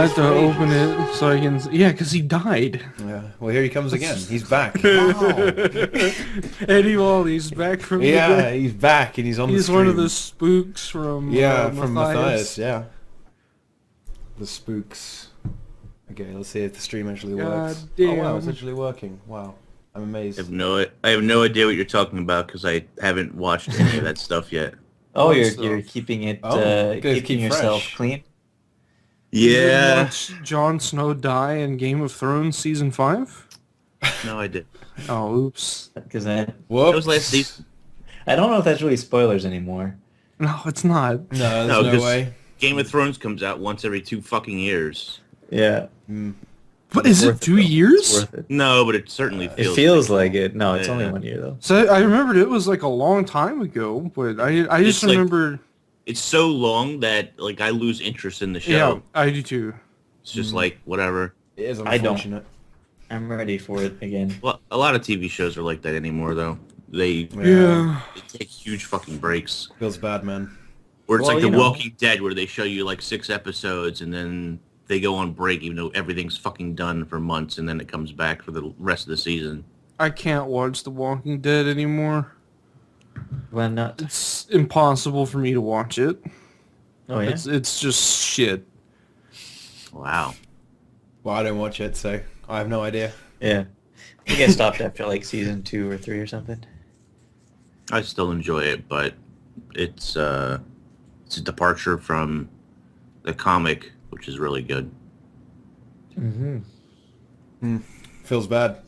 have to open it so I can... Yeah, because he died. Yeah. Well, here he comes again. He's back. Eddie Wally's back from the dead. He's back and he's on the stream. He's one of the spooks from from Matthias. Yeah. The spooks. Okay, let's see if the stream actually works. Damn. Oh wow, it's actually working. Wow. I'm amazed. I have no idea what you're talking about because I haven't watched any of that stuff yet. Oh, you're keeping it, keeping yourself fresh. clean? Yeah. Watch Jon Snow die in Game of Thrones Season 5? No, I did. Oh, oops. Because that Whoops. was last season. I don't know if that's really spoilers anymore. No, it's not. No, there's no way. Game of Thrones comes out once every 2 fucking years. Yeah. But is it 2 years? It's worth it. No, but it certainly feels. It feels like it. No, it's only 1 year though. So I remembered it was like a long time ago, but I just remember... It's so long that like I lose interest in the show. Yeah, I do too. It's just like whatever. It is I don't. unfortunate. I'm ready for it again. Well, a lot of TV shows are like that anymore, though. They take huge fucking breaks. Feels bad, man. Or it's like The Walking Dead, where they show you like 6 episodes and then they go on break, even though everything's fucking done for months, and then it comes back for the rest of the season. I can't watch The Walking Dead anymore. Why not? It's impossible for me to watch it. Oh yeah. It's just shit. Wow. Well, I don't watch it, so I have no idea. Yeah. I think I stopped after like season 2 or 3 or something. I still enjoy it, but it's a departure from the comic, which is really good. Feels bad.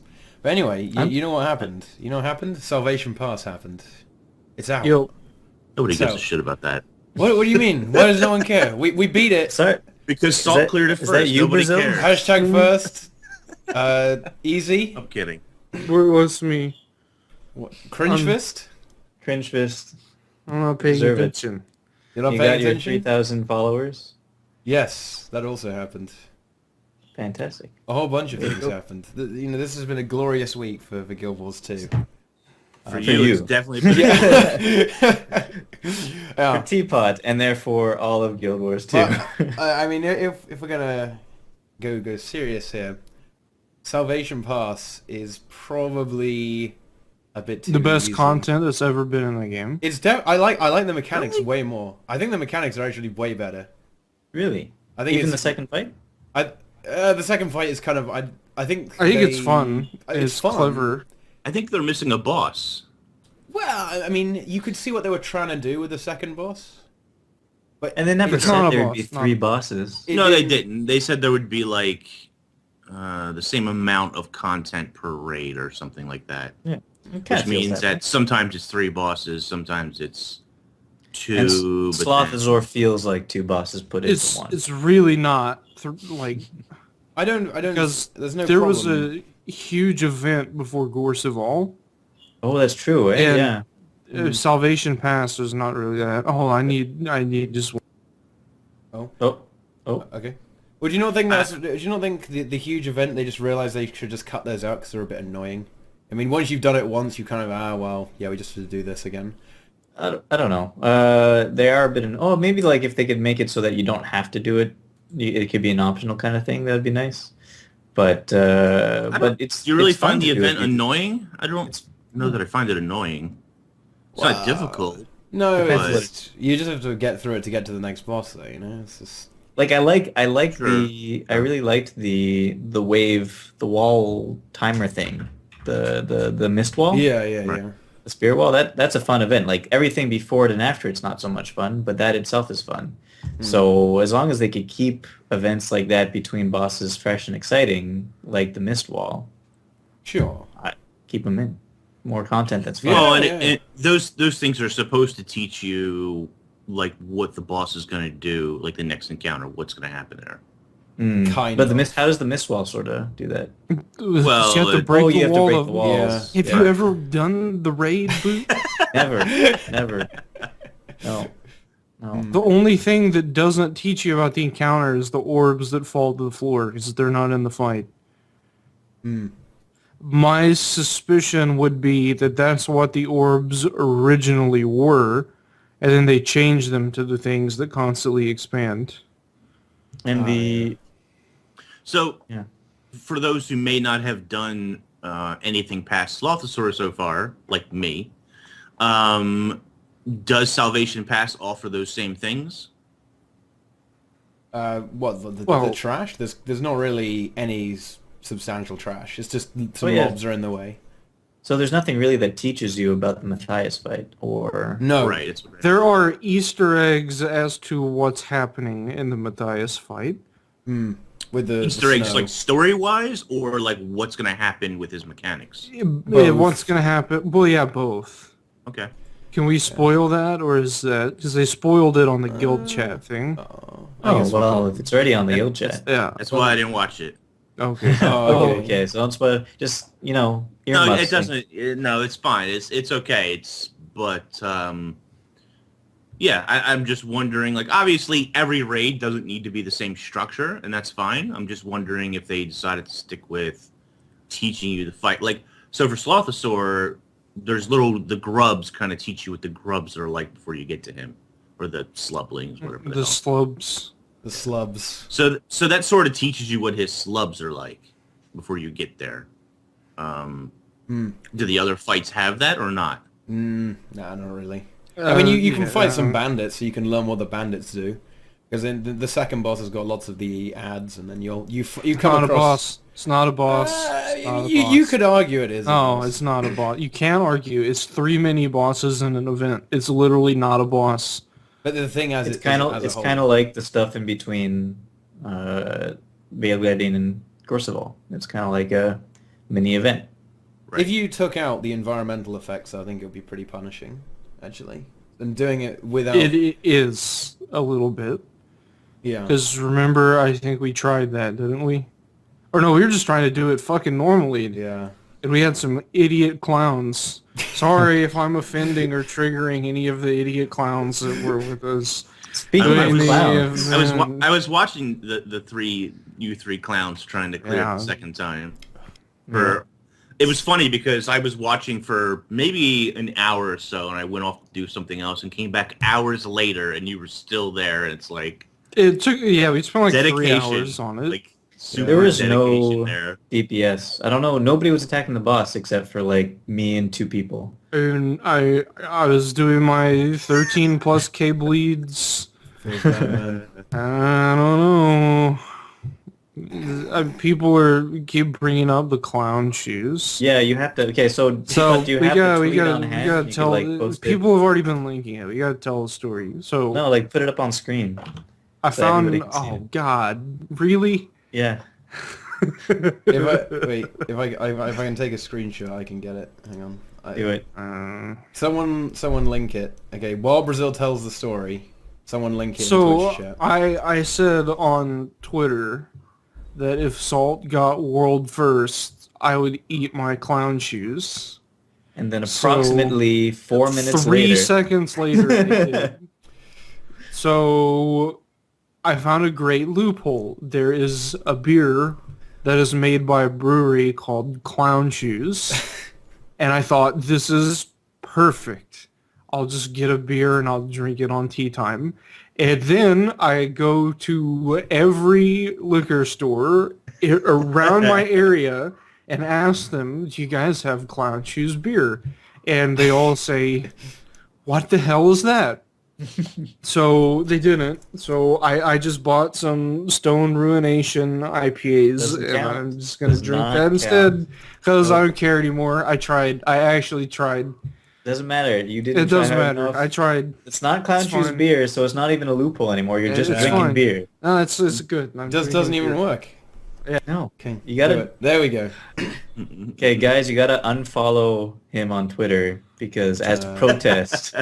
But anyway, you know what happened? You know what happened? Salvation Pass happened. It's out. Yo, Nobody gives a shit about that. What do you mean? Why does no one care? We beat it. Sorry. Because Salt cleared it first. Is that you, Nobody Brazil? cares. Hashtag first. Easy. I'm kidding. where was me? What? Cringe fist? Cringe fist. I'm not paying Deserve it. attention. You're not You paying got your attention? 3,000 followers. Yes, that also happened. Fantastic. A whole bunch of things happened. This has been a glorious week for Guild Wars 2. For you, it's definitely been For Teapot, and therefore all of Guild Wars 2. I mean, if we're gonna go serious here, Salvation Pass is probably a bit too The best easy. content that's ever been in the game. It's I like the mechanics way more. I think the mechanics are actually way better. Really? I think Even it's, the second fight? the second fight is kind of I think it's fun. It's fun. clever. I think they're missing a boss. Well, I mean, you could see what they were trying to do with the second boss. But And they never It's not said a there would boss, be no. 3 bosses. No, they didn't. They said there would be like the same amount of content per raid or something like that. Yeah. Which means that sometimes it's 3 bosses, sometimes it's 2. And but Slothazor feels like 2 bosses put into one. It's really not like I don't because there's no there problem. was a huge event before Gorseval. Oh, that's true, eh? And Yeah. Salvation Pass is not really that. Oh, I need just. Oh. Okay. Well, do you not think the huge event they just realized they should just cut those out because they're a bit annoying? I mean, once you've done it once, you kind of we just have to do this again. I don't know. They are a bit... maybe like if they could make it so that you don't have to do it, it could be an optional kind of thing. That would be nice. But it's... Do you really it's fun find the to do event it. annoying? I don't know that I find it annoying. It's not difficult. No, Depends it's just, you just have to get through it to get to the next boss, though. You know, it's just Like I like Sure. I really liked the wall timer thing, the mist wall. yeah. The spirit wall, that's a fun event. Like everything before it and after it's not so much fun, but that itself is fun. So as long as they could keep events like that between bosses fresh and exciting, like the mist wall, Sure. keep them in. More content that's fun. Well, Yeah, and those things are supposed to teach you like what the boss is going to do, like the next encounter, what's going to happen there. Kind But of. how does the mist wall sort of do that? Well, you have to break you the have to wall. break the walls. Have you ever done the raid boot? Never. No. The only thing that doesn't teach you about the encounter is the orbs that fall to the floor because they're not in the fight. My suspicion would be that that's what the orbs originally were, and then they changed them to the things that constantly expand. And So, Yeah. for those who may not have done anything past Slothosaurus so far, like me, does Salvation Pass offer those same things? What the Well- trash? There's not really any substantial trash. It's just some yeah. mobs are in the way. So there's nothing really that teaches you about the Matthias fight, or No, Right. It's There are Easter eggs as to what's happening in the Matthias fight. with the Easter eggs, snow. like story-wise, or like what's going to happen with his mechanics. What's going to happen? Well, yeah, both. Okay. Can we spoil that, or is that because they spoiled it on the guild chat thing? oh well, if it's already on the guild chat. Yeah. That's why I didn't watch it. Okay. Oh, Okay, so don't spoil. Just No, earmuffs it doesn't. No, it's fine. It's okay. Yeah, I'm just wondering. Like, obviously, every raid doesn't need to be the same structure, and that's fine. I'm just wondering if they decided to stick with teaching you the fight. Like, so for Slothosaur, the grubs kind of teach you what the grubs are like before you get to him, or the slublings, whatever. The slubs. The slubs. So that sort of teaches you what his slubs are like before you get there. Do the other fights have that or not? Nah, not really. I mean, you can fight some bandits, so you can learn what the bandits do. Because then the second boss has got lots of the ads, and then you come Not a across. boss. It's not a boss. It's not a boss. You could argue it is. a No, boss. it's not a boss. You can't argue. It's 3 mini bosses in an event. It's literally not a boss. But the thing as It's kind of like the stuff in between Beelgardine and Gorseval. It's kind of like a mini event. Right. If you took out the environmental effects, I think it would be pretty punishing, actually. And doing it without... It is a little bit. yeah. Because remember, I think we tried that, didn't we? Or no, we were just trying to do it fucking normally. Yeah. And we had some idiot clowns. Sorry if I'm offending or triggering any of the idiot clowns that were with us. Speaking I of was- clowns, I was watching the three clowns trying to clear Yeah. it the second time. It was funny because I was watching for maybe an hour or so, and I went off to do something else and came back hours later, and you were still there, and it's like It took, yeah, we spent like 3 dedication, hours on it. like super there was dedication no there. DPS. I don't know. Nobody was attacking the boss except for like me and 2 people. And I was doing my 13 plus K bleeds. Feels bad, man. I don't know. People keep bringing up the clown shoes. Yeah, you have to. Okay, so So do you we have gotta, to we tweet gotta, on we hand? gotta You could, tell. like, post it? People have already been linking it. We gotta tell the story. So No, like put it up on screen. I so found. everybody can see Oh it. God, really? Yeah. If I can take a screenshot, I can get it. Hang on. Do it. Someone link it. Okay, while Brazil tells the story, someone link it in So Twitch chat. I said on Twitter that if Salt got world first, I would eat my clown shoes. And then So, approximately 4 minutes 3 later. seconds later, I did. So I found a great loophole. There is a beer that is made by a brewery called Clown Shoes. And I thought, this is perfect. I'll just get a beer and I'll drink it on tea time. And then I go to every liquor store around my area and ask them, do you guys have Clown Shoes beer? And they all say, what the hell is that? So they didn't. So I just bought some Stone Ruination IPAs, Doesn't and count. I'm just going to Does drink not that count. instead because I Nope. don't care anymore. I tried. I actually tried. Doesn't matter. You didn't. It try doesn't hard matter. enough. I tried. It's not Clown It's Shoes fine. beer, so it's not even a loophole anymore. You're just It's drinking fine. beer. No, it's good. I'm Just drinking doesn't even beer. work. No. Okay, You gotta- do it. There we go. Okay, guys, you gotta unfollow him on Twitter because as protest,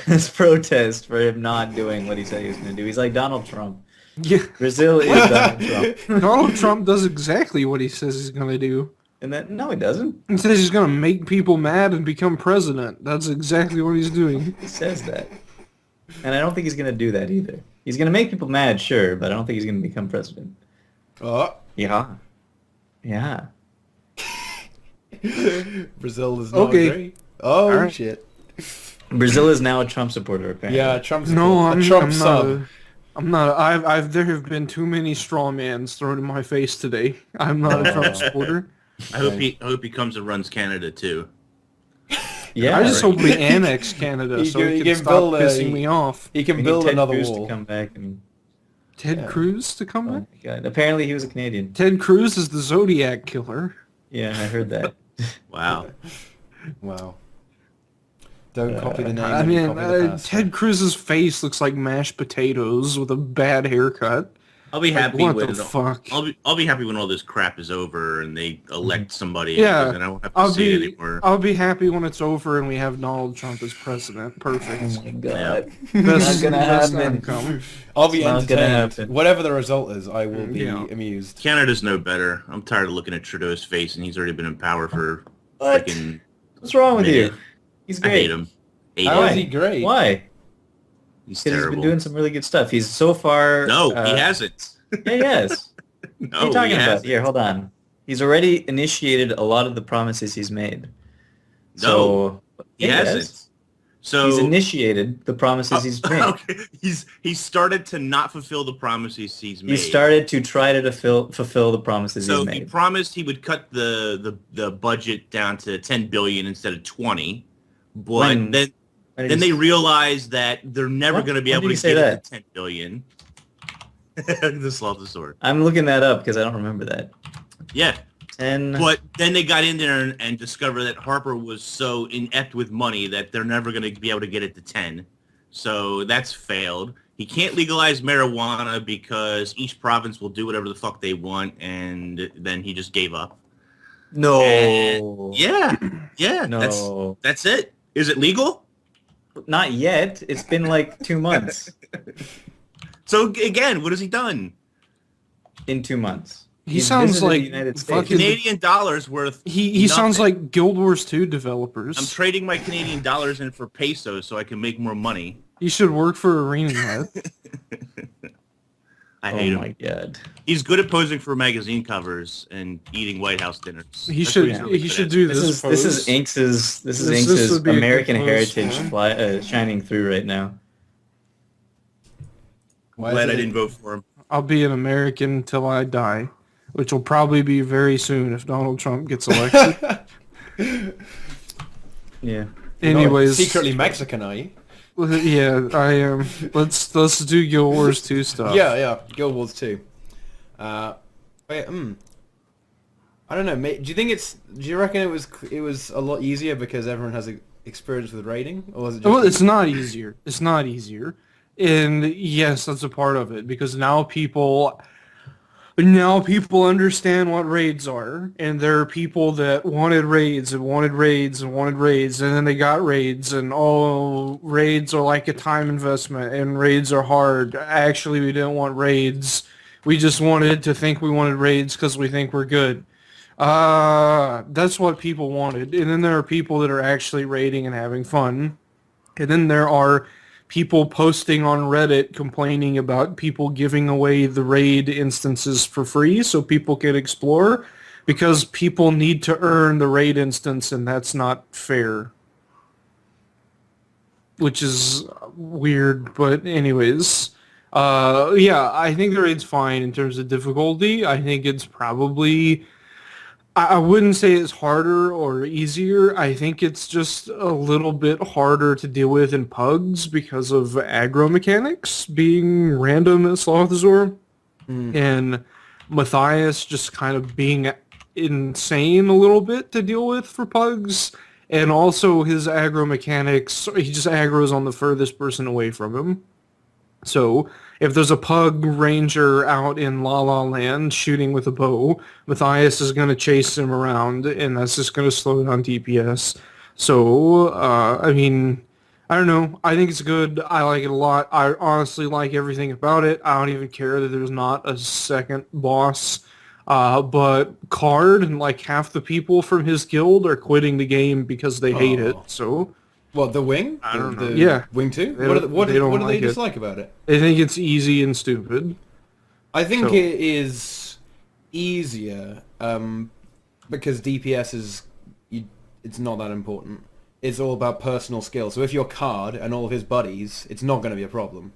as protest for him not doing what he said he was gonna do. He's like Donald Trump. Yeah. Brazil is Donald Trump. Donald Trump does exactly what he says he's going to do. And then no, he doesn't. He says he's going to make people mad and become president. That's exactly what he's doing. He says that. And I don't think he's gonna do that either. He's gonna make people mad, sure, but I don't think he's gonna become president. Oh, Yeah. Yeah. Brazil is not Okay. agree. Oh All right. shit. Brazil is now a Trump supporter, apparently. Yeah, Trump's No, a I'm Trump not. sub. I'm not. There have been too many straw mans thrown in my face today. I'm not a Trump supporter. I hope he comes and runs Canada too. Yeah, I just right. hope we annex Canada so he can stop pissing me off. He can We need build Ted another Cruz wall. to come back and. Ted Cruz to come Oh back? my god! Apparently he was a Canadian. Ted Cruz is the Zodiac killer. Yeah, I heard that. Wow. Wow. Don't copy the name. I and mean, copy the past. Ted Cruz's face looks like mashed potatoes with a bad haircut. I'll be Like, happy what when the fuck? I'll be happy when all this crap is over and they elect somebody. Yeah, and I won't have to see it anymore. I'll be happy when it's over and we have Donald Trump as president. Perfect. Oh my god! Best, Not gonna best happen. outcome. I'll be It's not gonna entertained. happen. Whatever the result is, I will be Yeah. amused. Canada's no better. I'm tired of looking at Trudeau's face, and he's already been in power for What? freaking. What's wrong with minute. you? He's I great. hate him. Hate How him. is he great? Why? He's Because he's terrible. been doing some really good stuff. He's so far. No, he hasn't. Yeah, he has. No, What are you talking he about? hasn't. Here, hold on. He's already initiated a lot of the promises he's made. No, So, he yeah, hasn't. has. So He's initiated the promises he's made. Okay. He started to not fulfill the promises he's made. He started to try to fulfill the promises So he's he made. promised he would cut the budget down to 10 billion instead of 20, but When then did they he- realized that they're never What? going to be When able did to he say get it that? to 10 billion. The Sloth of Sword. I'm looking that up because I don't remember that. Yeah, 10. but then they got in there and discovered that Harper was so inept with money that they're never going to be able to get it to 10. So that's failed. He can't legalize marijuana because each province will do whatever the fuck they want, and then he just gave up. No. And- yeah, No. that's it. Is it legal? Not yet. It's been like 2 months. So again, what has he done? In 2 months. He He's sounds visited like the United States. fucking- Canadian dollars worth. He sounds nothing. like Guild Wars 2 developers. I'm trading my Canadian dollars in for pesos so I can make more money. He should work for ArenaNet. I hate Oh my him. god. He's good at posing for magazine covers and eating White House dinners. He That's should what he's really he good should at. do This this. is pose. Inks's This would be a good American pose, heritage man. shining through right now. Why Glad is I it- didn't vote for him. I'll be an American till I die, which will probably be very soon if Donald Trump gets elected. Yeah. Anyways, secretly Mexican, are you? yeah, I am. Let's do Guild Wars 2 stuff. Yeah. Guild Wars 2. Wait, I don't know. Do you think do you reckon it was a lot easier because everyone has experience with raiding, or was it just? Well, it's not easier. It's not easier. And yes, that's a part of it because now people understand what raids are, and there are people that wanted raids and wanted raids and wanted raids, and then they got raids, and raids are like a time investment, and raids are hard. Actually, we didn't want raids. We just wanted to think we wanted raids because we think we're good. That's what people wanted. And then there are people that are actually raiding and having fun. And then there are people posting on Reddit complaining about people giving away the raid instances for free so people can explore because people need to earn the raid instance and that's not fair. Which is weird, but anyways. Yeah, I think the raid's fine in terms of difficulty. I think it's probably... I wouldn't say it's harder or easier. I think it's just a little bit harder to deal with in pugs because of aggro mechanics being random at Slothazor and Matthias just kind of being insane a little bit to deal with for pugs. And also his aggro mechanics, he just aggroes on the furthest person away from him. So if there's a pug ranger out in La La Land shooting with a bow, Matthias is going to chase him around, and that's just going to slow down DPS. So, I mean, I don't know. I think it's good. I like it a lot. I honestly like everything about it. I don't even care that there's not a second boss. But Card and like half the people from his guild are quitting the game because they hate it. So... What, the Wing? I don't know. Yeah. Wing 2? They What don't- do they don't they like it. dislike about it? I think it's easy and stupid. I think So- it is easier because DPS it's not that important. It's all about personal skill. So if you're Card and all of his buddies, it's not going to be a problem.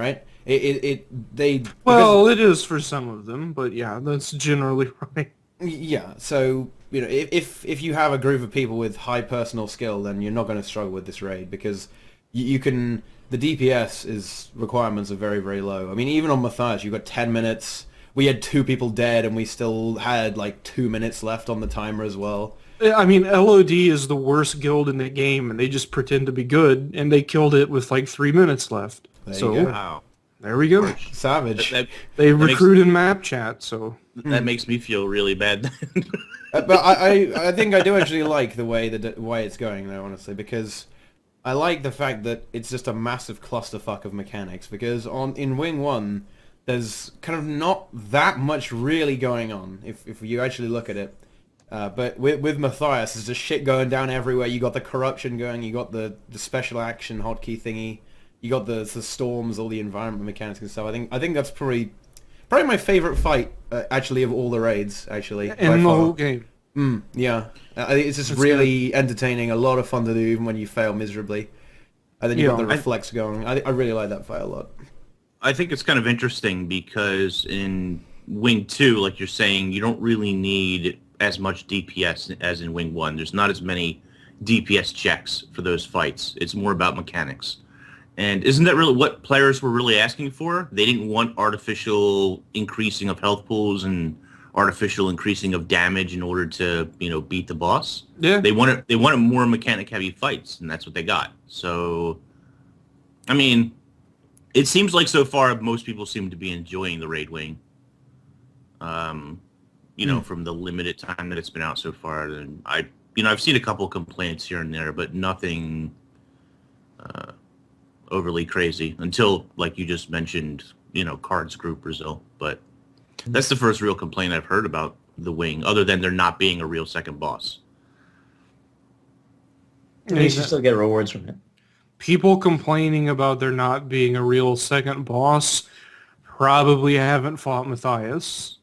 right? They Well, it is for some of them, but yeah, that's generally right. yeah. So if you have a group of people with high personal skill, then you're not going to struggle with this raid because you can. The DPS requirements are very, very low. I mean, even on Matthias, you've got 10 minutes. We had 2 people dead, and we still had like 2 minutes left on the timer as well. I mean, LOD is the worst guild in the game, and they just pretend to be good, and they killed it with like 3 minutes left. There So you go. Wow. there we go. Savage. They makes- recruit in map chat, so That makes me feel really bad. But I think I do actually like the way it's going though, honestly, because I like the fact that it's just a massive clusterfuck of mechanics. Because in Wing 1, there's kind of not that much really going on if you actually look at it. But with Matthias, there's just shit going down everywhere. You got the corruption going, you got the special action hotkey thingy, you got the storms, all the environment mechanics and stuff. I think that's probably my favorite fight actually of all the raids actually. by in the far. whole game. Yeah, I think it's just That's really entertaining, a lot of fun to do even when you fail miserably. And then you got the Yeah. reflex going. I really like that fight a lot. I think it's kind of interesting because in Wing 2, like you're saying, you don't really need as much DPS as in Wing 1. There's not as many DPS checks for those fights. It's more about mechanics. And isn't that really what players were really asking for? They didn't want artificial increasing of health pools and artificial increasing of damage in order to, beat the boss. Yeah. They wanted more mechanic heavy fights, and that's what they got. So, I mean, it seems like so far most people seem to be enjoying the Raid Wing. From the limited time that it's been out so far, and I've seen a couple complaints here and there, but nothing overly crazy until, like you just mentioned, Cards Group Brazil. But that's the first real complaint I've heard about the Wing, other than there not being a real second boss. At least you still get rewards from it. People complaining about there not being a real second boss probably haven't fought Matthias.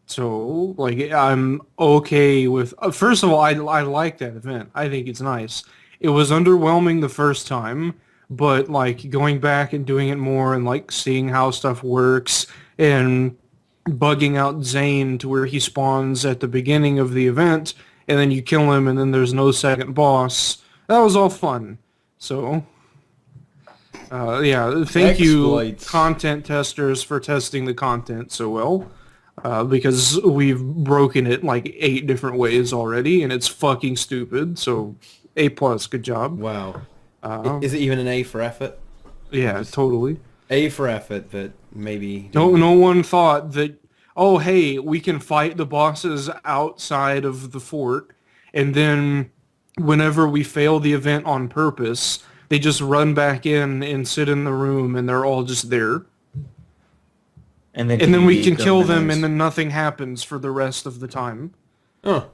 So, I'm okay with... first of all, I like that event. I think it's nice. It was underwhelming the first time, but, going back and doing it more and, seeing how stuff works and bugging out Zane to where he spawns at the beginning of the event, and then you kill him, and then there's no second boss. That was all fun. So, thank you, Exploits. content testers, for testing the content so well. Because we've broken it 8 different ways already, and it's fucking stupid. So, A+, good job. Wow. Is it even an A for effort? Yeah, totally. A for effort that maybe... No one thought that, oh, hey, we can fight the bosses outside of the fort, and then whenever we fail the event on purpose, they just run back in and sit in the room, and they're all just there. And then we PvP can kill them, governors. and then nothing happens for the rest of the time. Oh.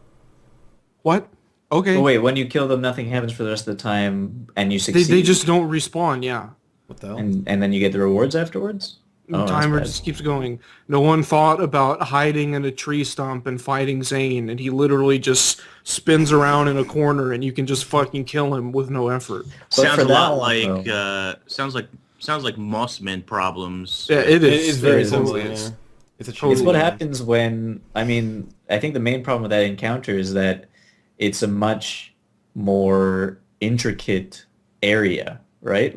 What? Okay. Oh, wait, when you kill them, nothing happens for the rest of the time, and you They succeed. just don't respawn, yeah. What the hell? and then you get the rewards afterwards? The Oh, that's timer bad. just keeps going. No one thought about hiding in a tree stump and fighting Zane, and he literally just spins around in a corner, and you can just fucking kill him with no effort. Sounds for a lot that one, like though- sounds like Mossman problems. Yeah, it is. It is very It similar. totally is. Yeah. It's a Totally. It's what cheat. happens when, I think the main problem with that encounter is that it's a much more intricate area, right?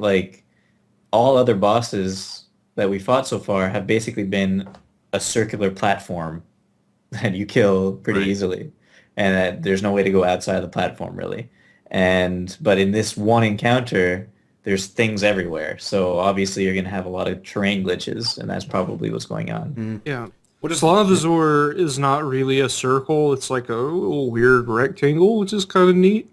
All other bosses that we fought so far have basically been a circular platform that you kill pretty Right. easily, and that there's no way to go outside the platform really. But in this one encounter, there's things everywhere, so obviously you're going to have a lot of terrain glitches, and that's probably what's going on. Yeah. What is Slavazor is not really a circle. It's like a weird rectangle, which is kind of neat.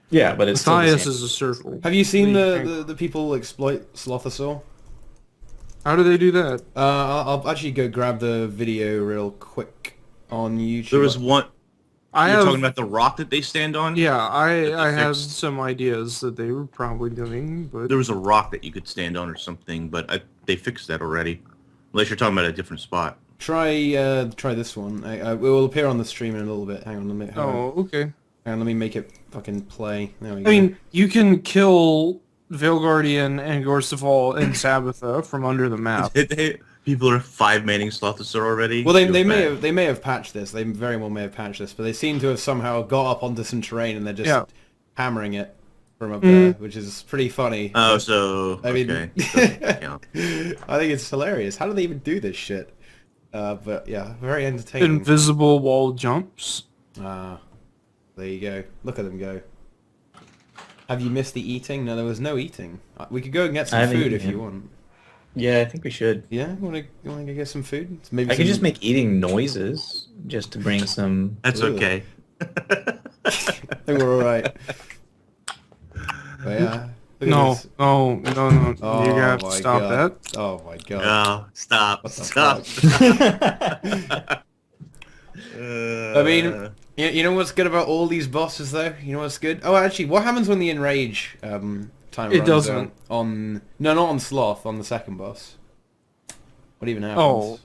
Yeah, but it's still the Matthias same. is a circle. Have you seen What do you the people exploit Slothosaur? How do they do that? I'll actually go grab the video real quick on YouTube. There was one. I You're have, talking about the rock that they stand on? yeah, they I had fixed. some ideas that they were probably doing, but There was a rock that you could stand on or something, but they fixed that already. Unless you're talking about a different spot. Try this one. It will appear on the stream in a little bit. Hang on a minute. oh, okay. Hang on, let me make it fucking play. There we go. I mean, you can kill Veil Guardian and Gorsafal and Sabbatha from under the map. People are 5-manning Slothosaur already. Well, they Feels bad. may have patched this. They very well may have patched this, but they seem to have somehow got up onto some terrain and they're just hammering it from up there, which is pretty funny. Oh, But, so I mean, okay. Doesn't count. I think it's hilarious. How do they even do this shit? But yeah, very entertaining. Invisible wall jumps. Ah, there you go. Look at them go. Have you missed the eating? No, there was no eating. We could go and get I some haven't food eaten if you yet. want. Yeah, I think we should. Yeah, you wanna go get some food? Maybe I could some- just make eating noises just to bring some. That's Ooh. okay. I think we're all right. But yeah. Look at No, this. no, no, no. Oh You have to my stop God. that. Oh my god. Oh, stop. What the Stop. fuck? I mean, you know what's good about all these bosses though? You know what's good? Oh, actually, what happens when the enrage time It runs doesn't. out on? No, not on Sloth. On the second boss. What even happens?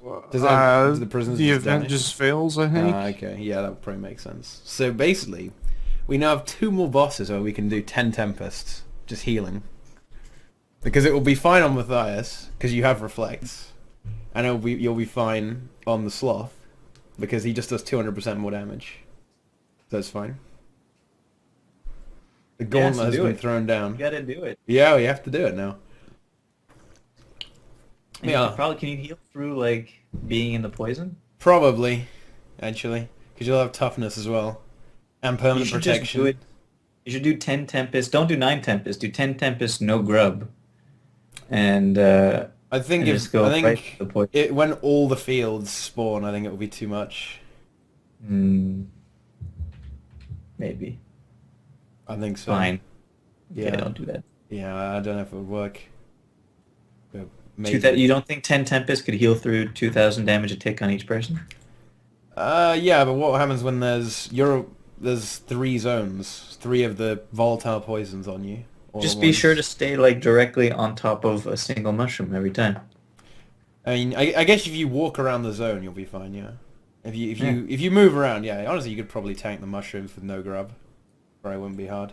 Oh, Does that, do the prisoners the just event die? just fails, I think. Okay, yeah, that would probably make sense. So basically, we now have 2 more bosses where we can do 10 Tempests, just healing. Because it will be fine on Matthias, because you have Reflects. And you'll be fine on the Sloth, because he just does 200% more damage. That's fine. The Yeah, gauntlet so has do been it. thrown You down. gotta do it. Yeah, we have to do it now. And Yeah. you probably can you heal through like being in the poison? Probably, actually. Because you'll have toughness as well. And You permanent should just protection. do it. You should do 10 Tempests. Don't do 9 Tempests. Do 10 Tempests, no grub. And I think and if just go I right think to the poison. when all the fields spawn, I think it will be too much. Maybe. I think so. Fine. Yeah. Okay, don't do that. Yeah, I don't know if it would work. But You don't think 10 Tempests could heal through 2,000 damage a tick on each person? Yeah, but what happens when there's 3 zones, 3 of the volatile poisons on you? all Just at be once? sure to stay like directly on top of a single mushroom every time. I mean, I guess if you walk around the zone, you'll be fine. Yeah. If you move around, yeah. Honestly, you could probably tank the mushrooms with no grub. Probably wouldn't be hard.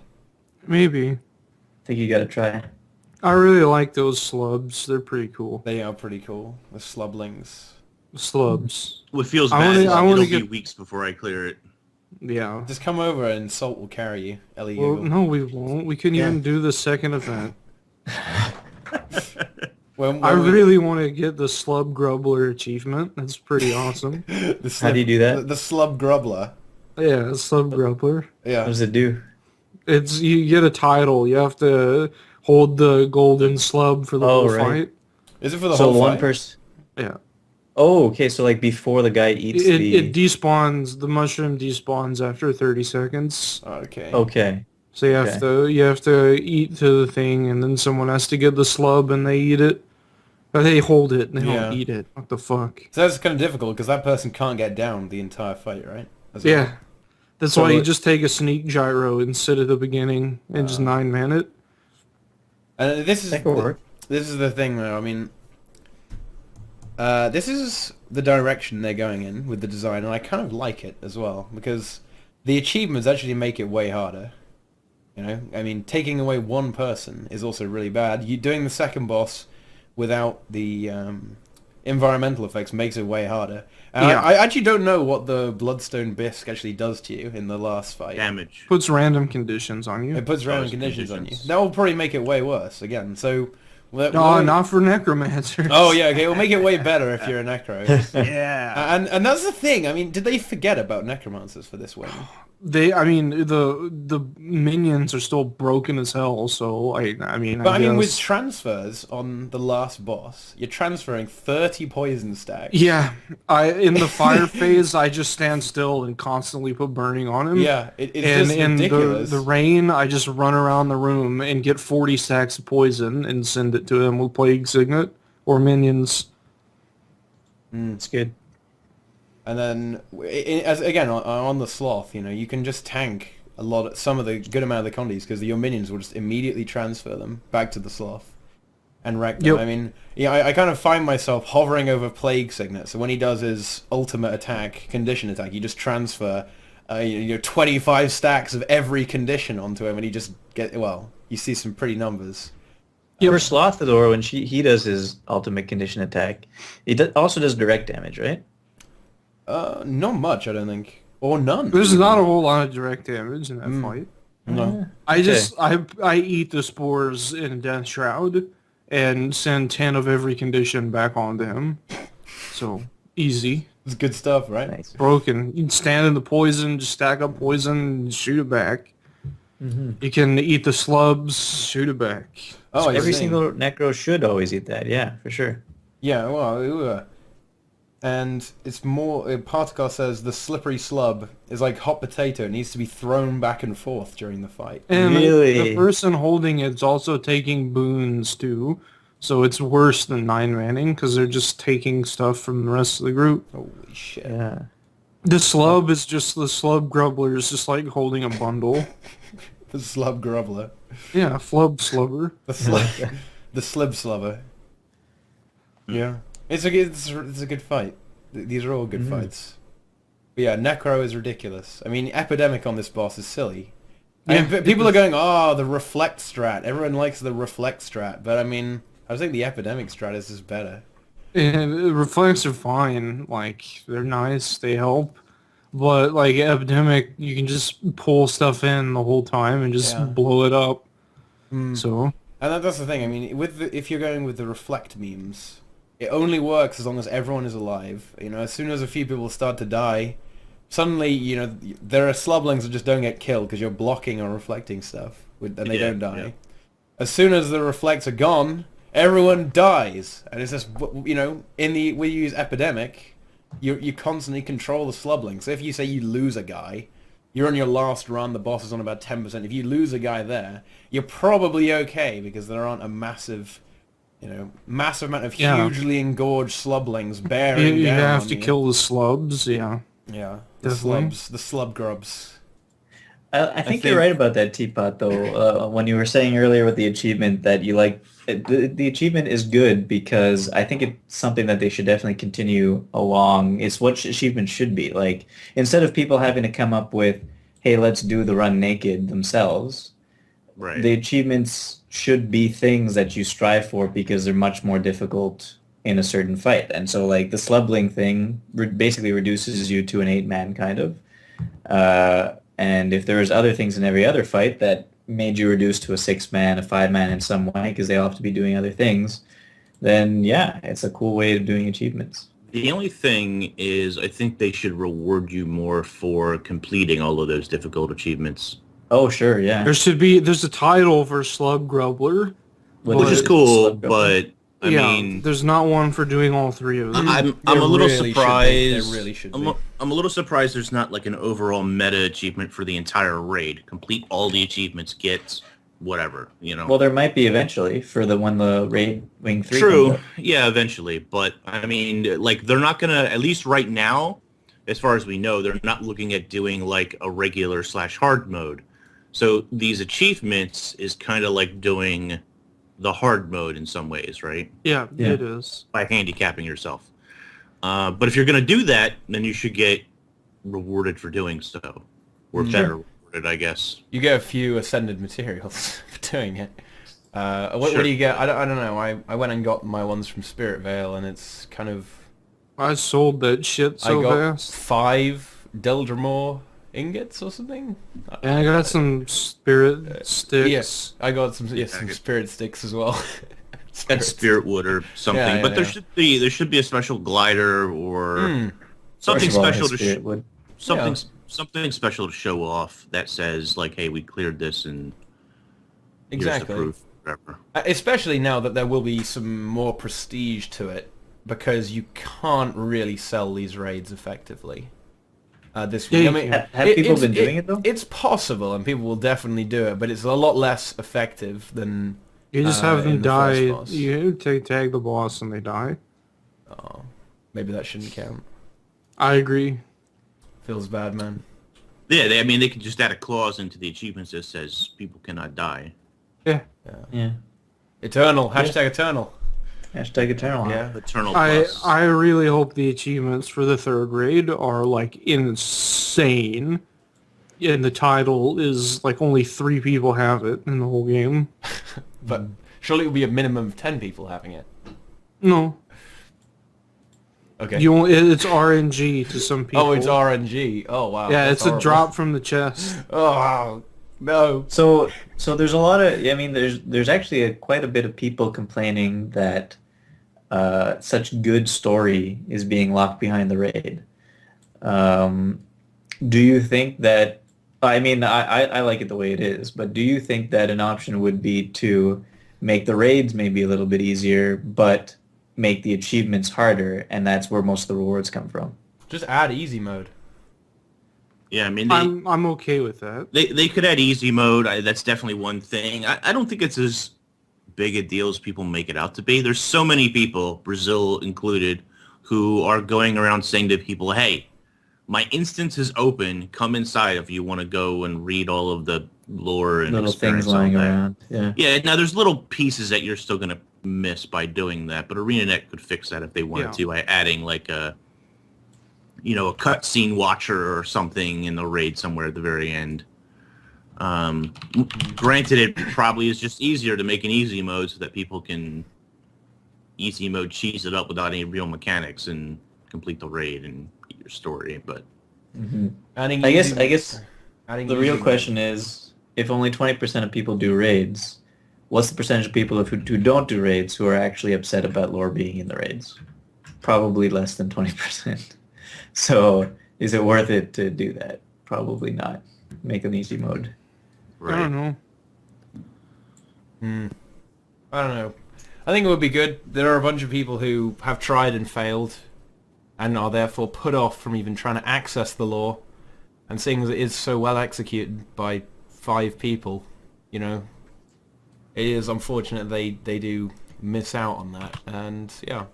Maybe. I think you gotta try. I really like those slubs. They're pretty cool. They are pretty cool. The slublings. Slubs. What feels I bad wanna- is I wanna it'll be get- weeks before I clear it. Yeah. Just come over and Salt will carry you. Ellie Well, Google. no, we won't. We couldn't Yeah. even do the second event. When I we- really want to get the Slub Grubbler achievement. That's pretty awesome. the How do you do that? The slub grubbler. Yeah, Slub Grubbler. What Yeah. does it do? It's you get a title. You have to hold the golden slub for the Oh, whole right. fight. Is it for the So whole one fight? person. Yeah. Oh, okay. So like before the guy eats the. It despawns. The mushroom despawns after 30 seconds. Okay. Okay. So you have to eat to the thing, and then someone has to get the slub, and they eat it. Or they hold it. They Yeah. don't eat it. What the fuck? So that's kind of difficult because that person can't get down the entire fight, right? Yeah. That's So why you it- just take a sneak gyro and sit at the beginning and just 9-man it. And this is That could work. this is the thing though. I mean, this is the direction they're going in with the design, and I kind of like it as well because the achievements actually make it way harder. You know, I mean, taking away one person is also really bad. You doing the second boss without the environmental effects makes it way harder. And Yeah. I actually don't know what the Bloodstone Bisque actually does to you in the last fight. Damage. Puts random conditions on you. It puts random Those conditions on you. conditions. That will probably make it way worse again. So, No, not for necromancers. Oh yeah, okay. It'll make it way better if you're a necro. Yeah. And that's the thing. I mean, did they forget about necromancers for this win? I mean, the minions are still broken as hell. So I mean, But I mean, with guess- transfers on the last boss, you're transferring 30 poison stacks. yeah, in the fire phase, I just stand still and constantly put burning on him. Yeah, it's And just in ridiculous. the rain, I just run around the room and get 40 stacks of poison and send it to him with Plague Signet or minions. It's good. And then, as again on the sloth, you know, you can just tank some of the good amount of the condies because your minions will just immediately transfer them back to the sloth and wreck them. Yep. I mean, yeah, I kind of find myself hovering over Plague Signet. So when he does his ultimate attack, condition attack, you just transfer 25 stacks of every condition onto him, and he just you see some pretty numbers. Yep. For Slothador, when he does his ultimate condition attack, he also does direct damage, right? Not much, I don't think. Or none. There's not a whole lot of direct damage in that fight. No. I eat the spores in Death Shroud and send 10 of every condition back onto him. So, easy. It's good stuff, right? Nice. Broken. You can stand in the poison, just stack up poison and shoot it back. You can eat the slubs, shoot it back. Oh, Every see. single Necro should always eat that, yeah, for sure. Yeah, well, and it's more. Particle says the slippery slub is like hot potato. It needs to be thrown back and forth during the fight. And Really? the person holding it's also taking boons too. So it's worse than 9-manning because they're just taking stuff from the rest of the group. Holy shit! Yeah. The slub is just the slub grubbler is just like holding a bundle. The slub grubbler, Yeah, flub slubber. the slub, the slib slubber. Yeah, it's a good fight. These are all good fights. But yeah, Necro is ridiculous. I mean, Epidemic on this boss is silly. Yeah, And people are going, oh, the reflect strat. Everyone likes the reflect strat, but I mean, I think the Epidemic strat is just better. And reflects are fine. Like they're nice, they help. But like Epidemic, you can just pull stuff in the whole time and just blow it up. So And that's the thing. I mean, if you're going with the reflect memes, it only works as long as everyone is alive. You know, as soon as a few people start to die, suddenly, you know, there are slublings that just don't get killed because you're blocking or reflecting stuff, and they don't die. Yeah. As soon as the reflects are gone, everyone dies, and it's just, you know, we use Epidemic, you constantly control the slublings. So if you say you lose a guy, you're on your last run, the boss is on about 10%. If you lose a guy there, you're probably okay because there aren't a massive amount of hugely engorged slublings bearing you down have on to you. kill the slubs. Yeah. Yeah, the Definitely. slubs, the slub grubs. I think you're right about that, Teapot, though. When you were saying earlier with the achievement that you like, the achievement is good because I think it's something that they should definitely continue along. It's what achievements should be. Like, instead of people having to come up with, hey, let's do the run naked themselves, Right. the achievements should be things that you strive for because they're much more difficult in a certain fight. And so, like, the slubling thing basically reduces you to an 8-man kind of. And if there was other things in every other fight that made you reduce to a 6-man, a 5-man in some way, because they all have to be doing other things, then yeah, it's a cool way of doing achievements. The only thing is, I think they should reward you more for completing all of those difficult achievements. Oh, sure, yeah. There's a title for Slub Grubbler. Which is Slug cool, Grubbler? but I mean, there's not one for doing all three of them. I'm There a little really should be. surprised. There really should I'm be. I'm a little surprised there's not like an overall meta achievement for the entire raid. Complete all the achievements, get whatever, you know. Well, there might be eventually for the Raid Wing 3 True, comes up. yeah, eventually. But I mean, like they're not gonna, at least right now, as far as we know, they're not looking at doing like a regular / hard mode. So these achievements is kind of like doing the hard mode in some ways, right? Yeah, Yeah. it is. By handicapping yourself. But if you're going to do that, then you should get rewarded for doing so. Or better rewarded, I guess. You get a few ascended materials for doing it. What Sure. do you get? I don't know. I went and got my ones from Spirit Vale, and it's kind of... I sold that shit so I got fast. 5 Deldramore ingots or something. And I got some spirit sticks. Yes, I got some spirit sticks as well. And spirit wood or something. Yeah, but yeah. there should be a special glider or something First of all, special his to spirit would. something special to show off that says like, hey, we cleared this and here's the Exactly. proof. Whatever. Especially now that there will be some more prestige to it, because you can't really sell these raids effectively. This Yeah, week. you I mean, can. Have people been doing it, though? It's possible, and people will definitely do it, but it's a lot less effective than. You just have in them the first die. boss. You tag the boss and they die. Oh, maybe that shouldn't count. I agree. Feels bad, man. Yeah, I mean, they could just add a clause into the achievements that says people cannot die. Yeah. Yeah. Eternal. Hashtag Eternal. Hashtag Eternal. Yeah. Eternal I Plus. really hope the achievements for the third raid are like insane. And the title is like only 3 people have it in the whole game. But Surely it would be a minimum of 10 people having it. No. Okay. It's RNG to some people. Oh, it's RNG. Oh, wow. Yeah, that's it's a horrible. drop from the chest. Oh, wow. No. So there's a lot of, I mean, there's actually quite a bit of people complaining that such good story is being locked behind the raid. Do you think that, I mean, I like it the way it is, but do you think that an option would be to make the raids maybe a little bit easier, but make the achievements harder, and that's where most of the rewards come from? Just add easy mode. Yeah, I mean, I'm okay with that. they could add easy mode. That's definitely one thing. I don't think it's as big a deal as people make it out to be. There's so many people, Brazil included, who are going around saying to people, hey, my instance is open. Come inside if you want to go and read all of the lore and Little experience things lying all that. around. Yeah. Yeah, now there's little pieces that you're still going to miss by doing that, but ArenaNet could fix that if they wanted to by adding like a cutscene watcher or something in the raid somewhere at the very end. Granted, it probably is just easier to make an easy mode so that people can easy mode cheese it up without any real mechanics and complete the raid and get your story. But I guess the real question is, if only 20% of people do raids, what's the percentage of people who don't do raids who are actually upset about lore being in the raids? Probably less than 20%. So is it worth it to do that? Probably not. Make an easy mode. right. I don't know. I don't know. I think it would be good. There are a bunch of people who have tried and failed and are therefore put off from even trying to access the lore. And seeing as it is so well executed by 5 people, you know, it is unfortunate they do miss out on that. And yeah,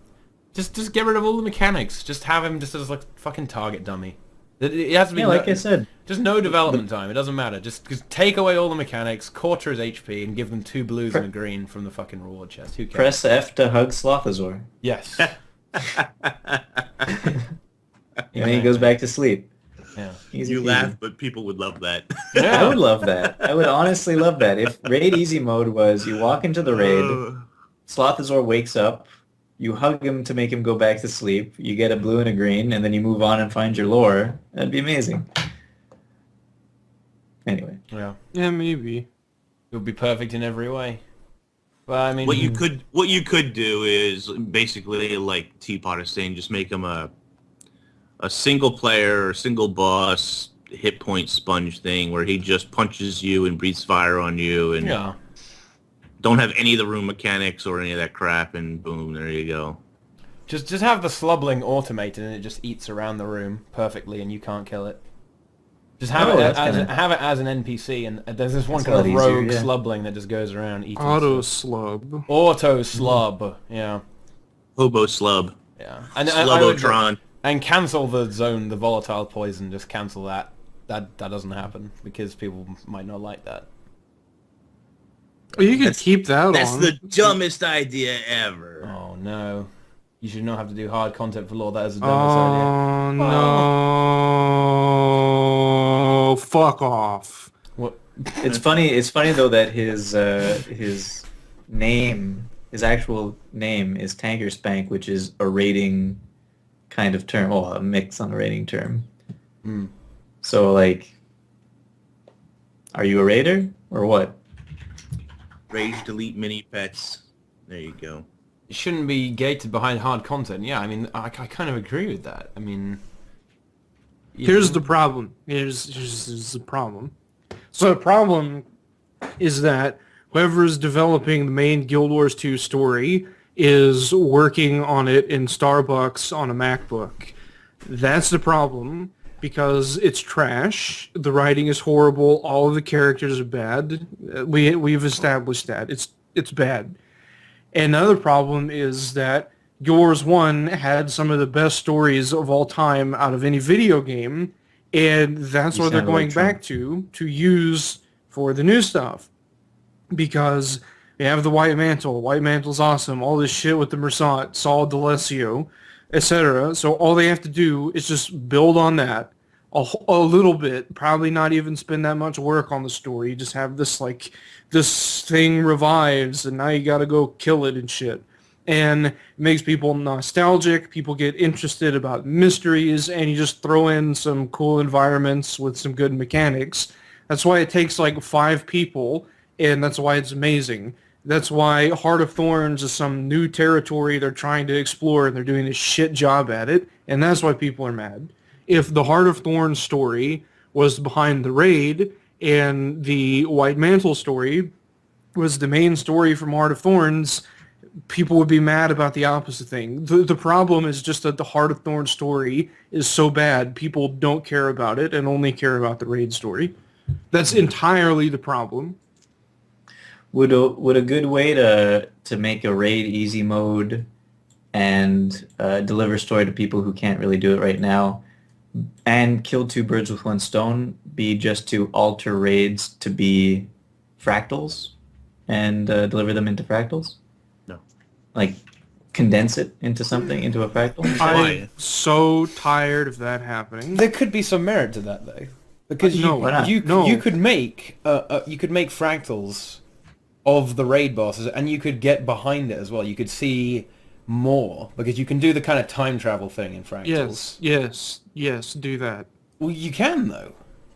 just get rid of all the mechanics. Just have him just as like fucking target dummy. It has to be like I said, just no development time. It doesn't matter. Just take away all the mechanics, quarter his HP, and give them 2 blues and a green from the fucking reward chest. Who cares? press F to hug Slothazor. Yes. And then he goes back to sleep. Yeah. Easy You peasy. laugh, but people would love that. I would love that. I would honestly love that. If raid easy mode was you walk into the raid, Slothazor wakes up, you hug him to make him go back to sleep, you get a blue and a green, and then you move on and find your lore. That'd be amazing. Anyway. Yeah. Yeah, maybe. It would be perfect in every way. But I mean, What you could do is basically, like Teapot is saying, just make him a single player or single boss hit point sponge thing where he just punches you and breathes fire on you and yeah. don't have any of the room mechanics or any of that crap, and boom, there you go. Just have the slubbling automated and it just eats around the room perfectly and you can't kill it. Just have have it as an NPC, and there's this one That's kind of a lot easier, rogue yeah. slubbling that just goes around eating Auto stuff. slub. Auto slub. Yeah. Hobo slub. Yeah. And I would Slubotron. and cancel the zone, the volatile poison. Just cancel that. That doesn't happen because people might not like that. Well, you could keep that That's on. the dumbest idea ever. Oh no. You should not have to do hard content for lore. That is the dumbest idea. Oh no! Fuck off. What? It's funny though that his name, his actual name is Tanker Spank, which is a rating kind of term, a mix on a rating term. Mm. So like, are you a raider or what? Rage delete mini pets. There you go. It shouldn't be gated behind hard content. Yeah, I mean, I kind of agree with that. I mean, Here's the problem. Here's the problem. So the problem is that whoever is developing the main Guild Wars 2 story is working on it in Starbucks on a MacBook. That's the problem, because it's trash. The writing is horrible. All of the characters are bad. We've established that. It's bad. And another problem is that Guild Wars 1 had some of the best stories of all time out of any video game, and that's what they're sound going like back to use for the new stuff. Because they have the White Mantle. White Mantle's awesome. All this shit with the Mersat, Saul D'Alessio, etc. So all they have to do is just build on that, a little bit, probably not even spend that much work on the story. You just have this like this thing revives, and now you got to go kill it and shit. And it makes people nostalgic. People get interested about mysteries, and you just throw in some cool environments with some good mechanics. That's why it takes like 5 people, and that's why it's amazing. That's why Heart of Thorns is some new territory they're trying to explore, and they're doing a shit job at it, and that's why people are mad. If the Heart of Thorns story was behind the raid, and the White Mantle story was the main story from Heart of Thorns, people would be mad about the opposite thing. The problem is just that the Heart of Thorns story is so bad, people don't care about it and only care about the raid story. That's entirely the problem. Would a good way to make a raid easy mode and deliver story to people who can't really do it right now and kill 2 birds with 1 stone be just to alter raids to be fractals and deliver them into fractals? No. Like condense it into something, into a fractal? I'm so tired of that happening. There could be some merit to that though, because No, why not? No. you could make fractals of the raid bosses, and you could get behind it as well. You could see more because you can do the kind of time travel thing in fractals. Yes, do that. Well, you can though.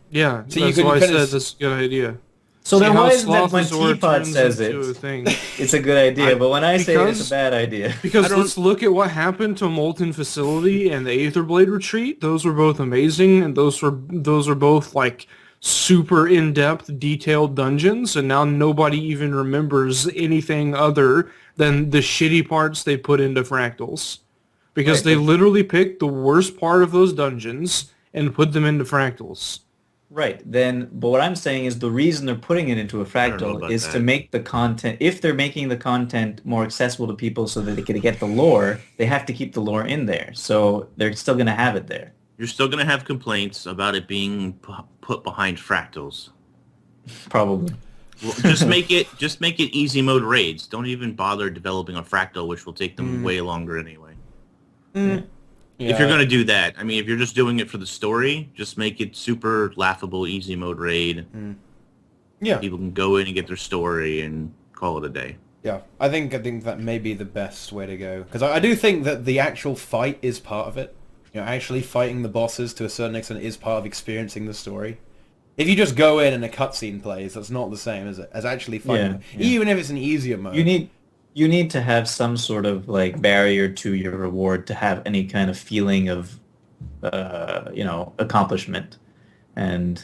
Yeah, So you that's can why I kinda said that's a good idea. So See then how why isn't that when Sloth Resort Teapot turns says into it, a thing? it's a good idea, but when I say it, it's because- a bad idea. Because let's look at what happened to Molten Facility and the Aetherblade Retreat. Those were both amazing, and those are both like super in-depth, detailed dungeons, and now nobody even remembers anything other than the shitty parts they put into fractals. Because Right, they but- literally picked the worst part of those dungeons and put them into fractals. Right, then, but what I'm saying is the reason they're putting it into a don't know fractal about is that. to make the content, if they're making the content more accessible to people so that they can get the lore, they have to keep the lore in there. So they're still going to have it there. You're still going to have complaints about it being put behind fractals. Probably. Well, just make it easy mode raids. Don't even bother developing a fractal, which will take them way longer anyway. Yeah. If you're going to do that, I mean, if you're just doing it for the story, just make it super laughable, easy mode raid. Yeah. People can go in and get their story and call it a day. Yeah, I think that may be the best way to go, because I do think that the actual fight is part of it. You know, actually fighting the bosses to a certain extent is part of experiencing the story. If you just go in and a cutscene plays, that's not the same, is it? As actually fighting, Yeah. even if it's an easier mode. You need to have some sort of like barrier to your reward to have any kind of feeling of, accomplishment. And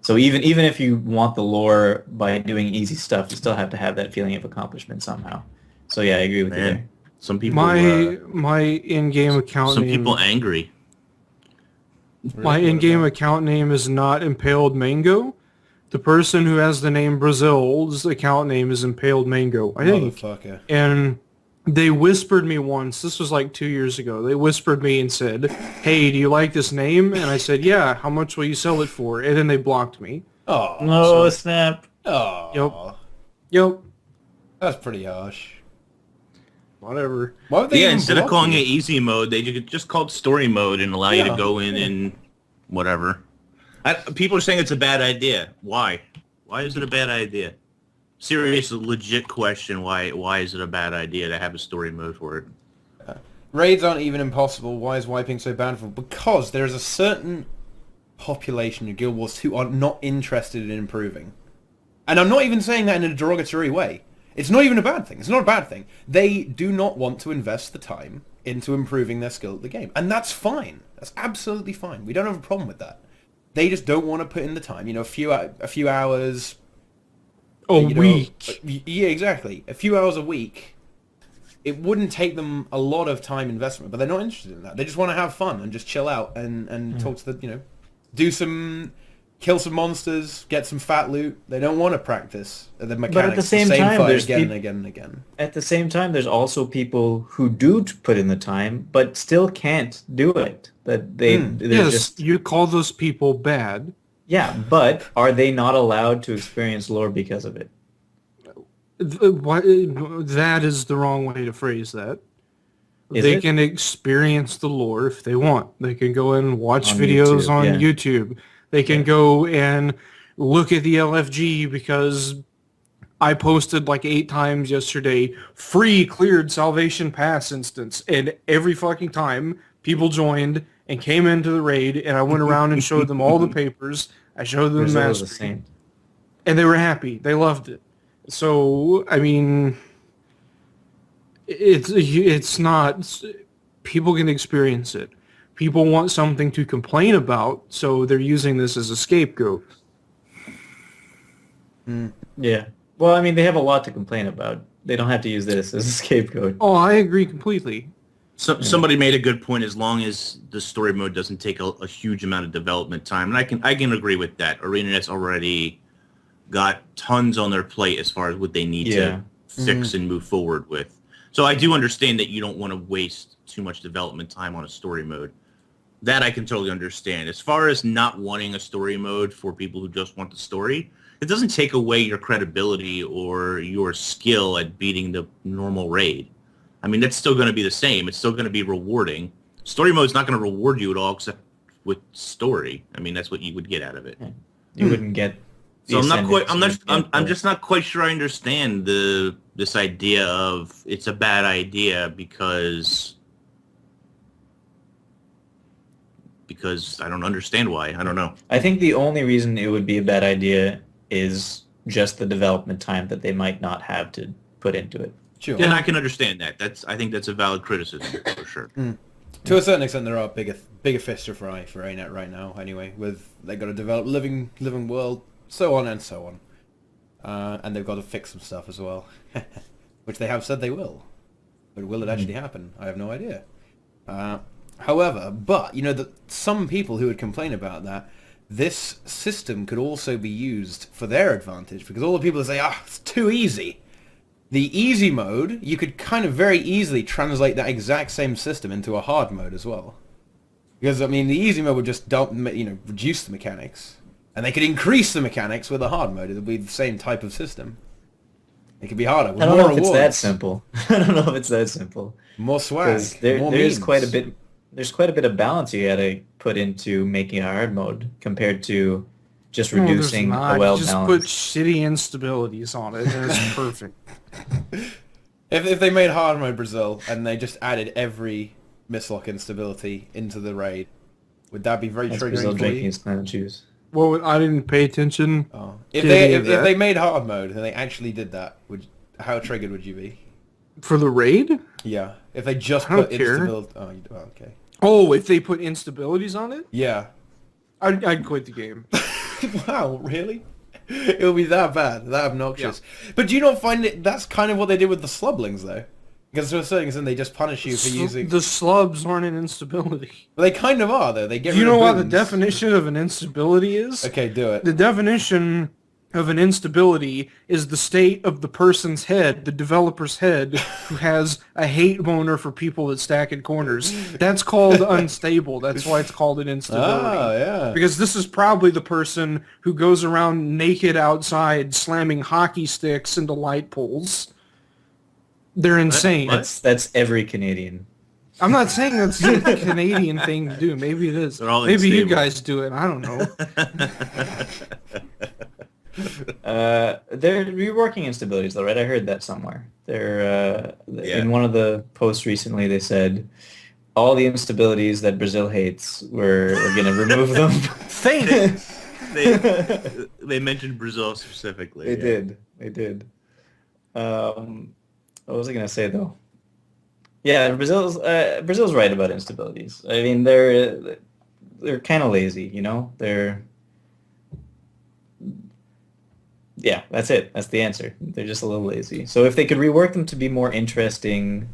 so even if you want the lore by doing easy stuff, you still have to have that feeling of accomplishment somehow. So yeah, I agree with you there. Man, some people, My in-game account some name. people angry. My in-game account name is not Impaled Mango. The person who has the name Brazil's account name is Impaled Mango, I think. Motherfucker. And they whispered me once, this was like 2 years ago, they whispered me and said, "Hey, do you like this name?" And I said, "Yeah, how much will you sell it for?" And then they blocked me. Oh. No, snap. Oh. Yep, That's pretty harsh. whatever. Why would they Yeah, even instead of block calling you? it easy mode, they just called story mode and allow you to Yeah. go in and whatever. People are saying it's a bad idea. Why? Why is it a bad idea? Serious, legit question. Why is it a bad idea to have a story mode for it? Raids aren't even impossible. Why is wiping so bountiful? Because there is a certain population of Guild Wars who are not interested in improving. And I'm not even saying that in a derogatory way. It's not even a bad thing. It's not a bad thing. They do not want to invest the time into improving their skill at the game. And that's fine. That's absolutely fine. We don't have a problem with that. They just don't want to put in the time. You know, a few hours... A you know, week. Yeah, exactly. A few hours a week. It wouldn't take them a lot of time investment, but they're not interested in that. They just want to have fun and just chill out and talk to the, kill some monsters, get some fat loot. They don't want to practice the mechanics, But at the same same time, fight there's again and peop- again and again. At the same time, there's also people who do put in the time, but still can't do it. That they're Yes, just you call those people bad. yeah. But are they not allowed to experience lore because of it? That is the wrong way to phrase that. Is They it? can experience the lore if they want. They can go and watch On videos YouTube, on yeah. YouTube. They can Yeah. go and look at the LFG because I posted like 8 times yesterday, free cleared Salvation Pass instance. And every fucking time people joined and came into the raid and I went around and showed them all the papers. I showed them the Brazil is a mastery. saint. And they were happy. They loved it. So, I mean, it's not, people can experience it. People want something to complain about, so they're using this as a scapegoat. Yeah. Well, I mean, they have a lot to complain about. They don't have to use this as a scapegoat. Oh, I agree completely. So, somebody made a good point. As long as the story mode doesn't take a huge amount of development time, and I can agree with that. ArenaNet's already got tons on their plate as far as what they need to fix and move forward with. So I do understand that you don't want to waste too much development time on a story mode. That I can totally understand. As far as not wanting a story mode for people who just want the story, it doesn't take away your credibility or your skill at beating the normal raid. I mean, that's still going to be the same. It's still going to be rewarding. Story mode's not going to reward you at all except with story. I mean, that's what you would get out of it. You wouldn't get. So the I'm just not quite sure I understand this idea of it's a bad idea because I don't understand why. I don't know. I think the only reason it would be a bad idea is just the development time that they might not have to put into it. Sure. And I can understand that. I think that's a valid criticism for sure. To a certain extent, there are bigger fish to fry for ArenaNet right now. Anyway, with they got to develop living world, so on and so on, and they've got to fix some stuff as well, which they have said they will. But will it actually happen? I have no idea. However, but you know that some people who would complain about that, this system could also be used for their advantage because all the people that say, it's too easy. The easy mode, you could kind of very easily translate that exact same system into a hard mode as well. Because, I mean, the easy mode would just reduce the mechanics. And they could increase the mechanics with a hard mode. It would be the same type of system. It could be harder, with I don't more know if it's rewards. that simple. I don't know if it's that simple. More swag, more there's memes. quite a bit. There's quite a bit of balance you got to put into making a hard mode compared to just No, there's reducing not. a well Just balanced. put shitty instabilities on it, and it's perfect. If they made hard mode Brazil and they just added every mislock instability into the raid, would that be very That's triggering Brazil for drinking you? his clown juice. Well, I didn't pay attention. Oh. to If any of that. they made hard mode and they actually did that, how triggered would you be? For the raid? Yeah, if they just I don't put care. instability. Oh, okay. Oh, if they put instabilities on it, Yeah. I'd quit the game. Wow, really? It would be that bad, that obnoxious. But do you not find it? That's kind of what they did with the slublings, though. Because to a certain extent, they just punish you for using. The slubs aren't an instability. Well, they kind of are, though. They get. Do you rid know of what the boons. definition of an instability is? Okay, do it. The definition of an instability is the state of the person's head, the developer's head, who has a hate boner for people that stack in corners. That's called unstable. That's why it's called an instability. Oh, yeah. Because this is probably the person who goes around naked outside slamming hockey sticks into light poles. They're insane. That's every Canadian. I'm not saying that's a Canadian thing to do. Maybe it is. They're all Maybe you unstable. guys do it. I don't know. They're reworking instabilities though, right? I heard that somewhere. They're Yeah. in one of the posts recently. They said all the instabilities that Brazil hates, we're going to remove them. Thanks. They mentioned Brazil specifically. They did. What was I going to say though? Yeah, Brazil's right about instabilities. I mean, they're kind of lazy, you know. Yeah, that's it. That's the answer. They're just a little lazy. So if they could rework them to be more interesting,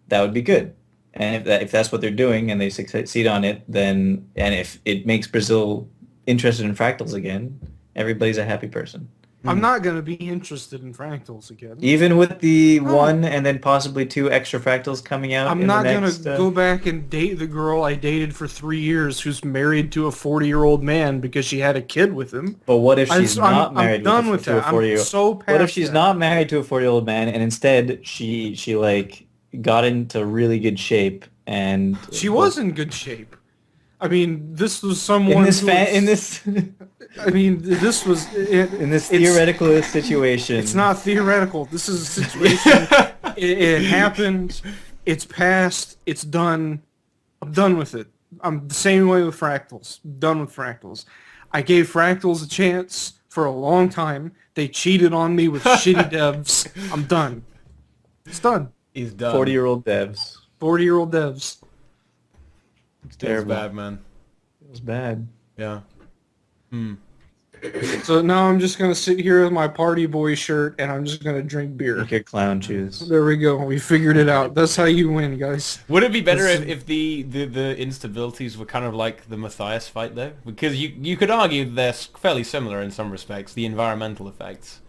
that would be good. And if that's what they're doing and they succeed on it, then and if it makes Brazil interested in fractals again, everybody's a happy person. I'm not going to be interested in fractals again. Even with the one and then possibly 2 extra fractals coming out. I'm not going to go back and date the girl I dated for 3 years who's married to a 40-year-old man because she had a kid with him. But what if she's not married I'm done with to a that. 40-year-old? I'm so past What if she's that. not married to a 40-year-old man and instead she like got into really good shape, and She was in good shape. I mean, this was someone in this who was- in this I mean, this was in this theoretical situation. It's not theoretical. This is a situation. it happened. It's past. It's done. I'm done with it. I'm the same way with fractals. Done with fractals. I gave fractals a chance for a long time. They cheated on me with shitty devs. I'm done. It's done. He's done. 40-year-old devs. 40-year-old devs. It's Terrible. bad, man. It was bad. Yeah. So now I'm just gonna sit here with my party boy shirt and I'm just gonna drink beer. Like your clown shoes. There we go. We figured it out. That's how you win, guys. Would it be better if the instabilities were kind of like the Matthias fight, though? Because you could argue they're fairly similar in some respects, the environmental effects.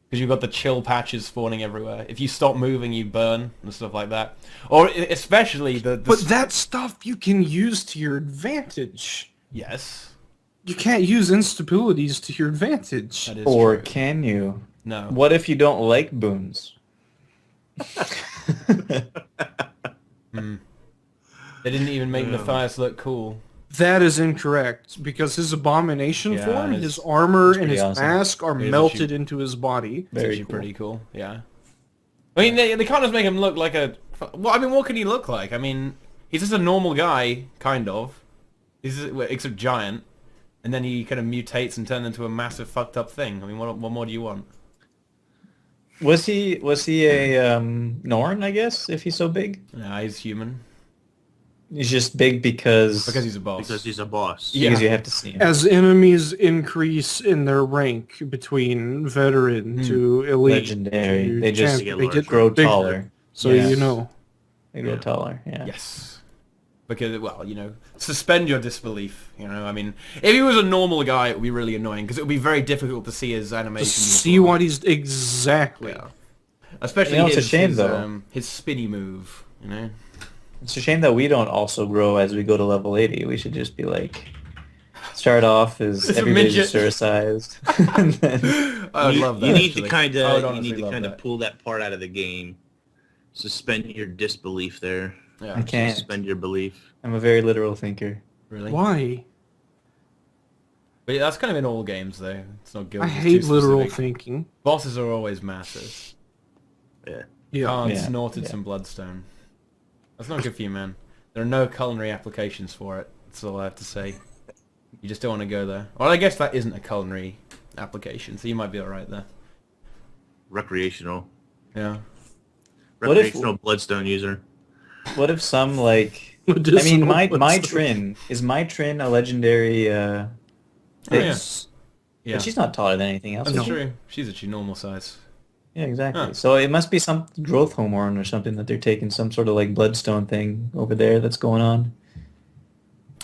Because you've got the chill patches spawning everywhere. If you stop moving, you burn and stuff like that. Or especially the But that stuff you can use to your advantage. Yes. You can't use instabilities to your advantage. That is Or true. can you? No. What if you don't like boons? They didn't even make Matthias look cool. That is incorrect because his abomination Yeah, form, it's- his armor, it's and pretty his awesome. mask are It is melted actually- into his body. It's Very actually cool. pretty cool. Yeah. I mean, they can't just make him look like a... Well, I mean, what can he look like? I mean, he's just a normal guy, kind of. He's just, well, except giant. And then he kind of mutates and turns into a massive fucked up thing. I mean, what more do you want? Was he a Norn, I guess, if he's so big? Nah, he's human. He's just big because Because he's a boss. Because he's a boss. Yeah. because you have to see him. As enemies increase in their rank between veteran to elite, Legendary. to They just champ, get grow bigger. taller. So Yes. you know. They grow taller. Yeah. Yes. Because, well, you know, suspend your disbelief, you know? I mean, if he was a normal guy, it would be really annoying, because it would be very difficult to see his animation. See what he's exactly. Yeah. Especially You know, it's a his, shame, his, though. His spinny move, you know? It's a shame that we don't also grow as we go to level 80. We should just be like, start off as It's a everybody's midget. Supersized. And then, I would love that, You need actually. to kind I would of honestly love that. pull that part out of the game. Suspend your disbelief there. Yeah. I can't. Suspend your belief. I'm a very literal thinker. Really? Why? But yeah, that's kind of in all games, though. It's not good. I It's hate too literal specific. thinking. Bosses are always massive. Yeah. Yeah. Can't Yeah, snorted yeah. some bloodstone. That's not good for you, man. There are no culinary applications for it. That's all I have to say. You just don't want to go there. Well, I guess that isn't a culinary application, so you might be alright there. Recreational. Yeah. What if- Recreational bloodstone user. What if some like I mean Medicinal my bloodstone. Trin is my Trin a legendary Oh, thing? yeah. Yeah. But she's not taller than anything else. That's is she? true. She's actually normal size. Yeah, exactly. Huh. So it must be some growth hormone or something that they're taking, some sort of like bloodstone thing over there that's going on.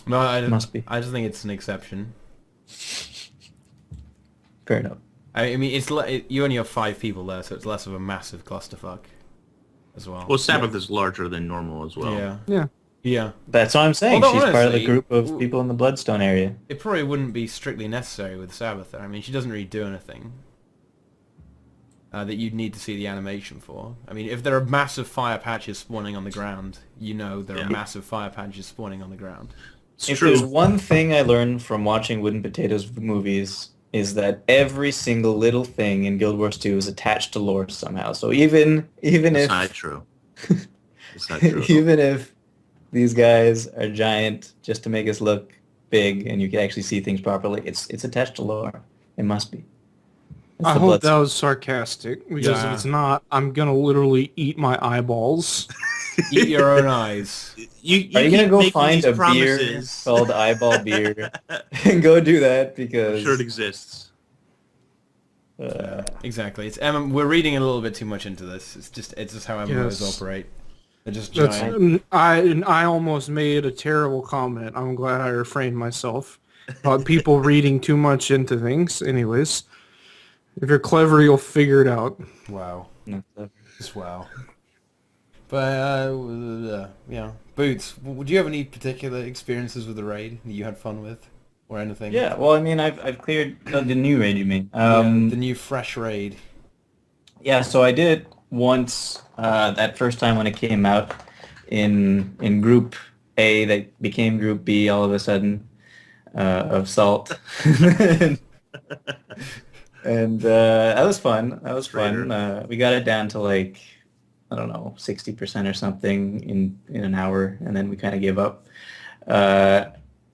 No, Must be. I just think it's an exception. Fair enough. I mean, you only have 5 people there, so it's less of a massive clusterfuck as well. Well, Sabbath is larger than normal as well. Yeah. Yeah. Yeah. That's what I'm saying. Although She's part of the honestly, group of people in the bloodstone area. It probably wouldn't be strictly necessary with Sabbath there. I mean, she doesn't really do anything that you'd need to see the animation for. I mean, if there are massive fire patches spawning on the ground, you know there are Yeah. massive fire patches spawning on the ground. It's If true. there's one thing I learned from watching Wooden Potatoes movies is that every single little thing in Guild Wars 2 is attached to lore somehow. So even It's if not true. It's not true. even if these guys are giant just to make us look big and you can actually see things properly, it's attached to lore. It must be. It's I the hope blood- that was sarcastic because Yeah. if it's not, I'm gonna literally eat my eyeballs. Eat your own eyes. You Are you gonna keep go making find these a beer promises. called Eyeball Beer and go do that because I'm sure it exists. Exactly. It's we're reading a little bit too much into this. It's just how MMOs Yes. operate. They're just That's giant. I almost made a terrible comment. I'm glad I refrained myself about people reading too much into things. Anyways, if you're clever, you'll figure it out. Wow. No, Just wow. But yeah, Boots. Would you have any particular experiences with the raid that you had fun with, or anything? yeah, well, I mean, I've cleared the new raid. You mean? The new fresh raid. Yeah, so I did once that first time when it came out in Group A that became Group B all of a sudden of Salt. And that was fun. That was fun. We got it down to like, I don't know, 60% or something in an hour, and then we kind of gave up.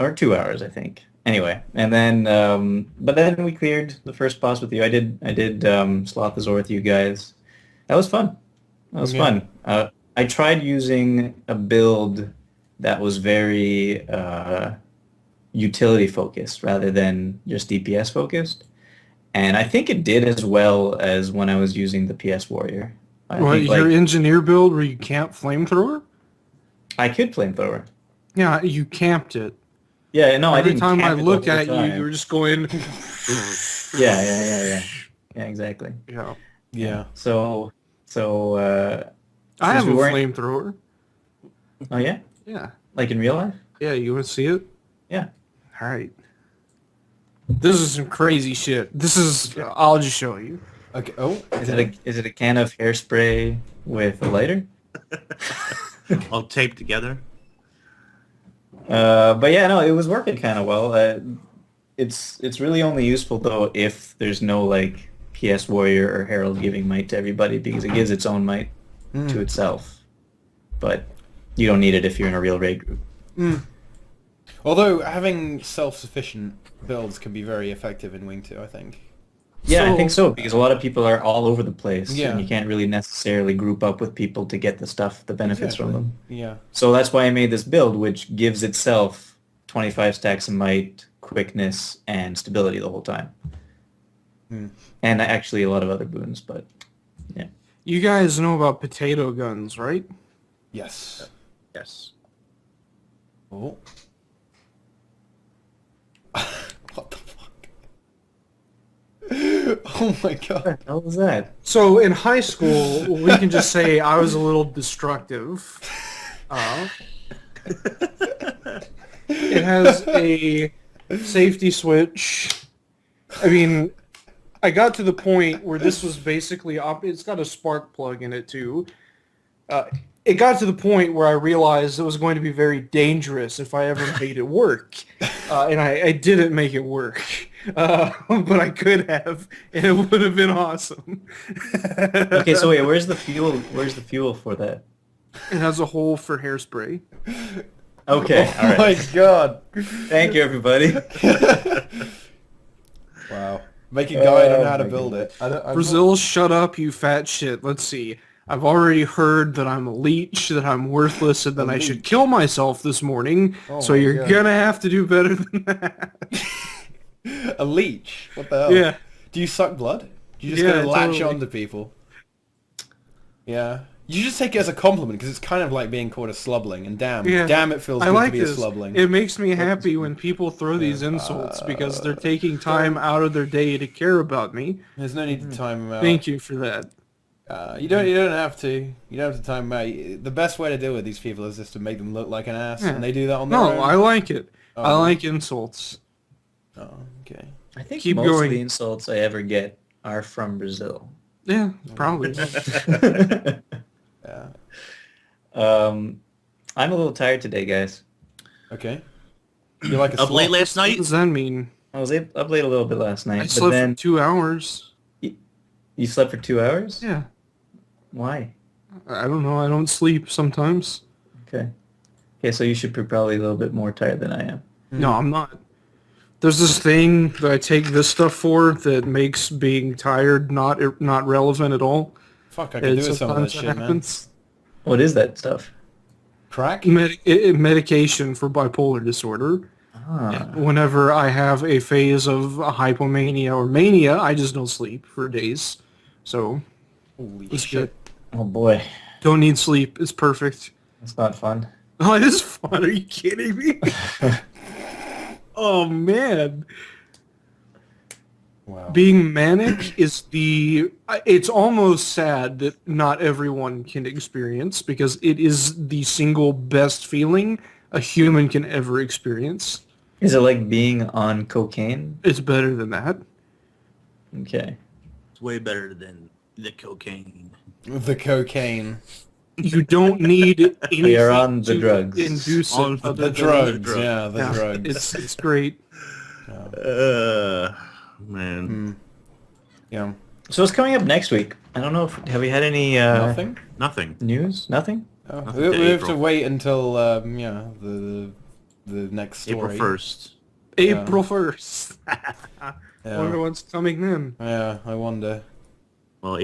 Or 2 hours, I think. Anyway, and then, but then we cleared the first boss with you. I did Slothazor with you guys. That was fun. That was fun. I tried using a build that was very utility focused rather than just DPS focused. And I think it did as well as when I was using the PS Warrior. Your engineer build where you camp flamethrower? I could flamethrower. Yeah, you camped it. Yeah, no, I didn't. Every time I camp it look the whole at you, time. you were just going. Yeah, exactly. Yeah. So I have a weren't- flamethrower. Oh yeah, Yeah. like in real life. Yeah, you want to see it? Yeah. All right. This is some crazy shit. I'll just show you. Okay. Oh. Is it a can of hairspray with a lighter? All taped together. But yeah, no, it was working kind of well. It's really only useful though if there's no like PS Warrior or Herald giving might to everybody because it gives its own might to itself. But you don't need it if you're in a real raid group. Although having self-sufficient builds can be very effective in Wing 2, I think. Yeah, I think so because a lot of people are all over the place Yeah. and you can't really necessarily group up with people to get the stuff, the benefits from them. Yeah. So that's why I made this build, which gives itself 25 stacks of might, quickness, and stability the whole time. And actually a lot of other boons, but yeah. You guys know about potato guns, right? Yes. Yes. Oh. What the fuck? Oh my god. What the hell was that? So in high school, we can just say I was a little destructive. It has a safety switch. I mean, I got to the point where this was basically it's got a spark plug in it too. It got to the point where I realized it was going to be very dangerous if I ever made it work, and I didn't make it work, but I could have, and it would have been awesome. Okay, so wait, where's the fuel? Where's the fuel for that? It has a hole for hairspray. Okay, all Oh my right. god. Thank you, everybody. Wow. Make a guide on how to my build it. Brazil, shut up, you fat shit. Let's see. I've already heard that I'm a leech, that I'm worthless, and that I should kill myself this morning. Oh so my you're God. gonna have to do better than that. A leech? What the hell? Yeah. Do you suck blood? Do you just Yeah, gonna latch totally. on to people? Yeah. You just take it as a compliment because it's kind of like being called a slubling, and damn it feels I good like to be this. a slubling. It makes me happy when people throw these insults because they're taking time out of their day to care about me. There's no need to time them out. Thank you for that. You don't have to. You don't have to time them out. The best way to deal with these people is just to make them look like an ass, Yeah. and they do that on their No, own. I like it. I Oh. like insults. Oh, okay. I think Keep most going. of the insults I ever get are from Brazil. Yeah, probably. Yeah. I'm a little tired today, guys. Okay. You like a Up late sloth? last What night? does that mean? I was up late a little bit last night, I but slept then for 2 hours. you slept for 2 hours? Yeah. Why? I don't know. I don't sleep sometimes. Okay. Okay, so you should be probably a little bit more tired than I am. No, I'm not. There's this thing that I take this stuff for that makes being tired not relevant at all. Fuck, I can And do with some of that sometimes shit, that man. happens. What is that stuff? Crack? Medication for bipolar disorder. Ah. Whenever I have a phase of hypomania or mania, I just don't sleep for days. So Holy it's shit. good. Oh boy. Don't need sleep. It's perfect. That's not fun. Oh, it is fun. Are you kidding me? Oh, man. Wow. Being manic is it's almost sad that not everyone can experience because it is the single best feeling a human can ever experience. Is it like being on cocaine? It's better than that. Okay. It's way better than The cocaine. The cocaine. You don't need anything We are on the to drugs. induce On it. the other The than- drugs, drugs. yeah, the Yeah, drugs. It's great. Man. Yeah. So what's coming up next week? I don't know if have we had any Nothing? Nothing. news? Nothing? Oh, Nothing we to have April. to wait until the next story. April 1st. April 1st. Wonder Yeah. what's coming then. Yeah, I wonder. Well,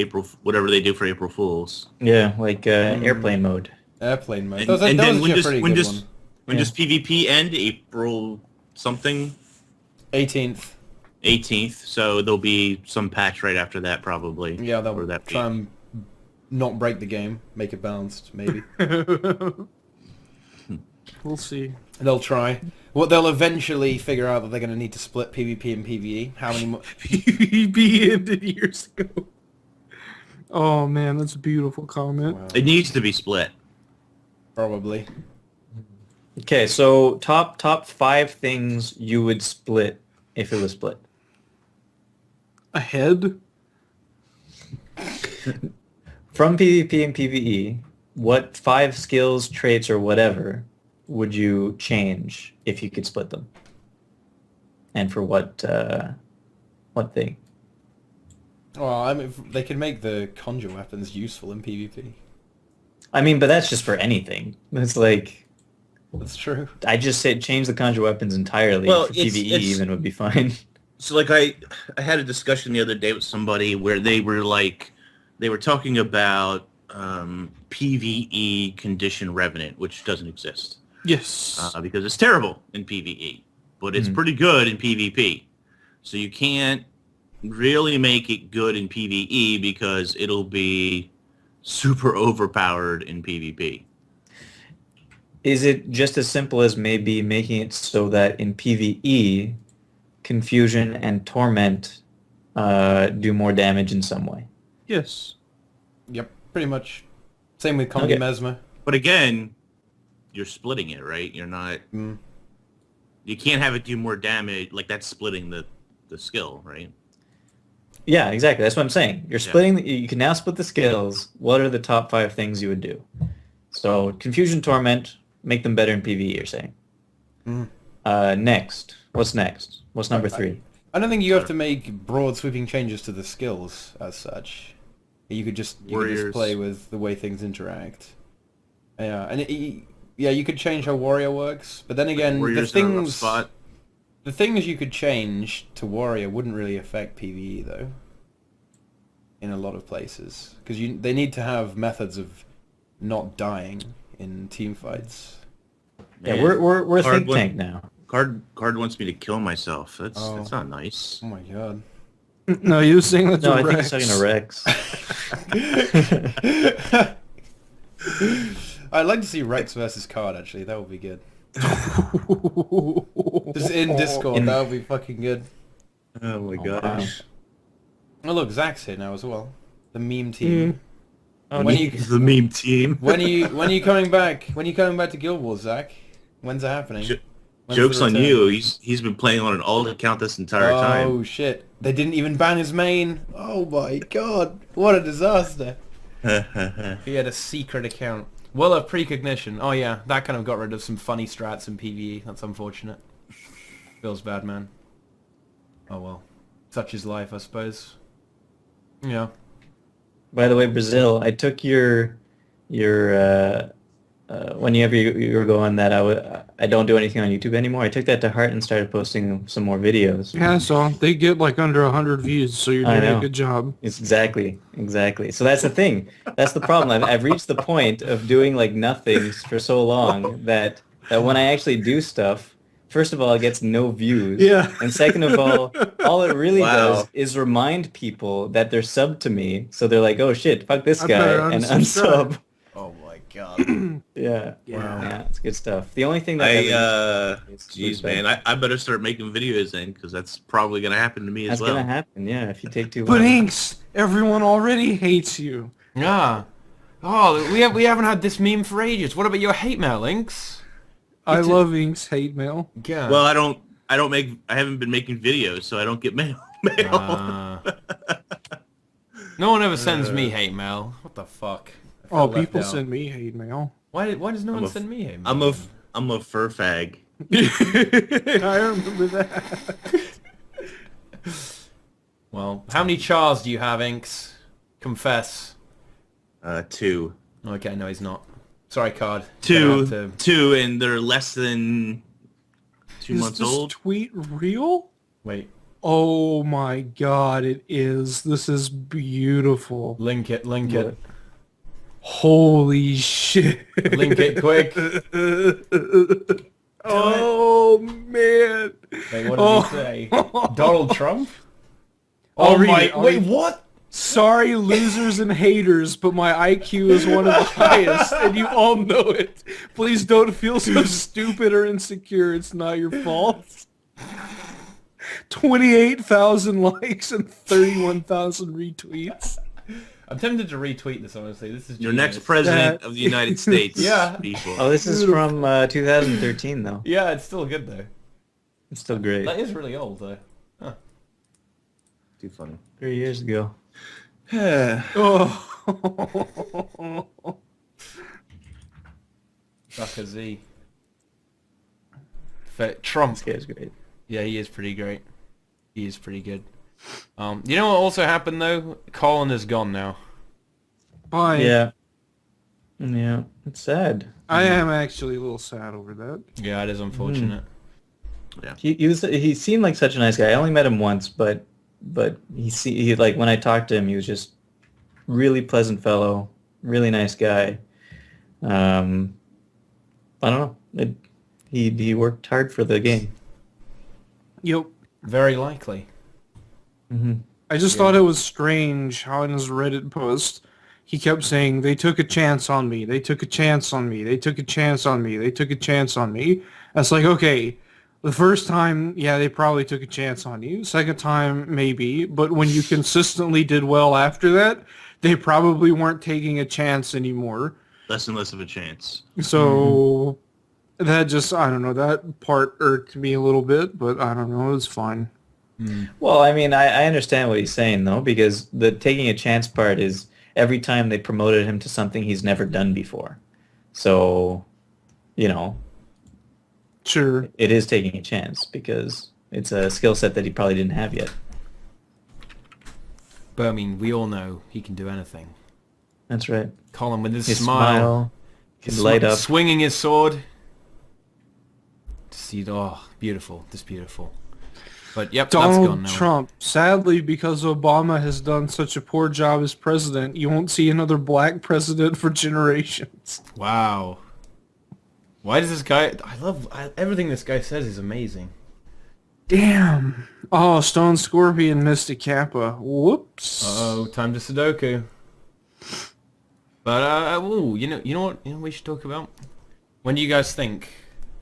whatever they do for April Fools. Yeah, like airplane mode. Airplane mode. And, That was and then actually a pretty good one. when Yeah. does PvP end? April something? 18th. 18th. So there'll be some patch right after that, probably. Yeah, Or they'll that try and not break the game, make it balanced, maybe. We'll see. They'll try. Well, they'll eventually figure out that they're going to need to split PvP and PvE. How many more? PvP ended years ago. Oh man, that's a beautiful comment. Wow, It needs to be split. probably. Okay, so top 5 things you would split if it was split. A head? From PvP and PvE, what 5 skills, traits, or whatever would you change if you could split them? And for what thing? Well, I mean, they can make the conjure weapons useful in PvP. I mean, but that's just for anything. It's like, That's true. I just said change the conjure weapons entirely. Well, for it's- PvE it's- even would be fine. So like I had a discussion the other day with somebody where they were talking about PvE condition revenant, which doesn't exist Yes. because it's terrible in PvE, but it's pretty good in PvP. So you can't really make it good in PvE because it'll be super overpowered in PvP. Is it just as simple as maybe making it so that in PvE, confusion and torment do more damage in some way? Yes. Yep, pretty much. Same with Congi Okay. Mesmer. But again, you're splitting it, right? You're not. Mm. You can't have it do more damage. Like that's splitting the skill, right? Yeah, exactly. That's what I'm saying. You're splitting. You can now split the skills. What are the top 5 things you would do? So confusion, torment, make them better in PvE. You're saying. Next, what's next? What's number 3? I don't think you have to make broad sweeping changes to the skills as such. You could just Warriors. play with the way things interact. Yeah, and you could change how warrior works, but then again, Warriors in a rough spot. the things you could change to warrior wouldn't really affect PvE though. In a lot of places, because they need to have methods of not dying in team fights. Yeah, Man, we're Hard think one. tank now. Card wants me to kill myself. That's Oh. that's not nice. Oh my god. No, you were saying that to No, I think Rex. he's talking to Rex. I'd like to see Rex versus Card actually. That would be good. Just in Discord, that would be fucking good. Oh my gosh. Oh look, Zach's here now as well. The meme team. Oh, When neat. you The meme team. when are you coming back? When are you coming back to Guild Wars, Zach? When's it happening? When's Joke's the on return? you. He's been playing on an alt account this entire time. Oh shit! They didn't even ban his main. Oh my god! What a disaster! He had a secret account. Well, of precognition. Oh yeah, that kind of got rid of some funny strats in PvE. That's unfortunate. Feels bad, man. Oh well. Such is life, I suppose. Yeah. By the way, Brazil, I took your whenever you were going that I don't do anything on YouTube anymore. I took that to heart and started posting some more videos. Yeah, so they get like under 100 views, so you're I doing a know. good job. It's exactly. So that's the thing. That's the problem. I've reached the point of doing like nothing for so long that when I actually do stuff, first of all, it gets no views. Yeah. And second of all it really Wow. does is remind people that they're subbed to me. So they're like, oh shit, fuck this I guy, better and unsubscribe. unsub. Oh my god. Yeah. Wow. Yeah, it's good stuff. The only thing that Jeez, man, I better start making videos then, because that's probably gonna happen to me that's as well. gonna happen. Yeah, if you take too But long. Inks, everyone already hates you. Yeah. Oh, we haven't had this meme for ages. What about your hate mail, Inks? I love Inks hate mail. Yeah. Well, I haven't been making videos, so I don't get mail. Ah. No one ever sends me hate mail. What the fuck? I feel Oh, left people out. send me hate mail. Why does no one a- send me hate mail? I'm a fur fag. I remember that. Well, how many chars do you have, Inks? Confess. 2. Okay, no, he's not. Sorry, Card. Two, and they're less than 2 Is months this old. tweet real? Wait, Oh my god, it is. This is beautiful. link it, link it. Holy shit. Link it quick. Oh man. Wait, what did he say? Donald Trump? I'll Oh read my, it, I'll wait, read it. what? Sorry, losers and haters, but my IQ is one of the highest, and you all know it. Please don't feel so stupid or insecure. It's not your fault. 28,000 likes and 31,000 retweets. I'm tempted to retweet this, honestly. This is Your genius. next president That- of the United States. Yeah. People. Oh, this is from 2013 though. Yeah, it's still good, though. It's still great. That is really old, though. Huh. Too funny. 3 years ago. Oh. Sucker Z. Trump. This guy's great. Yeah, he is pretty great. He is pretty good. You know what also happened, though? Colin is gone now. Bye. Yeah. Yeah. It's sad. I am actually a little sad over that. Yeah, it is unfortunate. He seemed like such a nice guy. I only met him once, but he like when I talked to him, he was just really pleasant fellow, really nice guy. I don't know. He worked hard for the game. Yep. Very likely. Hmm. I just thought it was strange how in his Reddit post he kept saying, they took a chance on me, they took a chance on me, they took a chance on me, they took a chance on me. And it's like, okay, the first time, yeah, they probably took a chance on you. Second time, maybe. But when you consistently did well after that, they probably weren't taking a chance anymore. Less and less of a chance. So that just, I don't know, that part irked me a little bit, but I don't know, it was fine. Well, I mean, I understand what he's saying though, because the taking a chance part is every time they promoted him to something he's never done before. So, you know, Sure. it is taking a chance because it's a skill set that he probably didn't have yet. But I mean, we all know he can do anything. That's right. Colin with his His smile, smile can light up. swinging his sword. See, oh, beautiful, just beautiful. But yep, that's gone Donald now. Trump. Sadly, because Obama has done such a poor job as president, you won't see another black president for generations. Wow. Why does this guy? Everything this guy says is amazing. Damn. Oh, Stone Scorpion missed a Kappa. Whoops. Uh-oh, time to Sudoku. But ooh, you know what we should talk about? When do you guys think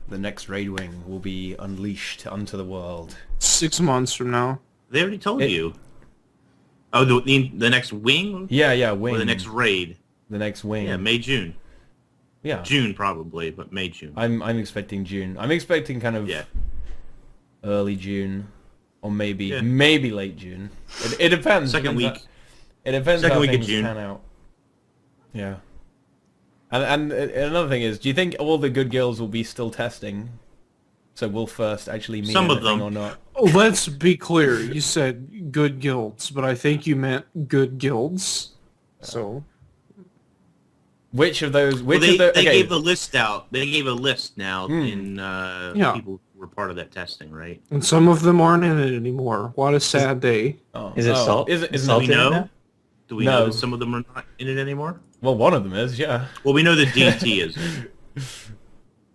the next Raid Wing will be unleashed onto the world? 6 months from now. They already told you. Oh, the next wing? Yeah, wing. Or the next raid? The next wing. Yeah, May, June. Yeah. June probably, but May, June. I'm expecting June. I'm expecting kind of early June, or maybe late June. It depends. Second week. It depends Second how week of things June. pan out. Yeah. And another thing is, do you think all the good guilds will be still testing? So we'll first actually mean Some of anything them. or not? Oh, let's be clear. You said good guilds, but I think you meant good guilds. So, Which of those? Well, Which they of the? Okay. gave a list out. They gave a list now in Yeah. people who were part of that testing, right? and some of them aren't in it anymore. What a sad day. Oh, Is it oh, salt? Is it? Is Isn't salt it? we in it know? now? Do we No. know that some of them are not in it anymore? Well, one of them is. Yeah. Well, we know that DT is,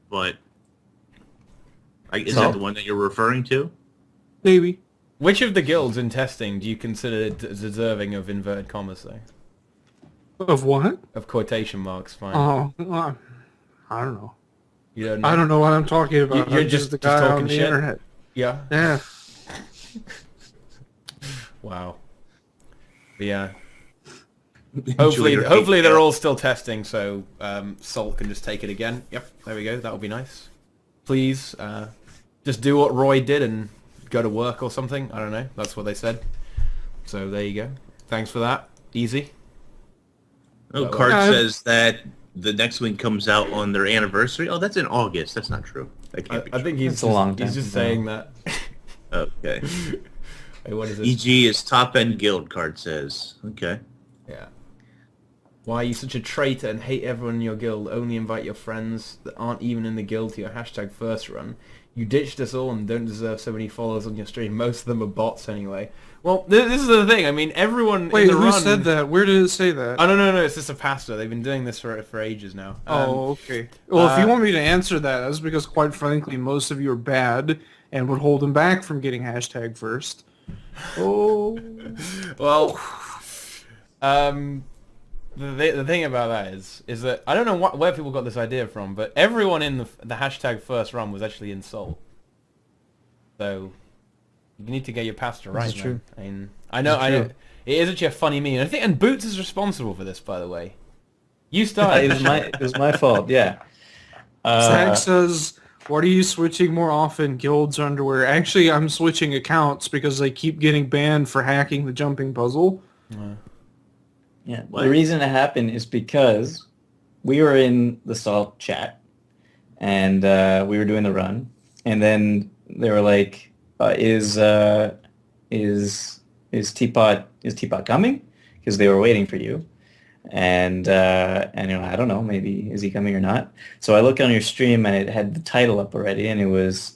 but is that the one that you're referring to? Maybe. Which of the guilds in testing do you consider deserving of inverted commas, though? Of what? Of quotation marks, fine. Oh, I don't know. You don't know? I don't know what I'm talking about. You're I'm just the guy talking on the shit? internet. Yeah. Yeah. Wow. But yeah. Enjoy your Hopefully hate they're mail. all still testing, so Salt can just take it again. Yep, there we go. That'll be nice. Please, just do what Roy did and go to work or something. I don't know. That's what they said. So there you go. Thanks for that. Easy. Oh, Well, Card yeah, says that the next wing comes out on their anniversary. Oh, that's in August. That's not true. That can't be I true. think he's It's a long time He's just from now. saying that. Okay. Wait, what is this? EG is top-end guild, Card says. Okay. Yeah. Why are you such a traitor and hate everyone in your guild? Only invite your friends that aren't even in the guild to your hashtag first run. You ditched us all and don't deserve so many followers on your stream. Most of them are bots anyway. Well, this is the thing. I mean, everyone Wait, in the who run... said that? Where did it say that? Oh, no, it's just a pastor. They've been doing this for ages now. Oh, okay. Well, if you uh, want me to answer that, that's because, quite frankly, most of you are bad and would hold them back from getting hashtag first. Oh. Well, the thing about that is that I don't know where people got this idea from, but everyone in the hashtag first run was actually in Seoul. So you need to get your pastor right. This is true. Man. I mean, I know. It is actually a funny meme. I think, and Boots is responsible for this, by the way. You started. It was my fault. Yeah. Zach says, "What are you switching more often, guilds or underwear?" Actually, I'm switching accounts because they keep getting banned for hacking the jumping puzzle. Yeah. What? The reason it happened is because we were in the Salt chat, and we were doing the run, and then they were like, "Is Teapot coming?" Because they were waiting for you, and you know, I don't know, maybe is he coming or not? So I looked on your stream, and it had the title up already, and it was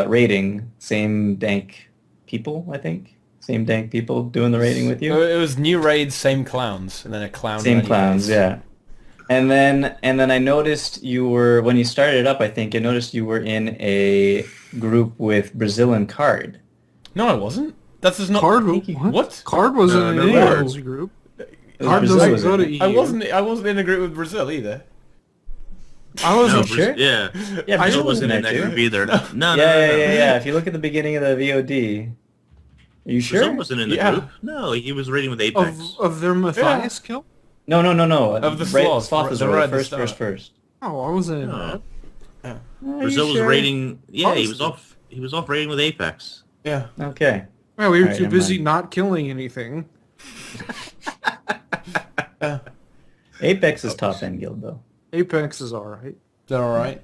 rating same dank people, I think. Same dank people doing the rating with you. It was new raids, same clowns, and then a clown. Same ready clowns, raids. yeah. And then I noticed you were, when you started up, I think I noticed you were in a group with Brazil and Card. No, I wasn't. That's just not. Card, what? what? Card wasn't No, in no, any Card. of those group. It was Card Brazil, doesn't was go it? to EU. I wasn't in a group with Brazil either. I wasn't No, sure? Yeah. Yeah, I Brazil wasn't in there that too. group either. No, Yeah. If you look at the beginning of the VOD, are you Brazil sure? wasn't in the Yeah. group. No, he was raiding with Apex. Of their Matthias kill? No. Of the sloth, Sloth is the right. red First. Oh, I wasn't in No. that. Brazil was raiding. Yeah, he was Honestly. off. He was off raiding with Apex. Yeah. Okay. Well, we were Alright, too never busy mind. not killing anything. Apex is top end guild though. Apex is alright. Is that all right?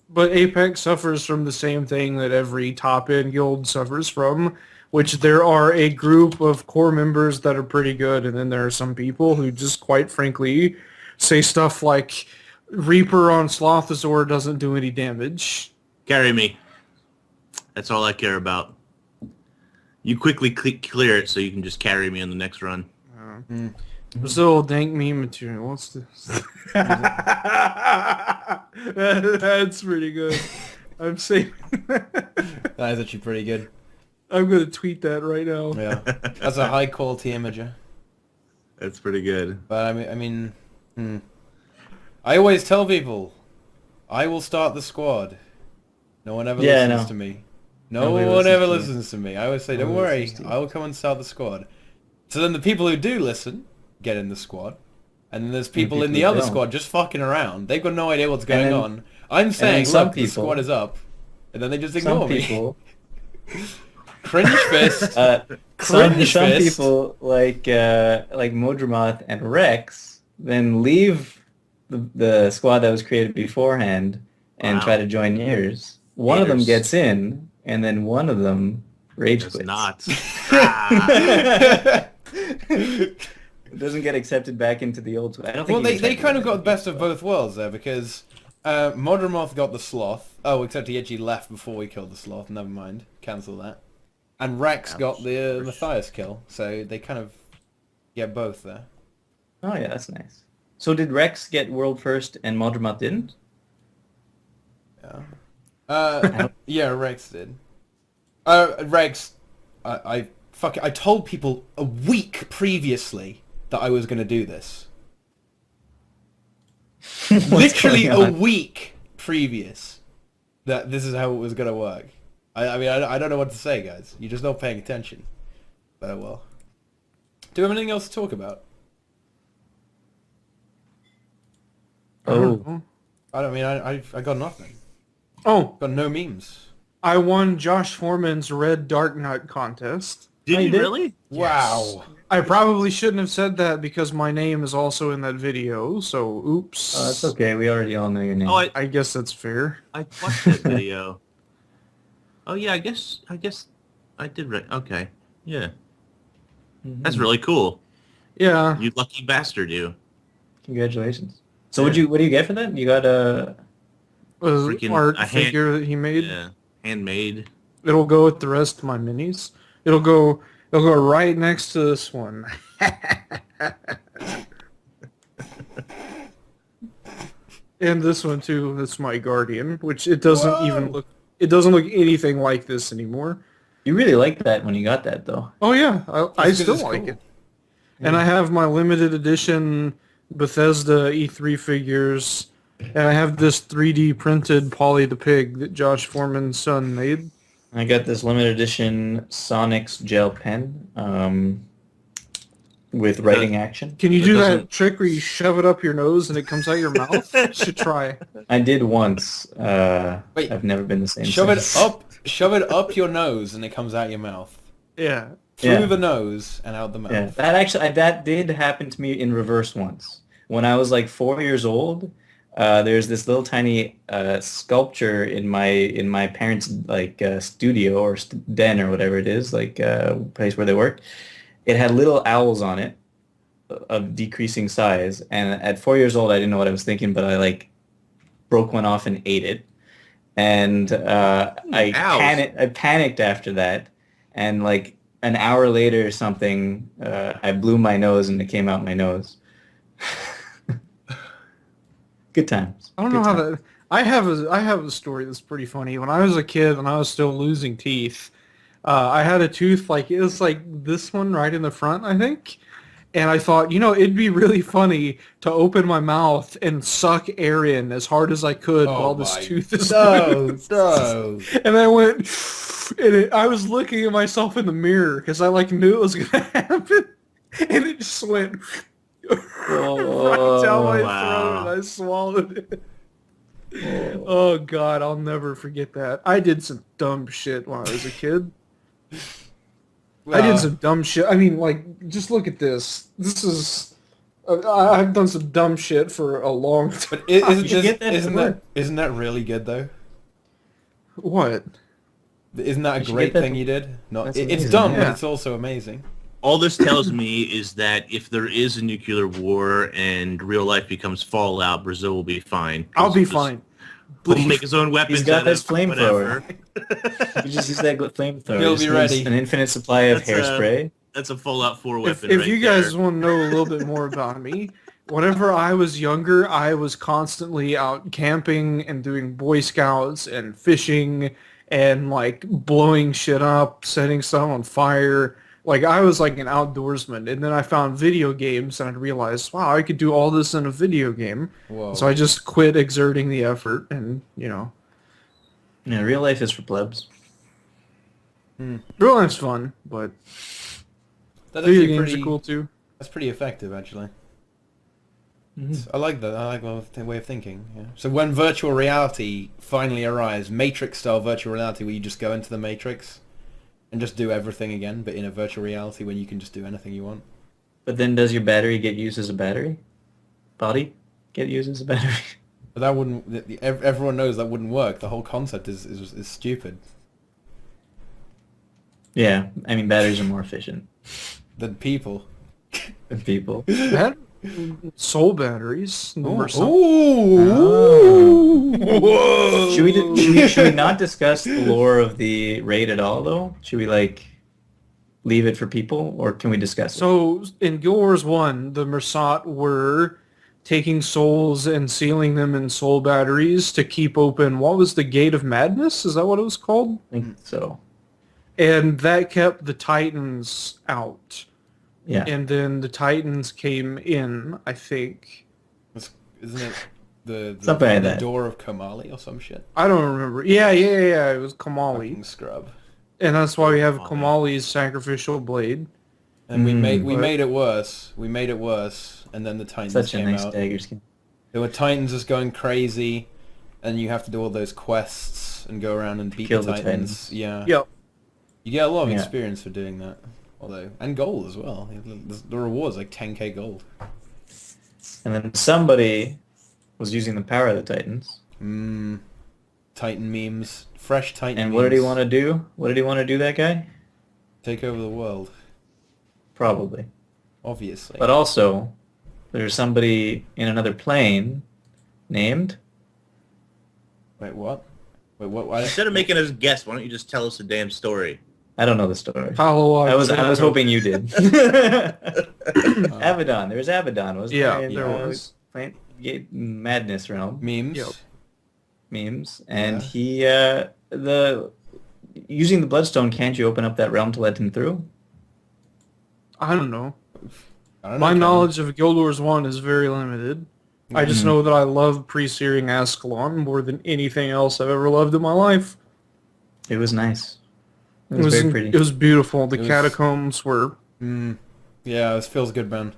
But Apex suffers from the same thing that every top-end guild suffers from, which there are a group of core members that are pretty good, and then there are some people who just, quite frankly, say stuff like, Reaper on Slothosaur doesn't do any damage. Carry me. That's all I care about. You quickly clear it so you can just carry me on the next run. Brazil dank meme material. What's this? That's pretty good. I'm saying That is actually pretty good. I'm gonna tweet that right now. Yeah. That's a high quality imager. That's pretty good. But I always tell people, I will start the squad. No one ever Yeah, I listens know. to me. No Nobody one listens ever to you. listens to me. I always say, don't Nobody worry, listens to you. I will come and start the squad. So then the people who do listen get in the squad. And then there's people in people the who other don't. squad just fucking around. They've got no idea what's going then- on. I'm saying, some look, the people- squad is up. And then they just ignore Some me. people, Cringe fist. some Cringe fist. people like Modramoth and Rex then leave the squad that was created beforehand and Wow. try to join yours. One of them Haters. gets in, and then one of them rage It's quits. not. It doesn't get accepted back into the old squad. I don't think Well, you they can kind of check got the best of both worlds there because Modramoth got the sloth. Oh, except he actually left before we killed the sloth. Never mind. Cancel that. And Rex got the Matthias kill. So they kind of get both there. Oh yeah, that's nice. So did Rex get world first and Modramoth didn't? Yeah. Yeah, Rex did. Rex, I told people a week previously that I was going to do this. Literally going a on? week previous that this is how it was going to work. I mean, I don't know what to say, guys. You're just not paying attention. But oh well. Do we have anything else to talk about? Oh, I don't mean, I got nothing. Oh, Got no memes. I won Josh Foreman's Red Dark Knight contest. Did Oh, you you did? really? Wow. I probably shouldn't have said that because my name is also in that video, so oops. Oh, that's okay. We already all know your name. Oh, I guess that's fair. I watched that video. Oh yeah, I guess I did. Okay, yeah, that's really cool. Yeah. You lucky bastard, you. Congratulations. So what do you get for that? You got a... Was Freaking art a hand- figure that he made. Yeah, handmade. It'll go with the rest of my minis. It'll go right next to this one. And this one too. That's my guardian, which it doesn't even look. It doesn't look anything like this anymore. You really liked that when you got that, though. Oh yeah, I That's 'cause still it's like cool. it. And I have my limited edition Bethesda E3 figures, and I have this 3D printed Polly the Pig that Josh Foreman's son made. I got this limited edition Sonic's gel pen with writing action. Can you It do doesn't- that trick where you shove it up your nose and it comes out your mouth? You should try. I did once. Wait. I've never been the same Shove it since. up your nose, and it comes out your mouth. Yeah. Through Yeah. the nose and out the mouth. Yeah, that did happen to me in reverse once. When I was like 4 years old, there's this little tiny sculpture in my parents' like studio or den or whatever it is, like place where they work. It had little owls on it of decreasing size, and at 4 years old, I didn't know what I was thinking, but I like broke one off and ate it, and I panicked after that, and like an hour later or something, I blew my nose and it came out my nose. Good times. I don't know how that. I have a story that's pretty funny. When I was a kid and I was still losing teeth, I had a tooth like it was like this one right in the front, I think. And I thought, it'd be really funny to open my mouth and suck air in as hard as I could while this tooth is loose. No. And I went, and I was looking at myself in the mirror because I like knew it was gonna happen, and it just went right down my throat, and I swallowed it. Oh God, I'll never forget that. I did some dumb shit when I was a kid. I did some dumb shit. I mean, like, just look at this. This is. I've done some dumb shit for a long time. But isn't should get that isn't that really good though? What? Isn't that a should great get that thing you did? No, That's it's amazing, dumb, yeah. but it's also amazing. All this tells me is that if there is a nuclear war and real life becomes Fallout, Brazil will be fine. I'll be fine. He'll make his own weapons. He's got out of this flamethrower. whatever. You just use that flamethrower. He'll Just be use ready. An infinite supply of That's, hairspray. That's a Fallout 4 If, weapon if right you guys there. want to know a little bit more about me, whenever I was younger, I was constantly out camping and doing Boy Scouts and fishing and like blowing shit up, setting stuff on fire. Like I was like an outdoorsman, and then I found video games and I realized, wow, I could do all this in a video game. Whoa. So I just quit exerting the effort, and Yeah, real life is for plebs. real life's fun, but That's video actually games pretty, are cool too. That's pretty effective, actually. I like that. I like the way of thinking. Yeah. So when virtual reality finally arrives, Matrix-style virtual reality, where you just go into the Matrix and just do everything again, but in a virtual reality when you can just do anything you want. But then does your battery get used as a battery? Body get used as a battery? But that wouldn't. Everyone knows that wouldn't work. The whole concept is stupid. Yeah, I mean batteries are more efficient Than people. than people. Soul batteries. Or something. Whoa! Should we not discuss the lore of the raid at all though? Should we like leave it for people, or can we discuss it? So in Guild Wars 1, the Mersat were taking souls and sealing them in soul batteries to keep open, what was the Gate of Madness? Is that what it was called? I think so. And that kept the Titans out. Yeah. And then the Titans came in, I think. Isn't it the Something like that. door of Kamali or some shit? I don't remember. Yeah, it was Kamali. Fucking scrub. And that's why we have Kamali. Kamali's sacrificial blade. And we But- made it worse. We made it worse, and then the Titans Such a came nice out. dagger skin. There were Titans just going crazy, and you have to do all those quests and go around and beat Kill the the Titans. Titans. Yeah. Yep. You get a lot of Yeah. experience for doing that. Although, and gold as well. The reward's like 10k gold. And then somebody was using the power of the Titans. Titan memes. Fresh Titan And memes. what did he want to do? What did he want to do, that guy? Take over the world. Probably. Obviously. But also, there's somebody in another plane named... Wait, what? Wait, what? Why? Instead of making us guess, why don't you just tell us the damn story? I don't know the story. Palo I was Alto. hoping you did. Abaddon. There was Abaddon, wasn't Yeah, there? there was. Madness realm. Memes? Yep. Memes. And Yeah. using the Bloodstone, can't you open up that realm to let him through? I don't know. I don't know, My Kevin. knowledge of Guild Wars 1 is very limited. I just know that I love pre-searing Ascalon more than anything else I've ever loved in my life. It was nice. It was very pretty. It was beautiful. The It was- catacombs were... Yeah, this feels good, man.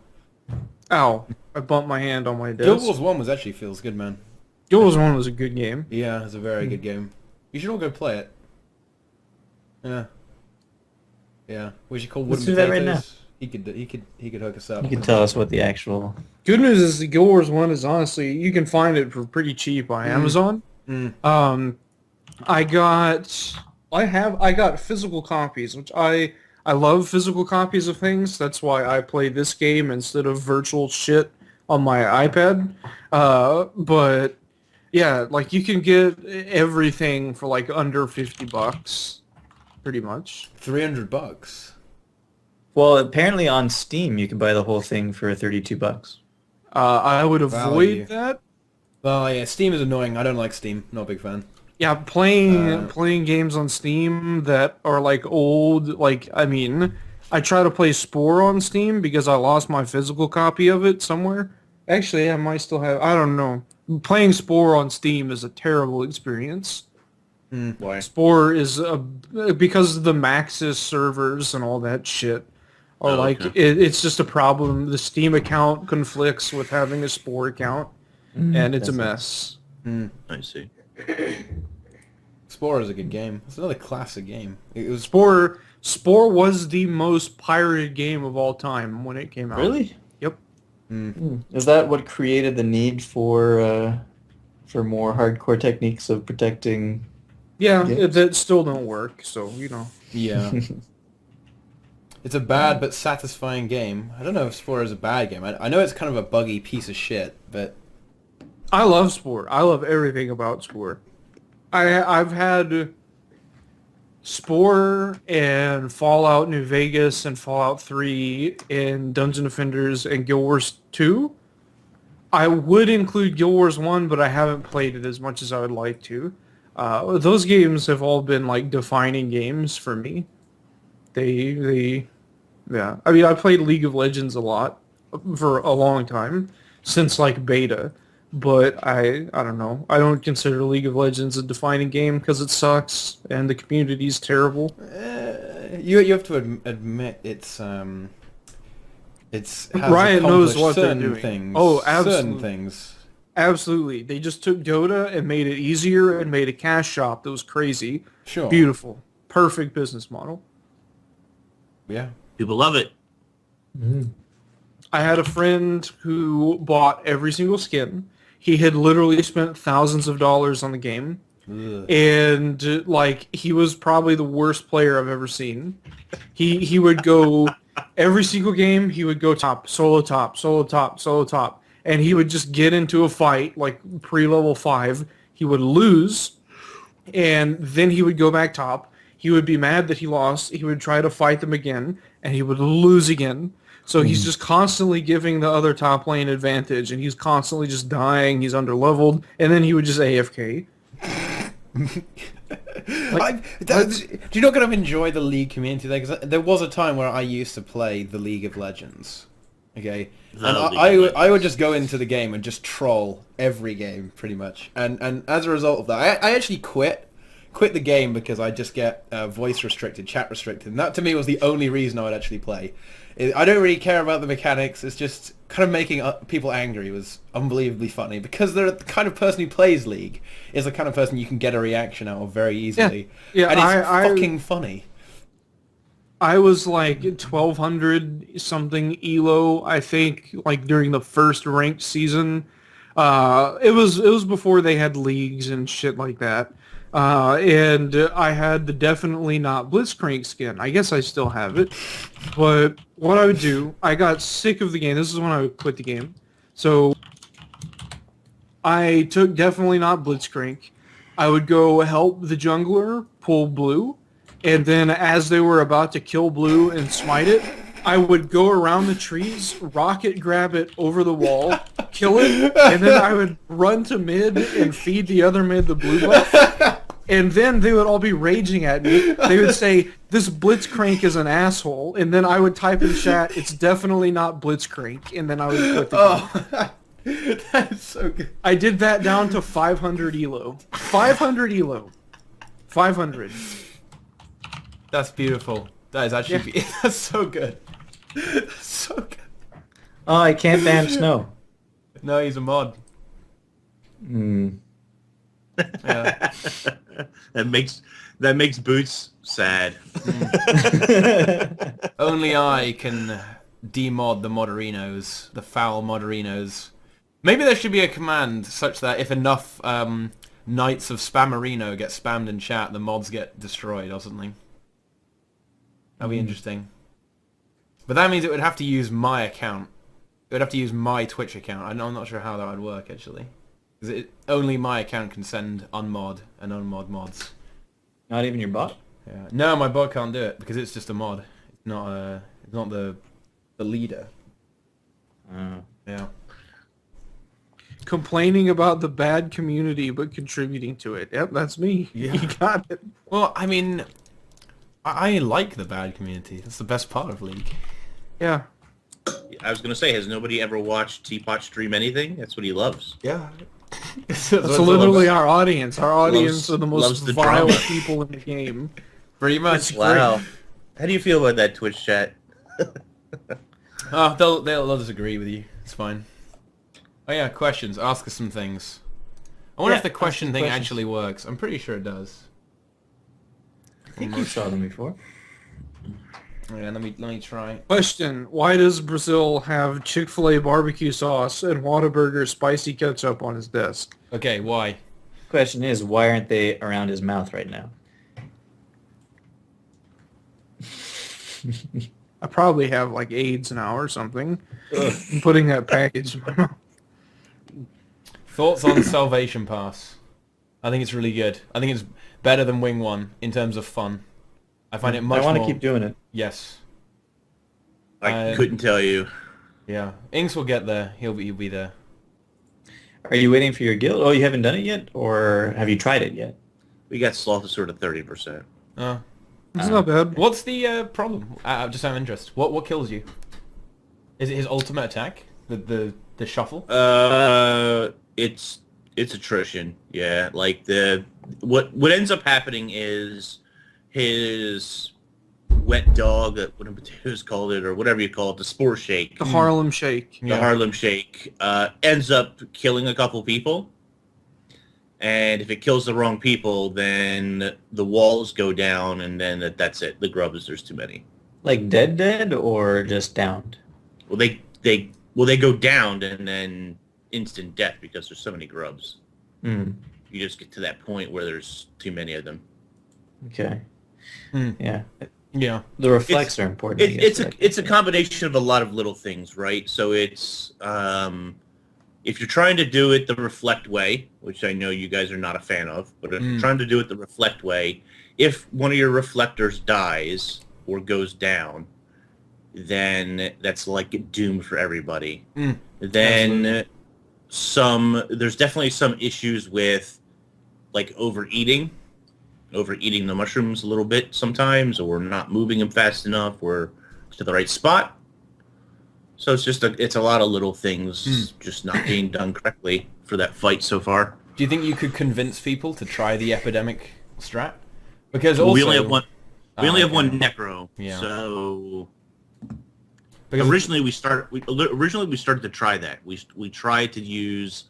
Ow. I bumped my hand on my desk. Guild Wars 1 was actually feels good, man. Guild Wars 1 was a good game. Yeah, it's a very good game. You should all go play it. Yeah. Yeah. We should call Let's Wooden do that right Potatoes. He could hook us up. You can tell us what the actual... Good news is the Guild Wars 1 is honestly, you can find it for pretty cheap on Amazon. I got physical copies, which I love physical copies of things. That's why I play this game instead of virtual shit on my iPad. But yeah, like you can get everything for like under $50, pretty much. $300. Well, apparently on Steam, you can buy the whole thing for $32. I would Value. avoid that. Well, yeah, Steam is annoying. I don't like Steam. Not a big fan. Yeah, playing games on Steam that are like old, like, I mean, I try to play Spore on Steam because I lost my physical copy of it somewhere. Actually, I might still have, I don't know. Playing Spore on Steam is a terrible experience. Why? Spore is, because of the Maxis servers and all that shit, or okay. it's just a problem. The Steam account conflicts with having a Spore account, and it's a mess. I see. Spore is a good game. It's another classic game. It was Spore was the most pirated game of all time when it came out. Really? Yep. Is that what created the need for more hardcore techniques of protecting... Yeah, Games? that still don't work, so, you know. Yeah. It's a bad but satisfying game. I don't know if Spore is a bad game. I know it's kind of a buggy piece of shit, but... I love Spore. I love everything about Spore. I've had Spore and Fallout New Vegas and Fallout 3 and Dungeon Defenders and Guild Wars 2. I would include Guild Wars 1, but I haven't played it as much as I would like to. Those games have all been like defining games for me. Yeah. I mean, I played League of Legends a lot for a long time, since like beta. But I don't know. I don't consider League of Legends a defining game because it sucks and the community's terrible. You have to admit it's has Riot knows accomplished what they're certain doing. Things, Oh, certain absolutely. things. Absolutely. They just took Dota and made it easier and made a cash shop that was crazy. Sure. Beautiful. Perfect business model. Yeah. People love it. I had a friend who bought every single skin. He had literally spent thousands of dollars on the game. Ugh. And like he was probably the worst player I've ever seen. He would go every single game, he would go top, solo top, solo top, solo top. And he would just get into a fight, like pre-level 5. He would lose, and then he would go back top. He would be mad that he lost. He would try to fight them again, and he would lose again. So he's just constantly giving the other top lane advantage, and he's constantly just dying. He's underleveled, and then he would just AFK. Do you not kind of enjoy the League community there? Because there was a time where I used to play the League of Legends. Okay, and I would just go into the game and just troll every game pretty much, and as a result of that, I actually quit the game because I just get voice restricted, chat restricted, and that to me was the only reason I would actually play. I don't really care about the mechanics. It's just kind of making people angry was unbelievably funny because they're the kind of person who plays League is the kind of person you can get a reaction out of very easily. Yeah, and it's fucking funny. I was like 1200 something elo, I think, like during the first ranked season. It was before they had leagues and shit like that. And I had the definitely not Blitzcrank skin. I guess I still have it. But what I would do, I got sick of the game. This is when I would quit the game. So I took definitely not Blitzcrank. I would go help the jungler pull blue, and then as they were about to kill blue and smite it, I would go around the trees, rocket grab it over the wall, kill it, and then I would run to mid and feed the other mid the blue buff. And then they would all be raging at me. They would say, this Blitzcrank is an asshole. And then I would type in chat, it's definitely not Blitzcrank. And then I would quit the game. Oh, that is so good. I did that down to 500 elo. 500 elo. 500. That's beautiful. That is actually that's so good. That's so good. Oh, I can't ban snow. No, he's a mod. Yeah. That makes Boots sad. Only I can demod the moderinos, the foul moderinos. Maybe there should be a command such that if enough Knights of Spammerino get spammed in chat, the mods get destroyed or something. That'd be interesting. But that means it would have to use my account. It would have to use my Twitch account. I'm not sure how that would work, actually. Because only my account can send unmod and unmod mods. Not even your bot? Yeah. No, my bot can't do it because it's just a mod. It's not the leader. Oh. Yeah. Complaining about the bad community but contributing to it. Yep, that's me. Yeah. You got it. Well, I mean, I like the bad community. That's the best part of League. Yeah. I was gonna say, has nobody ever watched Teapot stream anything? That's what he loves. Yeah. That's literally our audience. Our audience are the most loves the vile drama. people in the game. Pretty much. Wow. How do you feel about that Twitch chat? Oh, they'll disagree with you. It's fine. Oh yeah, questions. Ask us some things. I wonder Yeah, if the question ask thing questions. actually works. I'm pretty sure it does. I think you saw them before. Yeah, let me try. Question: why does Brazil have Chick-fil-A barbecue sauce and Whataburger spicy ketchup on his desk? Okay, why? Question is, why aren't they around his mouth right now? I probably have like AIDS now or something. I'm putting that package in my mouth. Thoughts on Salvation Pass? I think it's really good. I think it's better than Wing 1 in terms of fun. I find it much I want to more... keep doing it. Yes. I couldn't tell you. Yeah. Inks will get there. He'll be there. Are you waiting for your guild? Oh, you haven't done it yet? Or have you tried it yet? We got Slothosword at 30%. Oh. It's not bad. What's the problem? Just out of interest. What kills you? Is it his ultimate attack? The shuffle? It's attrition. Yeah, like what ends up happening is his wet dog, what potatoes called it, or whatever you call it, the spore shake. The Harlem Shake. The Harlem Shake ends up killing a couple people. And if it kills the wrong people, then the walls go down, and then that's it. The grub is there's too many. Like dead or just downed? Well, they go down and then instant death because there's so many grubs. Mm. You just get to that point where there's too many of them. Okay. Hmm. Yeah. Yeah. The reflex are important. I guess, It's a combination of a lot of little things, right? So it's if you're trying to do it the reflect way, which I know you guys are not a fan of, but if you're trying to do it the reflect way, if one of your reflectors dies or goes down, then that's like doom for everybody. Then there's definitely some issues with like overeating the mushrooms a little bit sometimes, or not moving them fast enough, or to the right spot. So it's a lot of little things just not being done correctly for that fight so far. Do you think you could convince people to try the epidemic strat? Because also we only have one. We only have one necro. Yeah. So because originally we started to try that. We tried to use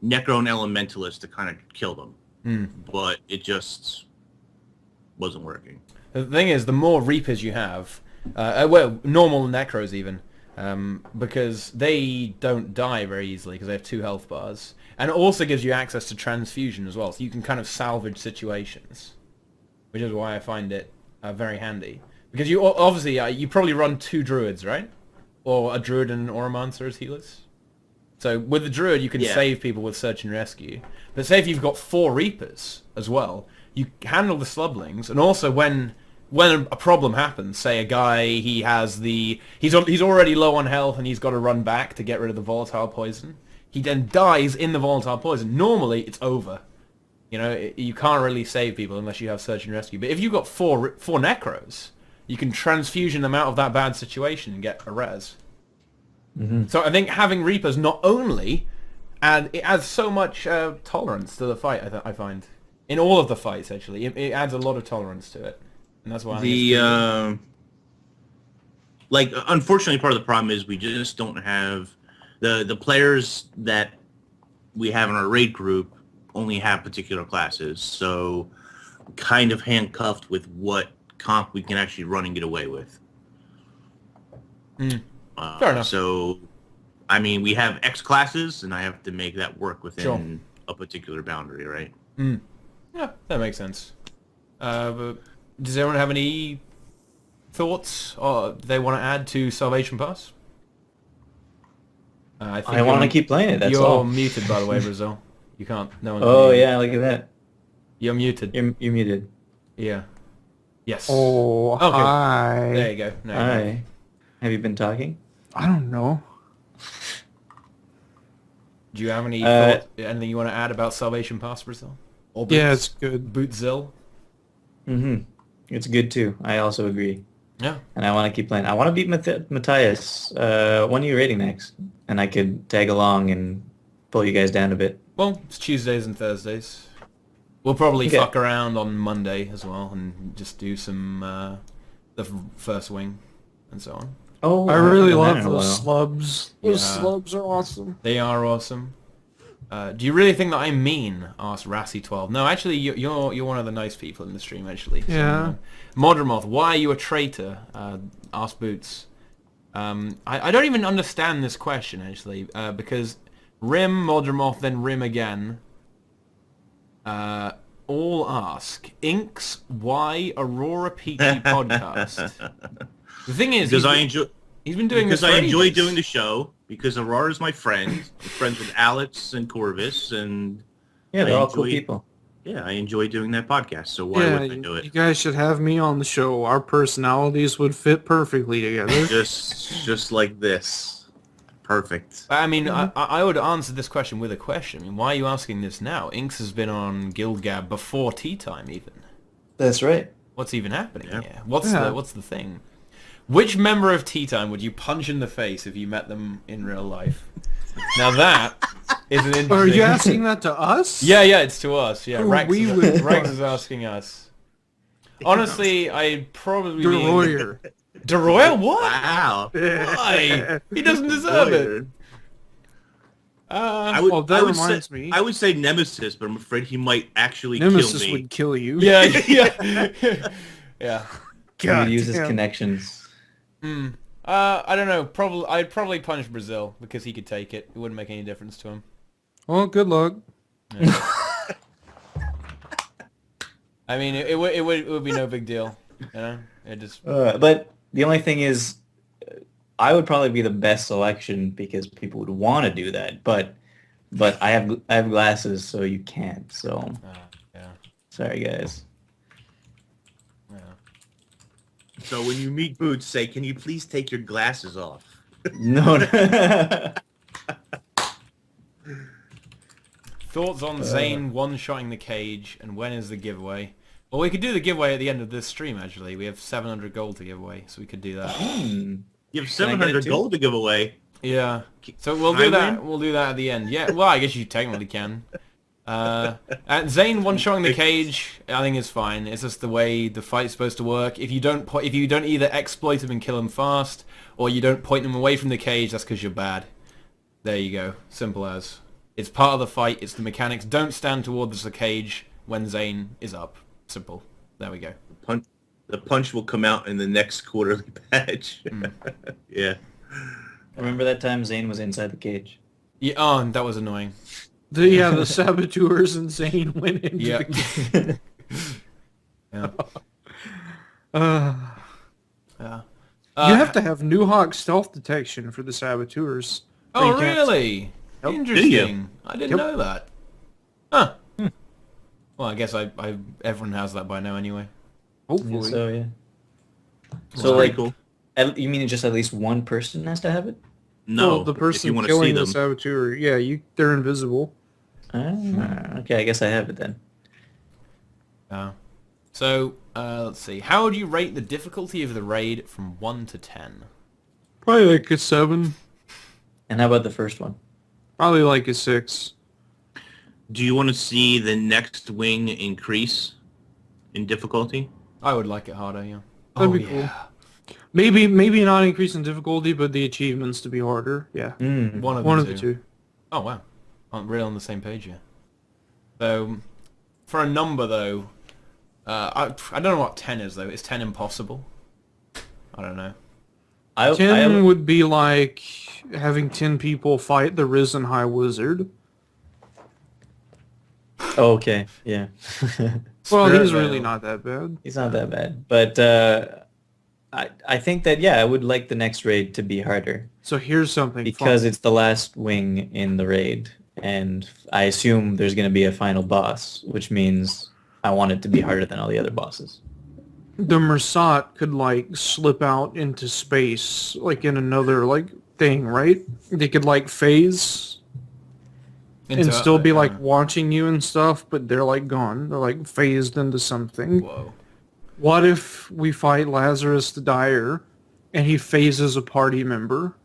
necro and elementalist to kind of kill them, but it just wasn't working. The thing is, the more Reapers you have, normal Necros even, because they don't die very easily because they have 2 health bars. And it also gives you access to transfusion as well, so you can kind of salvage situations, which is why I find it very handy. Because you obviously, you probably run 2 Druids, right? Or a Druid and an Oromancer as healers. So with the Druid, you can save people with Search and Rescue. But say if you've got 4 Reapers as well, you handle the Slublings, and also when a problem happens, say a guy, he's already low on health and he's got to run back to get rid of the volatile poison, he then dies in the volatile poison. Normally, it's over. You know, you can't really save people unless you have Search and Rescue. But if you've got 4 Necros, you can transfusion them out of that bad situation and get a res. Mm-hmm. So I think having Reapers not only it adds so much tolerance to the fight. I find in all of the fights actually, it adds a lot of tolerance to it, and that's why unfortunately, part of the problem is we just don't have the players that we have in our raid group only have particular classes, so kind of handcuffed with what comp we can actually run and get away with. Fair enough. So, I mean, we have X classes, and I have to make that work within a particular boundary, right? Yeah, that makes sense. But does anyone have any thoughts they want to add to Salvation Pass? I want to keep playing it, that's you're all. You're muted, by the way, Brazil. You can't... No one Oh, yeah, look at that. You're muted. You're muted. Yeah. Yes. Oh, okay. Hi. There you go. Hi. Have you been talking? I don't know. Do you have any thoughts, anything you want to add about Salvation Pass, Brazil? Or Boots? Yeah, it's good. Bootzil? Mm-hmm. It's good too. I also agree. Yeah. And I want to keep playing. I want to beat Matthias. When are you raiding next? And I could tag along and pull you guys down a bit. Well, it's Tuesdays and Thursdays. We'll probably fuck around on Monday as well and just do some the first wing and so on. Oh, I really love those slubs. Those slubs are awesome. They are awesome. Do you really think that I'm mean? Asked Rassi12. No, actually, you're one of the nice people in the stream, actually. Yeah. So, Modremoth, why are you a traitor? Asked Boots. I don't even understand this question, actually, because Rim, Modremoth, then Rim again, all ask, Inks, why Aurora Peachy podcast? The thing is, because he's been doing because this for I enjoy ages. doing the show. Because Aurora is my friend. I'm friends with Alex and Corvus, and yeah, they're all cool people. Yeah, I enjoy doing that podcast. So why wouldn't I do it? You guys should have me on the show. Our personalities would fit perfectly together. just like this, perfect. I mean, I would answer this question with a question. I mean, why are you asking this now? Inks has been on Guildgab before TeaTime even. That's right. What's even happening here? What's the thing? Which member of TeaTime would you punch in the face if you met them in real life? Now that is an interesting... Are you asking that to us? Yeah, it's to us. Yeah, Rex Rex is asking us. Honestly, I'd probably DeRoyer. DeRoyer? What? Wow. Why? He doesn't deserve it. I would say Nemesis, but I'm afraid he might actually kill me. Nemesis would kill you. Yeah. He would use his connections. I don't know. I'd probably punish Brazil because he could take it. It wouldn't make any difference to him. Well, good luck. Yeah. I mean, it would be no big deal. You know, it just. But the only thing is, I would probably be the best selection because people would want to do that. But I have glasses, so you can't. So sorry, guys. So when you meet Boots, say, "Can you please take your glasses off?" No. Thoughts on Zane one-shotting the cage, and when is the giveaway? Well, we could do the giveaway at the end of this stream, actually. We have 700 gold to give away, so we could do that. You have 700 gold to give away. Yeah. So we'll do that. We'll do that at the end. Yeah. Well, I guess you technically can. Zane one-shotting the cage, I think is fine. It's just the way the fight's supposed to work. If you don't either exploit him and kill him fast, or you don't point him away from the cage, that's because you're bad. There you go. Simple as. It's part of the fight. It's the mechanics. Don't stand towards the cage when Zane is up. Simple. There we go. The punch will come out in the next quarterly patch. Yeah. Remember that time Zane was inside the cage? Yeah, oh, that was annoying. The saboteurs and Zane went into Yeah. the Yeah. uh, Yeah. you have to have Nuhawk stealth detection for the saboteurs. Oh, You can't- really? Yep. Interesting. I didn't Yep. know that. Huh. Well, I guess everyone has that by now anyway. Hopefully. So yeah. So So pretty like, cool. you mean just at least one person has to have it? No, Well, the if you person want to see killing the them. saboteur, yeah, they're invisible. Okay, I guess I have it then. So, let's see. How would you rate the difficulty of the raid from 1 to 10? Probably like a 7. And how about the first one? Probably like a 6. Do you want to see the next wing increase in difficulty? I would like it harder, yeah. That'd be cool. Maybe not increase in difficulty, but the achievements to be harder. Yeah. One One of the two. Oh, wow. I'm really on the same page here. So, for a number, though, I don't know what 10 is, though. Is 10 impossible? I don't know. 10 would be like having 10 people fight the Risen High Wizard. Oh, okay, yeah. Well, Spirit he's Veil. really not that bad. He's not that bad. But I think that, yeah, I would like the next raid to be harder. So here's something Because fun. it's the last wing in the raid. And I assume there's going to be a final boss, which means I want it to be harder than all the other bosses. The Mersat could like slip out into space, like in another like thing, right? They could like phase and still be like watching you and stuff, but they're like gone. They're like phased into something. Whoa. What if we fight Lazarus the Dyer and he phases a party member?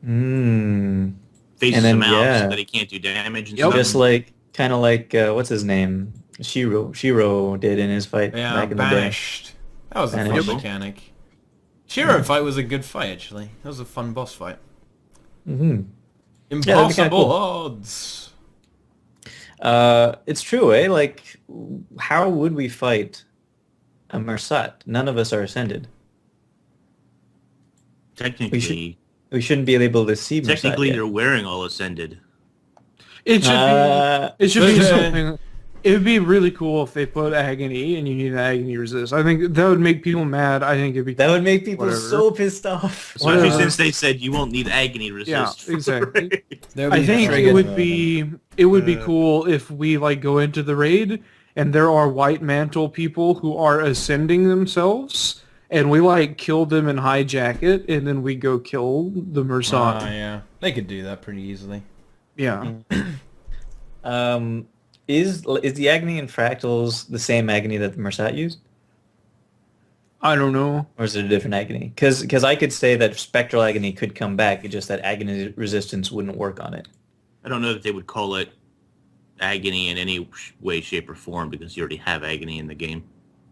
Faces And then, him out yeah. so that he can't do damage and Yep. stuff. Just like, kind of like, what's his name? Shiro did in his fight Yeah, back in the day. banished. That was a fun Banished. mechanic. Shiro fight was a good fight, actually. That was a fun boss fight. Mm-hmm. Impossible cool. odds. It's true, eh? Like, how would we fight a Mersat? None of us are ascended. Technically, We shouldn't be able to see Mersat technically yet. they're wearing all ascended. It should be. It should be But, something. It would be really cool if they put agony and you need an agony resist. I think that would make people mad. I think it'd be. That would make people Whatever. so pissed off. Especially Whatever. since they said you won't need agony resist. Yeah, exactly. There'll I think trigger. it would be cool if we like go into the raid and there are white mantle people who are ascending themselves and we like kill them and hijack it and then we go kill the Mersat. Yeah. They could do that pretty easily. Yeah. Is the agony in fractals the same agony that the Mersat used? I don't know. Or is it a different agony? Because I could say that spectral agony could come back, it's just that agony resistance wouldn't work on it. I don't know that they would call it agony in any way, shape, or form because you already have agony in the game.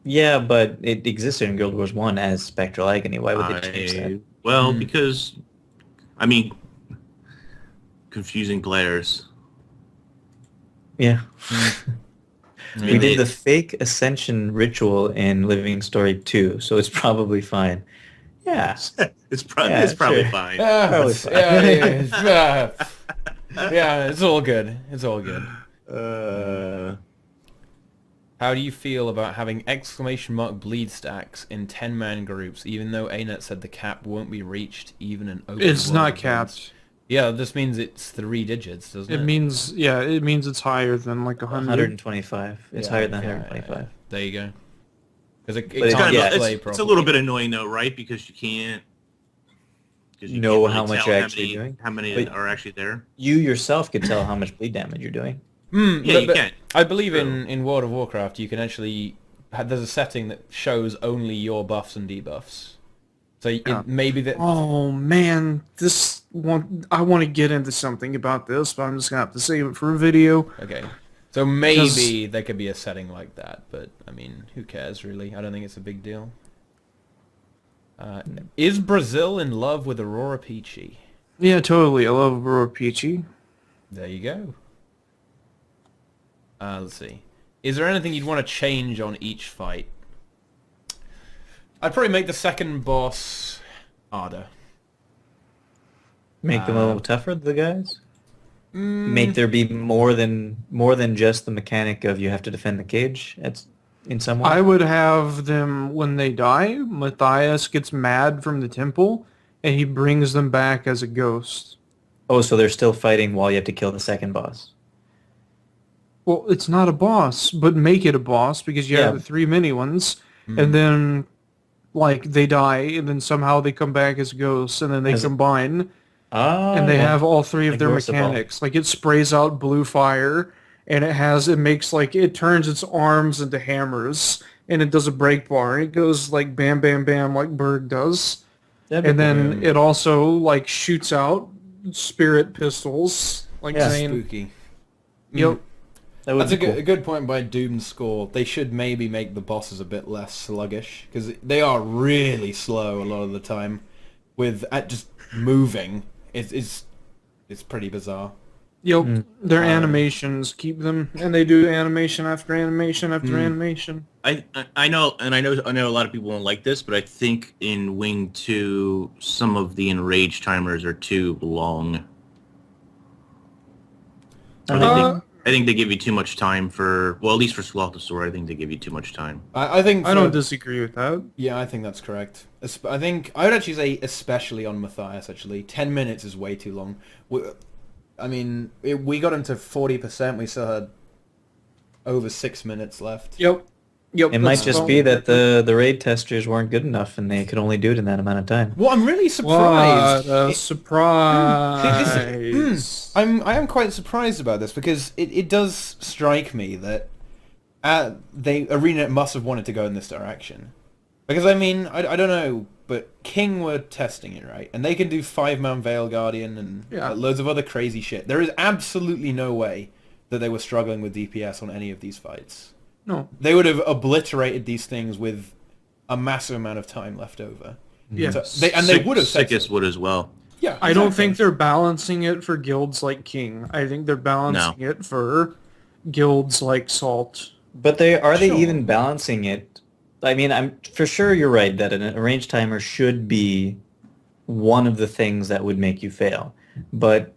Yeah, but it existed in Guild Wars 1 as spectral agony. Why would they change that? Well, because, I mean, confusing players. Yeah. I We mean, did the fake ascension ritual in Living Story 2, so it's probably fine. Yeah. it's probably Yeah, probably sure. fine. Probably fine. Yeah, it's all good. It's all good. How do you feel about having exclamation mark bleed stacks in 10-man groups, even though ArenaNet said the cap won't be reached even in open It's world not events? capped. Yeah, this means it's 3 digits, doesn't it? It means it's higher than like 100. 125. It's Yeah, higher than yeah, 125. There you go. Because it But it's can't yeah, play it's properly. a little bit annoying though, right? Because you can't. Because you Know can't how really much tell you're actually doing. How many But- are actually there? You yourself could tell how much bleed damage you're doing. Yeah, you can. I believe in World of Warcraft you can actually... There's a setting that shows only your buffs and debuffs. So maybe that... Oh man, I want to get into something about this, but I'm just gonna have to save it for a video. Okay. So maybe there could be a setting like that, but I mean, who cares really? I don't think it's a big deal. Is Brazil in love with Aurora Peachy? Yeah, totally. I love Aurora Peachy. There you go. Let's see. Is there anything you'd want to change on each fight? I'd probably make the second boss harder. Make them a little tougher, the guys? Make there be more than just the mechanic of you have to defend the cage in some way? I would have them, when they die, Matthias gets mad from the temple, and he brings them back as a ghost. Oh, so they're still fighting while you have to kill the second boss. Well, it's not a boss, but make it a boss, because you have the 3 mini ones, and then, like, they die, and then somehow they come back as ghosts, and then they combine, and they have all 3 of their mechanics. Like, it sprays out blue fire, and it turns its arms into hammers, and it does a break bar, and it goes like bam, bam, bam, like Berg does. And then it also, like, shoots out spirit pistols, like Zane. Spooky. Yep. That's a good point by Doom's score. They should maybe make the bosses a bit less sluggish, because they are really slow a lot of the time. At just moving, it's pretty bizarre. Yep, their animations keep them, and they do animation after animation after animation. I know a lot of people won't like this, but I think in Wing 2, some of the enrage timers are too long. I think they give you too much time at least for Slothsaur, I think they give you too much time. I don't disagree with that. Yeah, I think that's correct. I would actually say, especially on Matthias, actually, 10 minutes is way too long. We got into 40%. We still had over 6 minutes left. Yep. It might just be that the raid testers weren't good enough, and they could only do it in that amount of time. Well, I'm really surprised. What a surprise! I am quite surprised about this, because it does strike me that ArenaNet must have wanted to go in this direction. Because I don't know, but King were testing it, right? And they can do 5-man Veil Guardian and loads of other crazy shit. There is absolutely no way that they were struggling with DPS on any of these fights. No. They would have obliterated these things with a massive amount of time left over. Yeah. So they would have said Sickest would as well. Yeah, exactly. I don't think they're balancing it for guilds like King. I think they're balancing it for guilds like Salt. But are they even balancing it? I mean, I'm for sure you're right that an arrange timer should be one of the things that would make you fail. But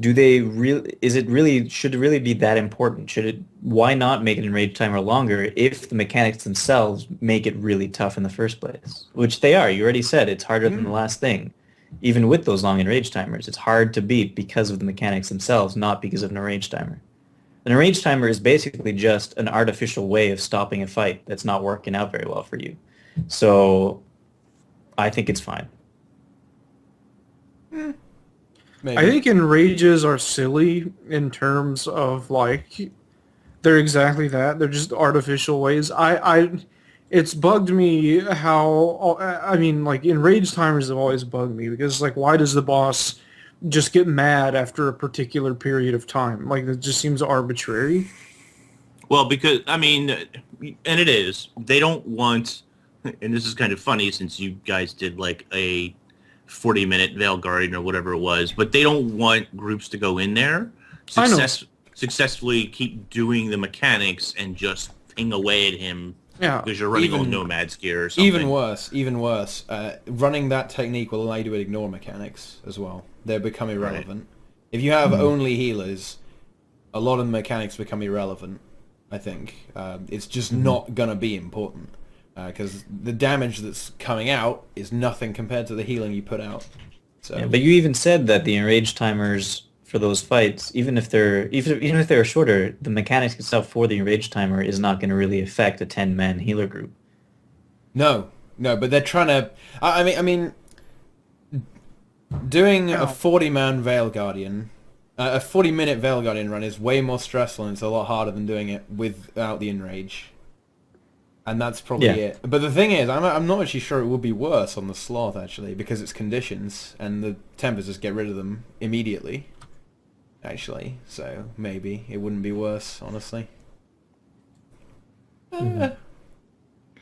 should it really be that important? Why not make an enrage timer longer if the mechanics themselves make it really tough in the first place? Which they are. You already said it's harder than the last thing. Even with those long enrage timers, it's hard to beat because of the mechanics themselves, not because of an enrage timer. An enrage timer is basically just an artificial way of stopping a fight that's not working out very well for you. So I think it's fine. Maybe. I think enrages are silly in terms of, like, they're exactly that. They're just artificial ways. It's bugged me how, like, enrage timers have always bugged me, because, like, why does the boss just get mad after a particular period of time? Like, it just seems arbitrary. Well, because, and it is. They don't want, and this is kind of funny since you guys did, like, a 40-minute Veil Guardian or whatever it was, but they don't want groups to go in there, successfully keep doing the mechanics and just ping away at him because you're running on Nomad's gear or something. Even worse. Running that technique will allow you to ignore mechanics as well. They become irrelevant. Right. If you have only healers, a lot of the mechanics become irrelevant, I think. It's just not going to be important. Because the damage that's coming out is nothing compared to the healing you put out. So. Yeah, but you even said that the enrage timers for those fights, even if they're shorter, the mechanics itself for the enrage timer is not going to really affect a 10-man healer group. No, but they're trying to. Doing a 40-man Veil Guardian, a 40-minute Veil Guardian run is way more stressful, and it's a lot harder than doing it without the enrage. And that's probably it. But the thing is, I'm not actually sure it would be worse on the Sloth, actually, because it's conditions, and the Tempers just get rid of them immediately, actually. So maybe it wouldn't be worse, honestly. I don't know.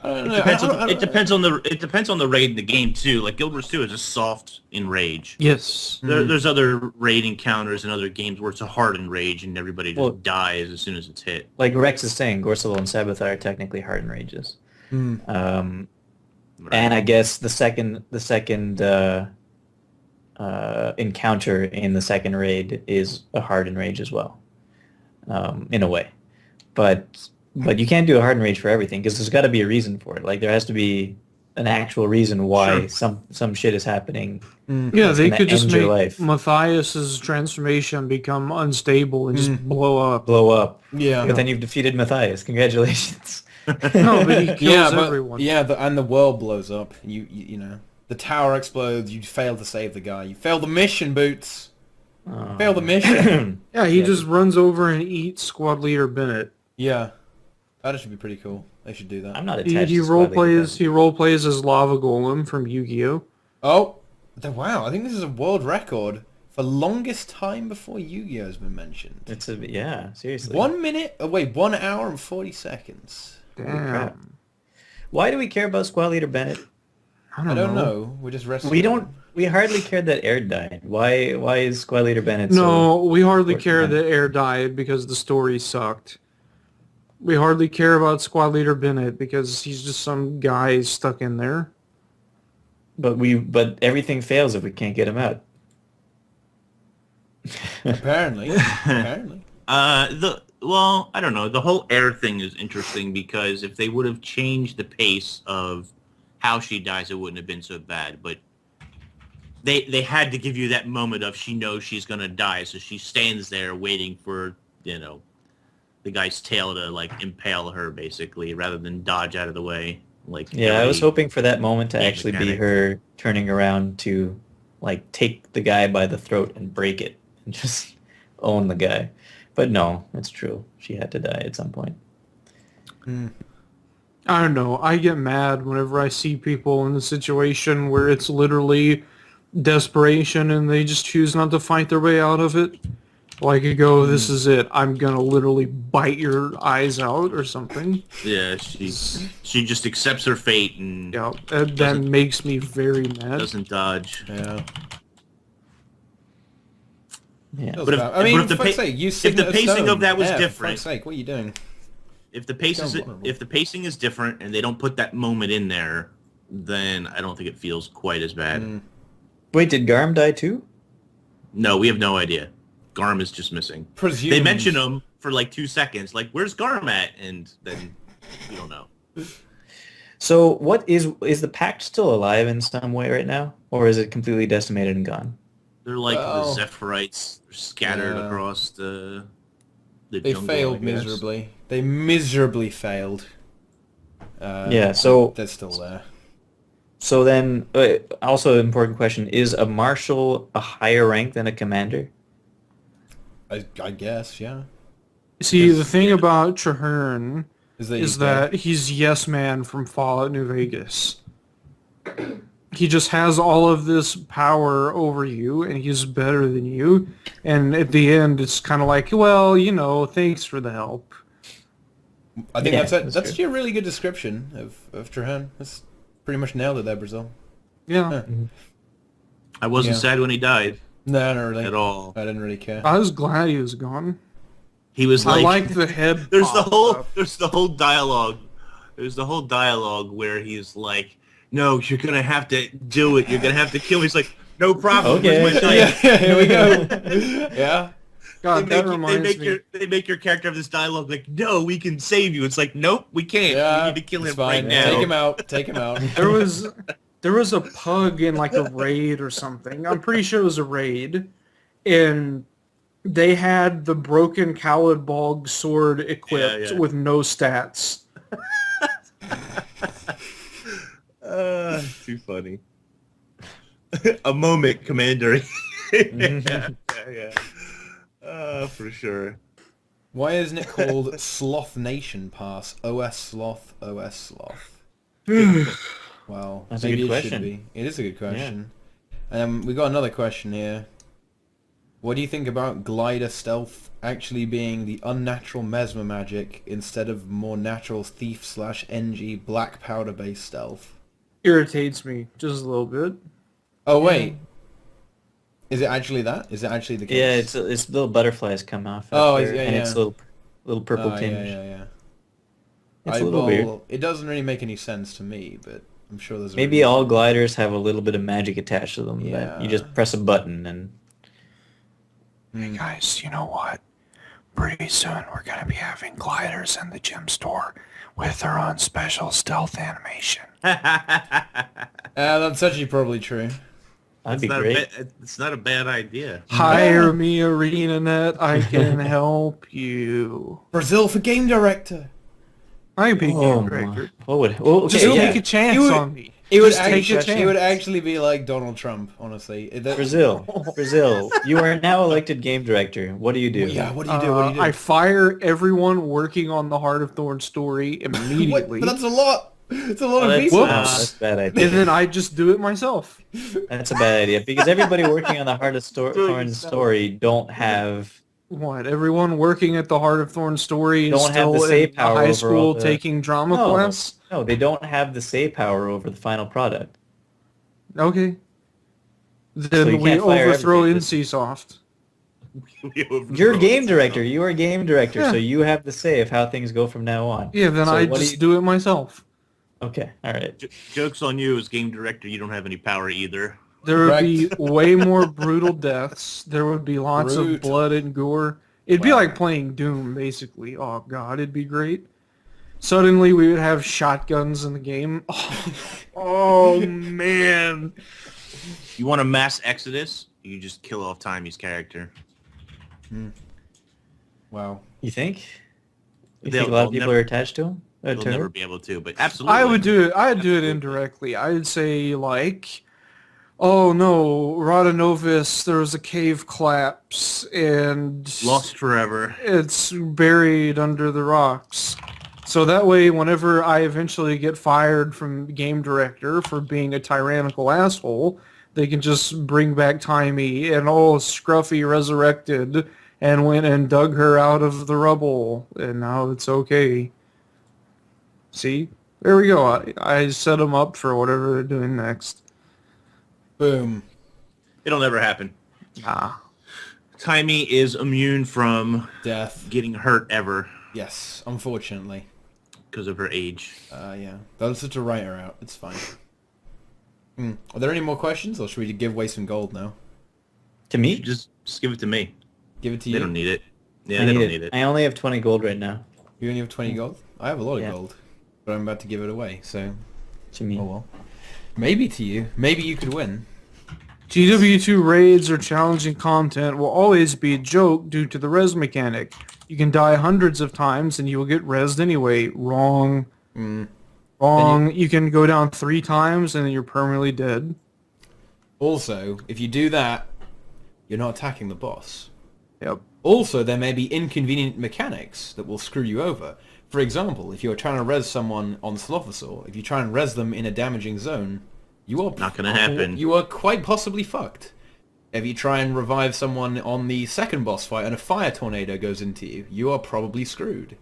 It depends on the raid in the game, too. Like, Guild Wars 2 is a soft enrage. Yes. There's other raid encounters in other games where it's a hard enrage and everybody just dies as soon as it's hit. Like Rex is saying, Gorsel and Sabathar are technically hard enrages. Right. And I guess the second encounter in the second raid is a hardened rage as well, in a way. But you can't do a hardened rage for everything because there's got to be a reason for it. Like there has to be an actual reason why some shit is happening. Yeah, that's they gonna could just end your make life. Matthias's transformation become unstable and just blow up. Blow up. Yeah. But then you've defeated Matthias. Congratulations. No, but he kills Yeah, but everyone. and the world blows up. And you know, the tower explodes. You fail to save the guy. You fail the mission, Boots. Fail the mission. Yeah, he just runs over and eats Squad Leader Bennett. Yeah, that should be pretty cool. They should do that. I'm not He, attached he to role Squad Leader plays. Bennett. He role plays as Lava Golem from Yu-Gi-Oh. Oh, wow! I think this is a world record for longest time before Yu-Gi-Oh has been mentioned. Yeah, seriously. 1 minute. Oh wait, 1 hour and 40 seconds. crap. Damn. Why do we care about Squad Leader Bennett? I don't know. We're just resting. We hardly cared that Air died. Why is Squad Leader Bennett No, we hardly important care then? that Air died because the story sucked. We hardly care about Squad Leader Bennett because he's just some guy stuck in there. But everything fails if we can't get him out. Apparently. Apparently. Well, I don't know. The whole air thing is interesting because if they would have changed the pace of how she dies, it wouldn't have been so bad. But they had to give you that moment of she knows she's gonna die, so she stands there waiting for the guy's tail to like impale her basically, rather than dodge out of the way. Like Yeah, I was hoping for that moment to game actually be mechanic. her turning around to like take the guy by the throat and break it and just own the guy. But no, it's true. She had to die at some point. I don't know. I get mad whenever I see people in a situation where it's literally desperation and they just choose not to fight their way out of it. Like you go, this is it. I'm gonna literally bite your eyes out or something. Yeah, she just accepts her fate and Yeah, that makes me very mad. doesn't dodge. Yeah. Yeah. Feels But if- bad. I mean, but if for the fuck's pa- sake, you if the Signet pacing Stone. of that was Yeah, different- For fuck's sake, what are you doing? If the pace is vulnerable. if the pacing is different and they don't put that moment in there, then I don't think it feels quite as bad. Wait, did Garm die too? No, we have no idea. Garm is just missing. Presumed. They mention him for like 2 seconds, like where's Garm at, and then we don't know. So what is the Pact still alive in some way right now? Or is it completely decimated and gone? They're like Well, the Zephyrite scattered yeah. across the They jungle, failed I guess. miserably. They miserably failed. Yeah, so They're still there. so then also an important question, is a marshal a higher rank than a commander? I guess, yeah. See, the thing about Traherne Is is that he's Yes Man from Fallout New Vegas. He just has all of this power over you, and he's better than you. And at the end, it's kind of like, well, thanks for the help. I think Yeah, that's that's actually a really good description of Trahan. That's pretty much nailed it there, Brazil. Yeah, Huh. I wasn't Yeah. sad when he died No, not really. at all. I didn't really care. I was glad he was gone. He was I like, like the head. there's the pop whole up. there's the whole dialogue. There's the whole dialogue where he's like, no, you're gonna have to do it. You're gonna have to kill me. He's like, no problem. Okay. Where's my yeah, knife? here we go. Yeah. God, that reminds me. They make your character have this dialogue like, no, we can save you. It's like, nope, we can't. Yeah. We need to kill it's him right fine. now. Take him out. Take him out. There was a pug in like a raid or something. I'm pretty sure it was a raid, and they had the broken Khalid Bog sword equipped Yeah. with no stats. Too funny. A moment, Commander. yeah. For sure. Why isn't it called Sloth Nation Pass? OS Sloth, OS Sloth. Well, That's a maybe good it should question. be. It is a good question. We got another question here. What do you think about glider stealth actually being the unnatural mesmer magic instead of more natural thief/NG black powder based stealth? Irritates me just a little bit. Oh wait, is it actually that? Is it actually the case? Yeah, it's little butterflies come off. Oh, after, yeah, and yeah. it's little purple Oh, tinge. yeah. It's a little weird. It doesn't really make any sense to me, but I'm sure there's a Maybe reason. all gliders have a little bit of magic attached to them. That you Yeah. just press a button and... Hey guys, you know what? Pretty soon we're gonna be having gliders in the gym store with their own special stealth animation. That's actually probably true. That'd be great. It's not a bad idea. Hire me, ArenaNet. I can help you. Brazil for game director. I can be Oh game my. director. What would... Well, Just okay, take yeah. a chance You would- on me. It would Just take a actually, chance. it would actually be like Donald Trump, honestly. Brazil, you are now elected game director. What do you do? Yeah, what do you do? What do you do? I fire everyone working on the Heart of Thorn story What? immediately, But that's a lot. It's a lot Oh, of that's, people. that's a bad idea. and then I just do it myself. That's a bad idea because everybody working on the Heart of Thorn story don't have... What? Everyone working at the Heart of Thorn story is Don't have the still save in power high over school all the- taking drama No, class? no, they don't have the save power over the final product. Okay. So Then you we can't fire overthrow everybody. NCSoft. You're game director. You are game director, so you have the say of how things go from now on. Yeah, then So I what do just you- do it myself. Okay, all right. Joke's on you as game director. You don't have any power either. There would Correct. be way more brutal deaths. There would be lots of Brutal. blood and gore. It'd be Wow. like playing Doom, basically. Oh god, it'd be great. Suddenly we would have shotguns in the game. Oh man. You want a mass exodus? You just kill off Timey's character. Wow. You think? You They'll- think a lot of they'll people are attached to him? You'll To never her? be able to, but absolutely. I would do it. I'd do it Absolutely. indirectly. I'd say like, oh no, Rodanovis, there was a cave collapse and Lost forever. it's buried under the rocks. So that way, whenever I eventually get fired from game director for being a tyrannical asshole, they can just bring back Timey and Scruffy resurrected and went and dug her out of the rubble, and now it's okay. See? There we go. I set them up for whatever they're doing next. Boom. It'll never happen. Ah. Timey is immune from Death. getting hurt ever Yes, unfortunately. because of her age. Yeah. They'll just have to write her out. It's fine. Are there any more questions, or should we give away some gold now? To You me? just give it to me. Give it to They you. don't need it. Yeah, I they don't need need it. I only have 20 gold right now. You only have 20 gold? I have a lot of Yeah. gold. But I'm about to give it away, so... To me. Oh well. Maybe to you. Maybe you could win. GW2 raids or challenging content will always be a joke due to the res mechanic. You can die hundreds of times and you will get resed anyway. Wrong. Wrong. You can go down 3 times and then you're permanently dead. Also, if you do that, you're not attacking the boss. Yep. Also, there may be inconvenient mechanics that will screw you over. For example, if you're trying to res someone on Slothsaur, if you try and res them in a damaging zone, you are Not gonna happen. You are quite possibly fucked. If you try and revive someone on the second boss fight and a fire tornado goes into you, you are probably screwed.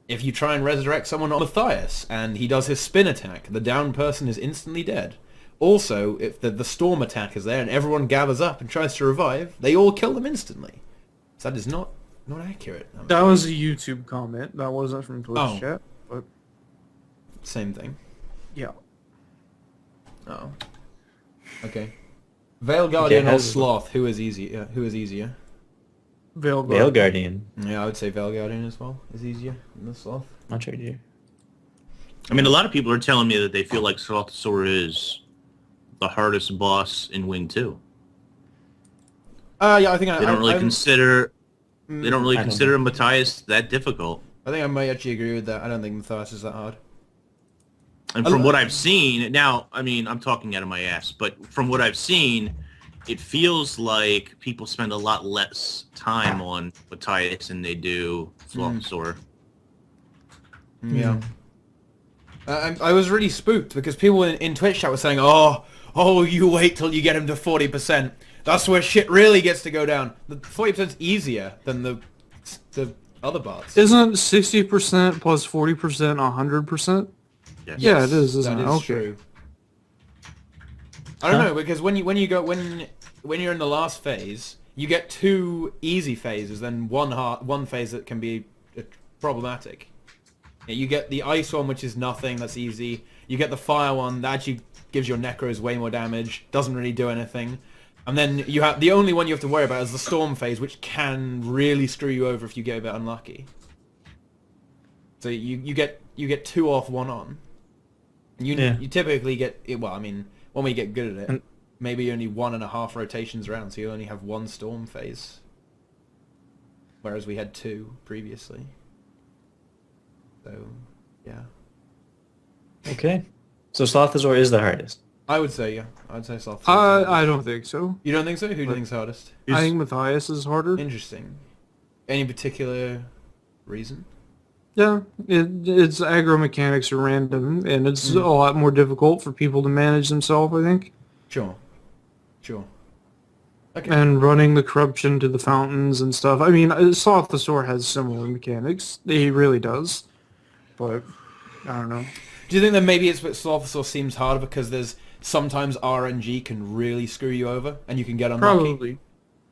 If you try and resurrect someone on Matthias and he does his spin attack, the downed person is instantly dead. Also, if the storm attack is there and everyone gathers up and tries to revive, they all kill them instantly. So that is not accurate. That was a YouTube comment. That wasn't from Twitch Oh. chat. But Same thing. yeah. Oh. Okay. Veil Guardian or how's- Sloth, who is easier? Who is easier? Veil Veil Guard. Guardian. Yeah, I would say Veil Guardian as well is easier than the Sloth. Not sure, dear. I mean, a lot of people are telling me that they feel like Slothsaur is the hardest boss in Wing 2. Yeah, I think They don't really I'm- consider. They don't really I don't consider Matthias that difficult. I think I might actually agree with that. I don't think Matthias is that hard. And from what I've seen, now, I mean, I'm talking out of my ass, but from what I've seen, it feels like people spend a lot less time on Matthias than they do Slothsaur. Yeah. I was really spooked because people in Twitch chat were saying, oh, you wait till you get him to 40%. That's where shit really gets to go down. The 40% is easier than the other bots. Isn't 60% plus 40% 100%? Yeah, it is, isn't that it? is Okay. true. I don't know, because when you're in the last phase, you get 2 easy phases, then one phase that can be problematic. Yeah, you get the ice one, which is nothing. That's easy. You get the fire one that actually gives your necros way more damage. Doesn't really do anything. And then you have the only one you have to worry about is the storm phase, which can really screw you over if you get a bit unlucky. So you get 2 off, 1 on. You typically get well. I mean, when we get good at it, maybe only 1.5 rotations around, so you only have 1 storm phase, whereas we had 2 previously. So, yeah. Okay. So Slothazor is the hardest. I would say, yeah. I'd say Sloth. I don't think so. You don't think so? Who do you think's hardest? I think Matthias is harder. Interesting. Any particular reason? Yeah, its aggro mechanics are random, and it's a lot more difficult for people to manage themselves, I think. Sure. Okay. And running the corruption to the fountains and stuff. I mean, Slothosaur has similar mechanics. He really does. But, I don't know. Do you think that maybe it's what Slothsaur seems harder because there's sometimes RNG can really screw you over and you can get unlucky? Probably.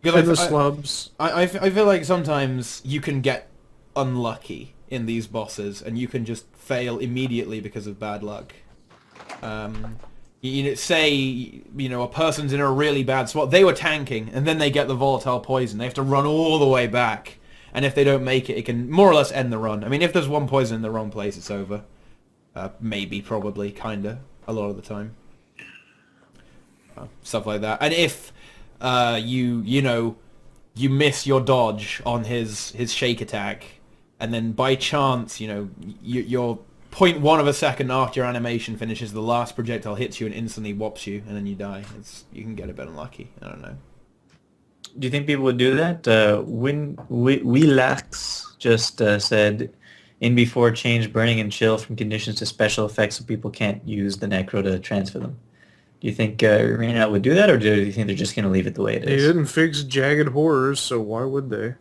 Because And the slubs. I feel like sometimes you can get unlucky in these bosses and you can just fail immediately because of bad luck. Say a person's in a really bad spot, they were tanking and then they get the volatile poison, they have to run all the way back, and if they don't make it, it can more or less end the run. I mean, if there's 1 poison in the wrong place, it's over. Maybe, probably, kinda, a lot of the time. Stuff like that. And if you miss your dodge on his shake attack, and then by chance, you're 0.1 of a second after your animation finishes, the last projectile hits you and instantly whops you, and then you die. You can get a bit unlucky. I don't know. Do you think people would do that? Wilax just said, in before change burning and chill from conditions to special effects so people can't use the Necro to transfer them. Do you think ArenaNet would do that, or do you think they're just going to leave it the way it They is? didn't fix Jagged Horrors, so why would they?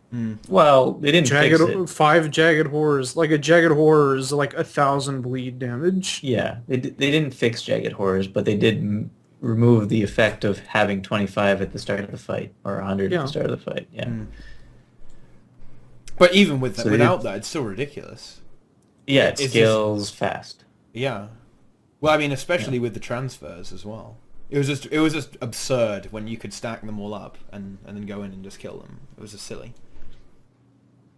Well, they didn't fix it. 5 Jagged Horrors. Like, a Jagged Horror is like 1,000 bleed damage. Yeah, they didn't fix Jagged Horrors, but they did remove the effect of having 25 at the start of the fight, or 100 at the start of the fight. Yeah. But even with So without that, it's still ridiculous. Yeah, it It's scales fast. Yeah. Well, I mean, especially with the transfers as well. It was just absurd when you could stack them all up and then go in and just kill them. It was just silly.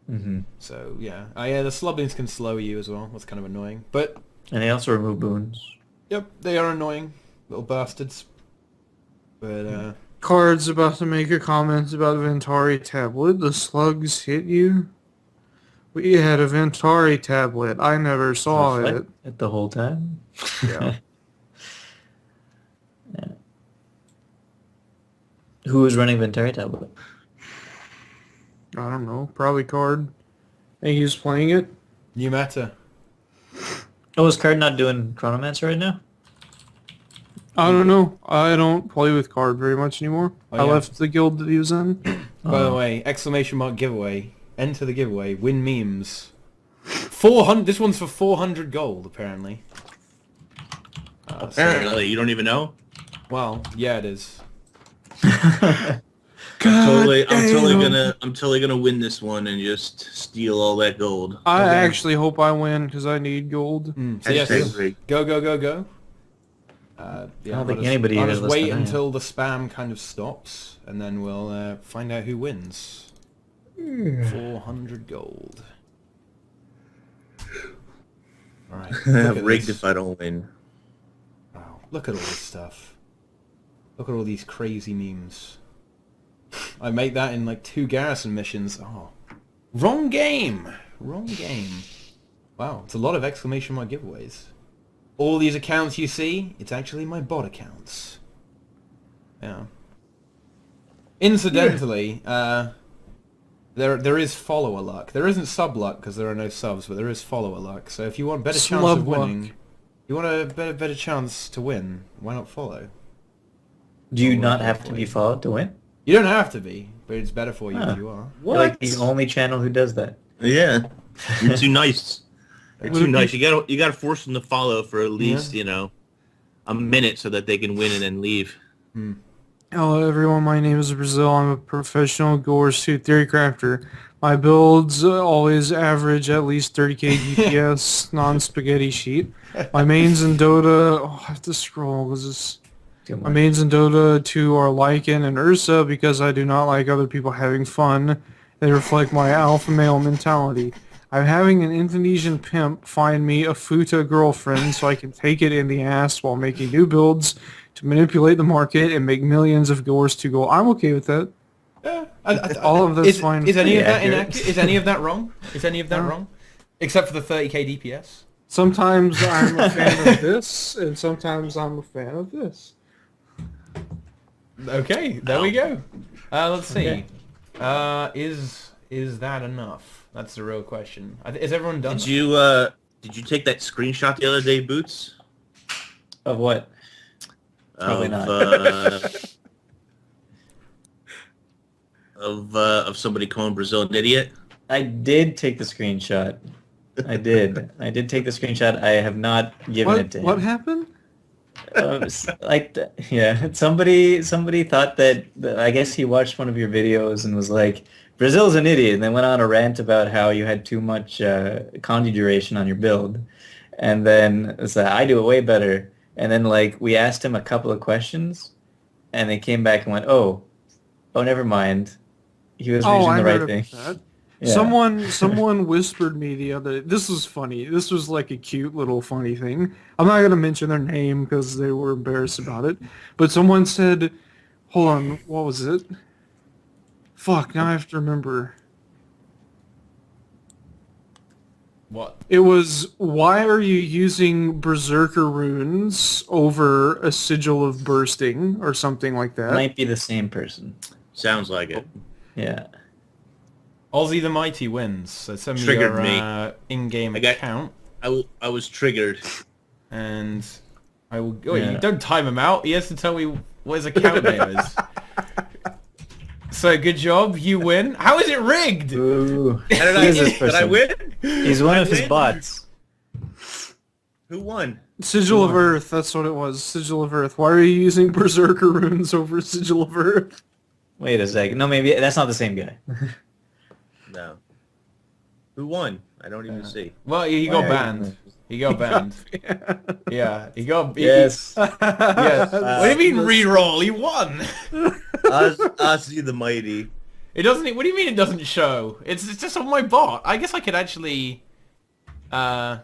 Mm-hmm. So yeah, the slubbings can slow you as well. That's kind of annoying. But And they also remove boons. yep, they are annoying little bastards. But Card's about to make a comment about Ventari tablet. The slugs hit you? We had a Ventari tablet. I never saw it. It the whole time. Yeah. Yeah. Who was running Ventari tablet? I don't know. Probably Card. And he's playing it. new meta. Oh, is Card not doing Chronomancer right now? I don't know. I don't play with Card very much anymore. Oh, I yeah. left the guild that he was in. By the way, exclamation mark giveaway. Enter the giveaway. Win memes. 400. This one's for 400 gold, apparently. Apparently, you don't even know. Well, yeah, it is. I'm totally gonna win this one and just steal all that gold. I actually hope I win because I need gold. So yes, Hashtag go. I don't think anybody I'll even just listened wait to that. until the spam kind of stops, and then we'll find out who wins. 400 gold. All right. Look at Rigged this. if I don't win. Wow. Look at all this stuff. Look at all these crazy memes. I made that in like 2 garrison missions. Oh, wrong game. Wow, it's a lot of exclamation mark giveaways. All these accounts you see, it's actually my bot accounts. Yeah. Incidentally, there is follower luck. There isn't sub luck because there are no subs, but there is follower luck. So if you want better chance Slub of winning, luck. you want a better chance to win, why not follow? Do you not have to be followed to win? You don't have to be, but it's better for you Huh. if you are. You're like the only channel who does that. Yeah, you're too nice. You're Would too it nice. be- You gotta force them to follow for at least a minute so that they can win and then leave. Hello everyone, my name is Brazil. I'm a professional Gore Suit Theory Crafter. My builds always average at least 30k DPS, non-spaghetti sheet. My mains in Dota, I have to scroll because this... Too My much. mains in Dota 2 are Lycan and Ursa because I do not like other people having fun. They reflect my alpha male mentality. I'm having an Indonesian pimp find me a Futa girlfriend so I can take it in the ass while making new builds to manipulate the market and make millions of gores to go. I'm okay with that. All of that's fine. Is any Pretty of that accurate. inaccurate? Is any of that wrong? Is any of that No. wrong? Except for the 30k DPS. Sometimes I'm a fan of this, and sometimes I'm a fan of this. Okay, there we go. Let's see. Okay. Is that enough? That's the real question. Is everyone done? Did you take that screenshot the other day, Boots? Of what? Probably Of, not. of somebody calling Brazil an idiot? I did take the screenshot. I did. I did take the screenshot. I have not given it to him. What happened? Yeah, somebody thought that I guess he watched one of your videos and was like, Brazil's an idiot, and then went on a rant about how you had too much condi duration on your build, and then it's like, I do it way better, and then like we asked him a couple of questions, and they came back and went, oh never mind, he was reading I the heard right thing. about that. Yeah. Someone whispered me the other. This was funny. This was like a cute little funny thing. I'm not gonna mention their name because they were embarrassed about it. But someone said, "Hold on, what was it? Fuck, now I have to remember. What? It was, why are you using Berserker runes over a Sigil of Bursting or something like that?" Might be the same person. Sounds like it. Yeah. Aussie the Mighty wins. So send me Triggered your me. in-game I got- account, I was triggered. and I will. Oh, Yeah. you don't time him out. He has to tell me what his account name is. So good job, you win. How is it rigged? Ooh. How did Who I, is this did I person? win? He's one Did I of his win? bots. Who won? Sigil of Earth, that's what it was. Sigil of Earth. Why are you using Berserker runes over Sigil of Earth? Wait a second. No, maybe that's not the same guy. No. Who won? I don't even see. Well, he got banned. He got banned. Yeah, he got. Yes. Yes. What do you mean re-roll? He won. Ozzy the Mighty. It doesn't. What do you mean it doesn't show? It's just on my bot. I guess I could actually. Oh.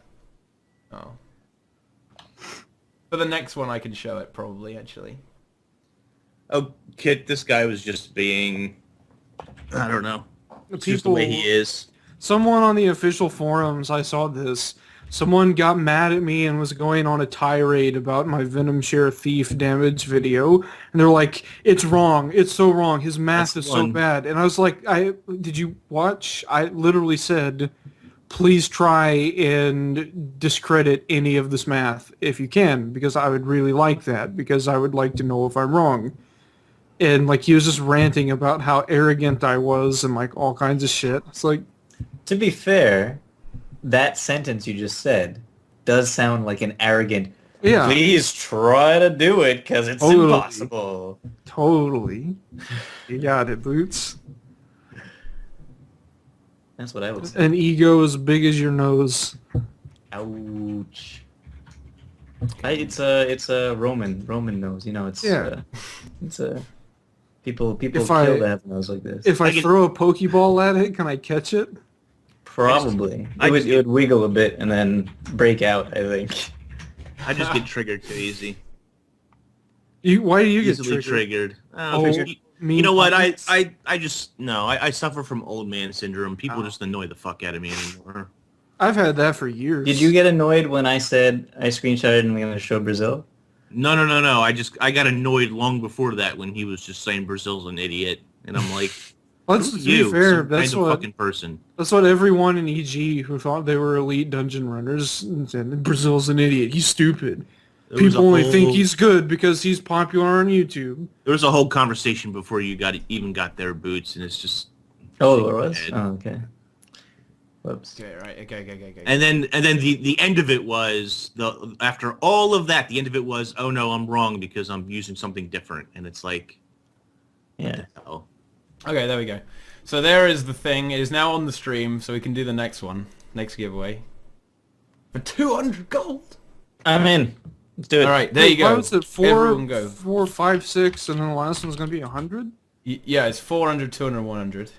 For the next one, I can show it probably actually. Oh, Kit, this guy was just being... I don't know. It's just the way he is. Someone on the official forums, I saw this. Someone got mad at me and was going on a tirade about my Venom Share Thief damage video. And they're like, it's wrong. It's so wrong. His math That's is the so one. bad. And I was like, did you watch? I literally said, please try and discredit any of this math if you can, because I would really like that, because I would like to know if I'm wrong. And like he was just ranting about how arrogant I was and like all kinds of shit. It's like, To be fair, that sentence you just said does sound like an arrogant, yeah, please try to do it because it's Totally. impossible. totally. You got it, Boots. That's what I would say. An ego as big as your nose. Ouch. It's a Roman nose. You know, it's Yeah. it's a people If kill I- to have a nose like this. If I I get- throw a Pokeball at it, can I catch it? Probably I just- it would wiggle a bit and then break out. I think. I just get triggered too easy. Why do you get Easily triggered? triggered. Oh, You know what? I I just no. I suffer from old man syndrome. People just annoy the fuck out of me anymore. I've had that for years. Did you get annoyed when I said I screenshotted and we're gonna show Brazil? No. I got annoyed long before that when he was just saying Brazil's an idiot, and I'm like, Let's who are be you? fair. Some That's kind of what fucking person. that's what everyone in EG who thought they were elite dungeon runners said. Brazil's an idiot. He's stupid. There was People a only think whole- he's good because he's popular on YouTube. There was a whole conversation before you even got their Boots, and it's just. Oh, there was. Head. Oh, okay. Whoops. Okay, right. Okay. And then the end of it was after all of that, the end of it was, oh no, I'm wrong because I'm using something different, and it's like, Yeah. Oh. Okay, there we go. So there is the thing. It is now on the stream, so we can do the next one. Next giveaway. For 200 gold! I'm in. Let's do it. Alright, there you Why go. was it Everyone go. 4, 5, 6, and then the last one's gonna be 100? Yeah, it's 400, 200, 100.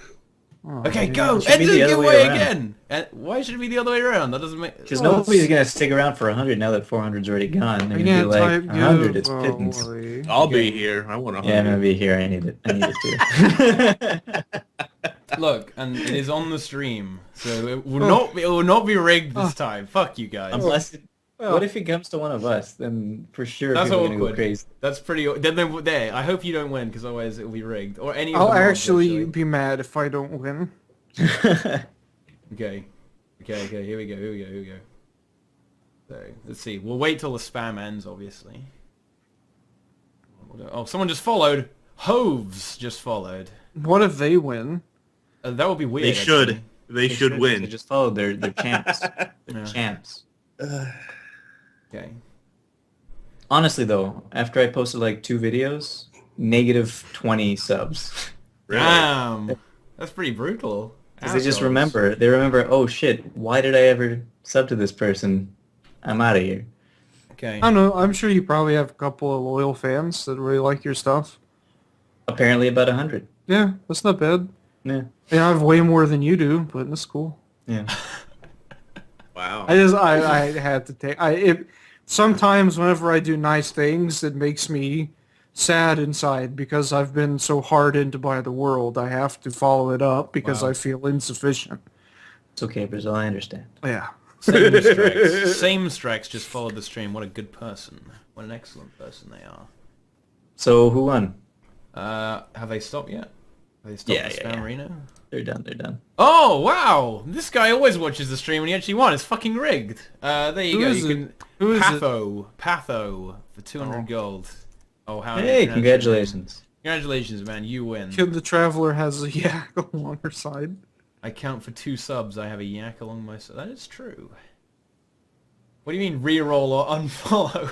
Oh, Okay, man. go! should be Enter the the other way giveaway around. again! And why should it be the other way around? That doesn't make... Because Well, nobody's gonna stick around for 100 now that 400's already gone. They're I gonna be can't like type 100. It's pittance. giveaway. I'll be here. I want 100. Yeah, I'm gonna be here. I need it. I need it too. Look, and it is on the stream, so it will not be rigged this time. Fuck you guys. Unless, Well, what if it comes to one of us? Then for sure That's people are gonna go awkward. crazy. That's pretty... There, I hope you don't win, because otherwise it will be rigged. Or any of I'll the mods, actually be mad if I don't win. Okay. Okay, here we go. So, let's see. We'll wait till the spam ends, obviously. Oh, someone just followed. Hoves just followed. What if they win? That would be weird. They should. actually. They should They win. just followed their champs. They're Yeah. champs. Okay. Honestly though, after I posted like 2 videos, negative 20 subs. Really? Damn. That's pretty brutal. 'Cause they just Assholes. remember. They remember. Oh shit! Why did I ever sub to this person? I'm out of here. Okay. I don't know. I'm sure you probably have a couple of loyal fans that really like your stuff. Apparently about 100. Yeah, that's not bad. Yeah. Yeah, I have way more than you do, but that's cool. Yeah. Wow. I had to take. Sometimes whenever I do nice things, it makes me sad inside because I've been so hardened by the world. I have to follow it up because Wow. I feel insufficient. It's okay, Brazil. I understand. Yeah. Same Strex. Same Strex just followed the stream. What a good person. What an excellent person they are. So who won? Have they stopped yet? Have they stopped Yeah, the yeah, spam yeah. arena? They're done. They're done. Oh, wow! This guy always watches the stream and he actually won. It's fucking rigged. There you Who go. is You it? can... Who is it? Patho for 200 gold. Oh, how... Hey, congratulations. Congratulations, man. You win. Kid the Traveler has a yak along her side. I count for 2 subs. I have a yak along my side. That is true. What do you mean reroll or unfollow?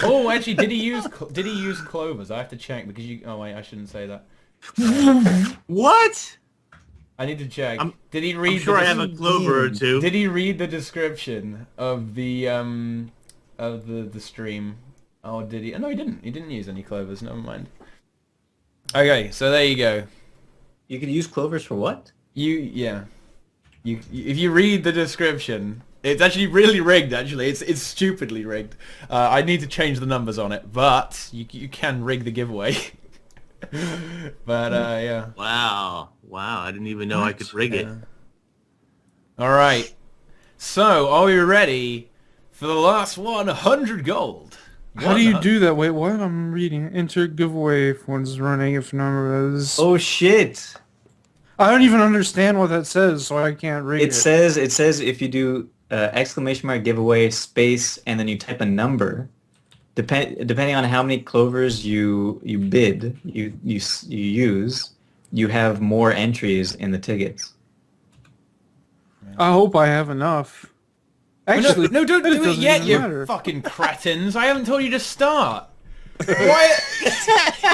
Oh, actually, did he use clovers? I have to check because you... Oh, wait, I shouldn't say that. What? I need to check. Did he I'm read sure the I have a clover or two. Did he read the description of the stream? Oh, did he? No, he didn't. He didn't use any clovers. Never mind. Okay, so there you go. You could use clovers for what? Yeah. If you read the description, it's actually really rigged. Actually, it's stupidly rigged. I need to change the numbers on it, but you can rig the giveaway. But yeah. Wow. Wow. I didn't even know I could rig it. All right. So, are we ready for the last 100 gold? How do you do that? Wait, what? I'm reading. Enter giveaway if one's running, if number is... Oh shit! I don't even understand what that says, so I can't read it. It says if you do exclamation mark giveaway space and then you type a number, depending on how many clovers you bid you use, you have more entries in the tickets. I hope I have enough. Actually, no, don't do it doesn't yet, even you matter. fucking cretins. I haven't told you to start. Why?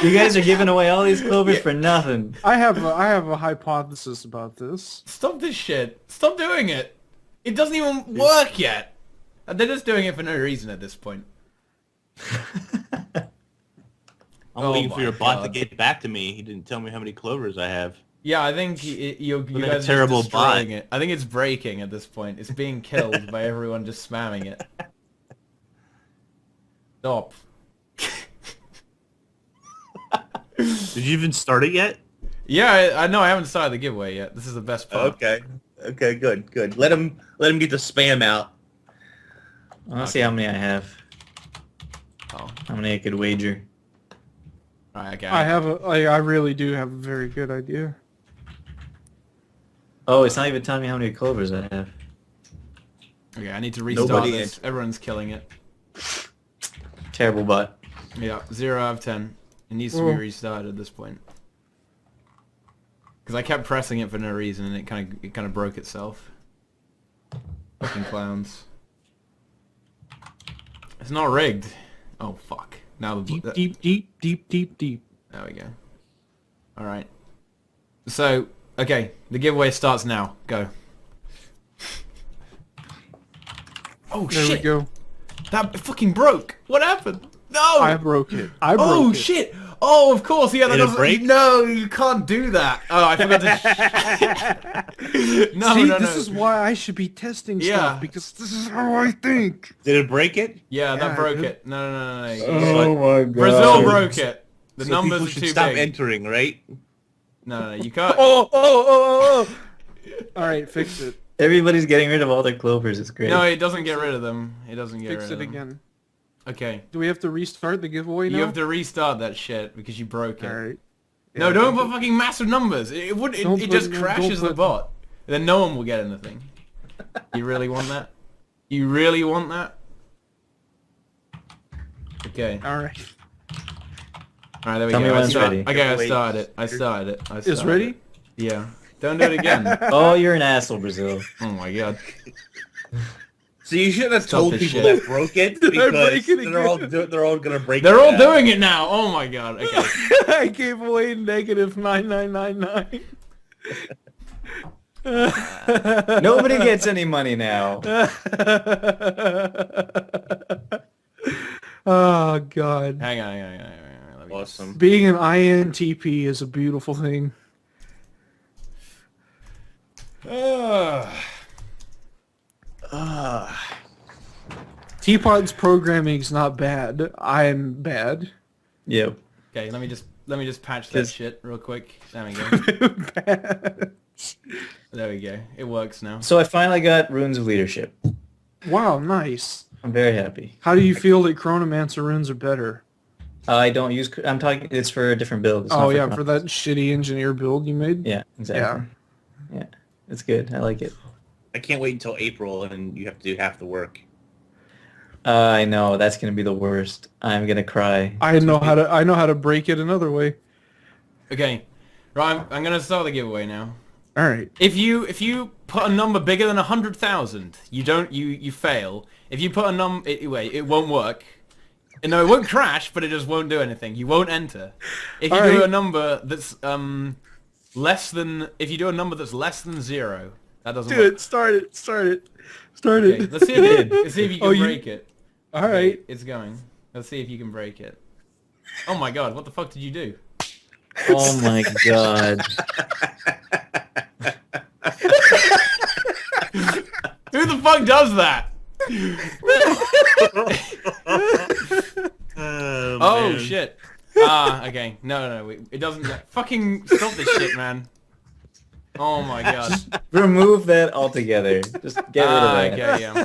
You guys are giving away all these clovers for nothing. I have a hypothesis about this. Stop this shit. Stop doing it. It doesn't even work yet. They're just doing it for no reason at this point. I'm waiting Oh for your my bot to God. get back to me. He didn't tell me how many clovers I have. Yeah, I think you What a guys are terrible just destroying bot. it. I think it's breaking at this point. It's being killed by everyone just spamming it. Stop. Did you even start it yet? Yeah, I know I haven't started the giveaway yet. This is the best part. Okay. Okay, good. Let him get the spam out. I want to see how many I have. Oh, How many I could wager. alright, okay. I really do have a very good idea. Oh, it's not even telling me how many clovers I have. Okay, I need to restart Nobody this. answered. Everyone's killing it. Terrible bot. Yeah, 0 out of 10. It needs to be restarted at this point. Because I kept pressing it for no reason, and it kind of broke itself. Fucking clowns. It's not rigged. Oh fuck! Now Deep. There we go. All right. So, okay, the giveaway starts now. Go. Oh There shit! we go. That fucking broke. What happened? No. I broke it. I broke Oh it. shit! Oh, of course. Yeah, that Did it doesn't. break? No, you can't do that. Oh, I forgot to. No, See, no, no. this is why I should be testing Yeah. stuff, because this is how I think. Did it break it? Yeah, that Yeah, broke dude. it. No, no, no, no. Oh my god. Brazil broke it. The So numbers people are should too stop big. entering, right? No, no, no, you can't. Oh. All right, fix it. Everybody's getting rid of all their clovers. It's great. No, it doesn't get rid of them. It doesn't get Fix rid it of them. again. Okay. Do we have to restart the giveaway now? You have to restart that shit because you broke it. All right. No, Yeah, don't put fucking massive numbers. It would. It, Don't it put- just no, crashes don't the put- bot. Then no one will get anything. You really want that? You really want that? Okay. All right. All right. There we Tell me go. when it's ready. Okay, I Wait. started it. I started it. I Is started ready? it. Yeah. Don't do it again. Oh, you're an asshole, Brazil. Oh my god. So you should have Stop told this people shit. that broke it Did I because break it they're all gonna break. They're it all now. doing it now. Oh my god. Okay. I gave away negative 9999. Nobody gets any money now. Oh God. Hang on. Let me just- Awesome. Being an INTP is a beautiful thing. Teapot's programming's not bad. I'm bad. Yep. Okay. Let me just patch that Just- shit real quick. There we go. Bad. There we go. It works now. So I finally got Runes of Leadership. Wow, nice. I'm very happy. How do you feel that Chronomancer runes are better? I don't use... I'm talking... It's for a different build. It's Oh not yeah, Chrono- for that shitty engineer build you made? Yeah, exactly. Yeah. It's good. I like it. I can't wait until April and you have to do half the work. I know. That's going to be the worst. I'm going to cry. I know how to break it another way. Okay. Right. I'm gonna start the giveaway now. All right. If you put a number bigger than 100,000, you fail. If you put a it won't work. No, it won't crash, but it just won't do anything. You won't enter. If you All do right. a number that's less than 0, that doesn't Do work. it. Start it. Okay, let's see if you can Oh, you- break it. All right. It's going. Let's see if you can break it. Oh my god, what the fuck did you do? Oh my god. Who the fuck does that? Oh man. shit. Okay. No, it doesn't. Fucking stop this shit, man. Oh my god. Remove that altogether. Just get rid of that. Okay, yeah.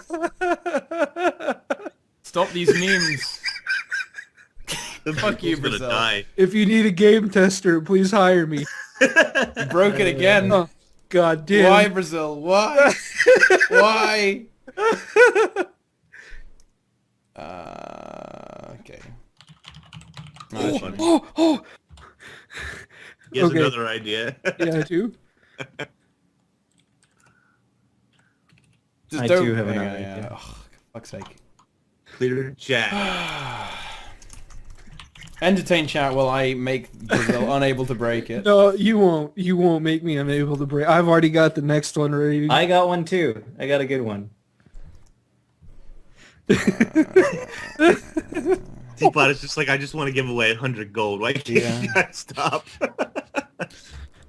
Stop these memes. Fuck you, People's Brazil. gonna die. If you need a game tester, please hire me. You broke it again. Oh, God damn. Why, Brazil? Why? Why? Okay. That's funny. Oh. He has Okay. another idea. Yeah, I do. Just I don't. do have Hang another on, idea. Oh, fuck's sake. Clear chat. Entertain chat while I make Brazil unable to break it. No, you won't. You won't make me unable to break. I've already got the next one ready. I got one too. I got a good one. Teapot is just like, I just want to give away 100 gold. Why can't you guys stop?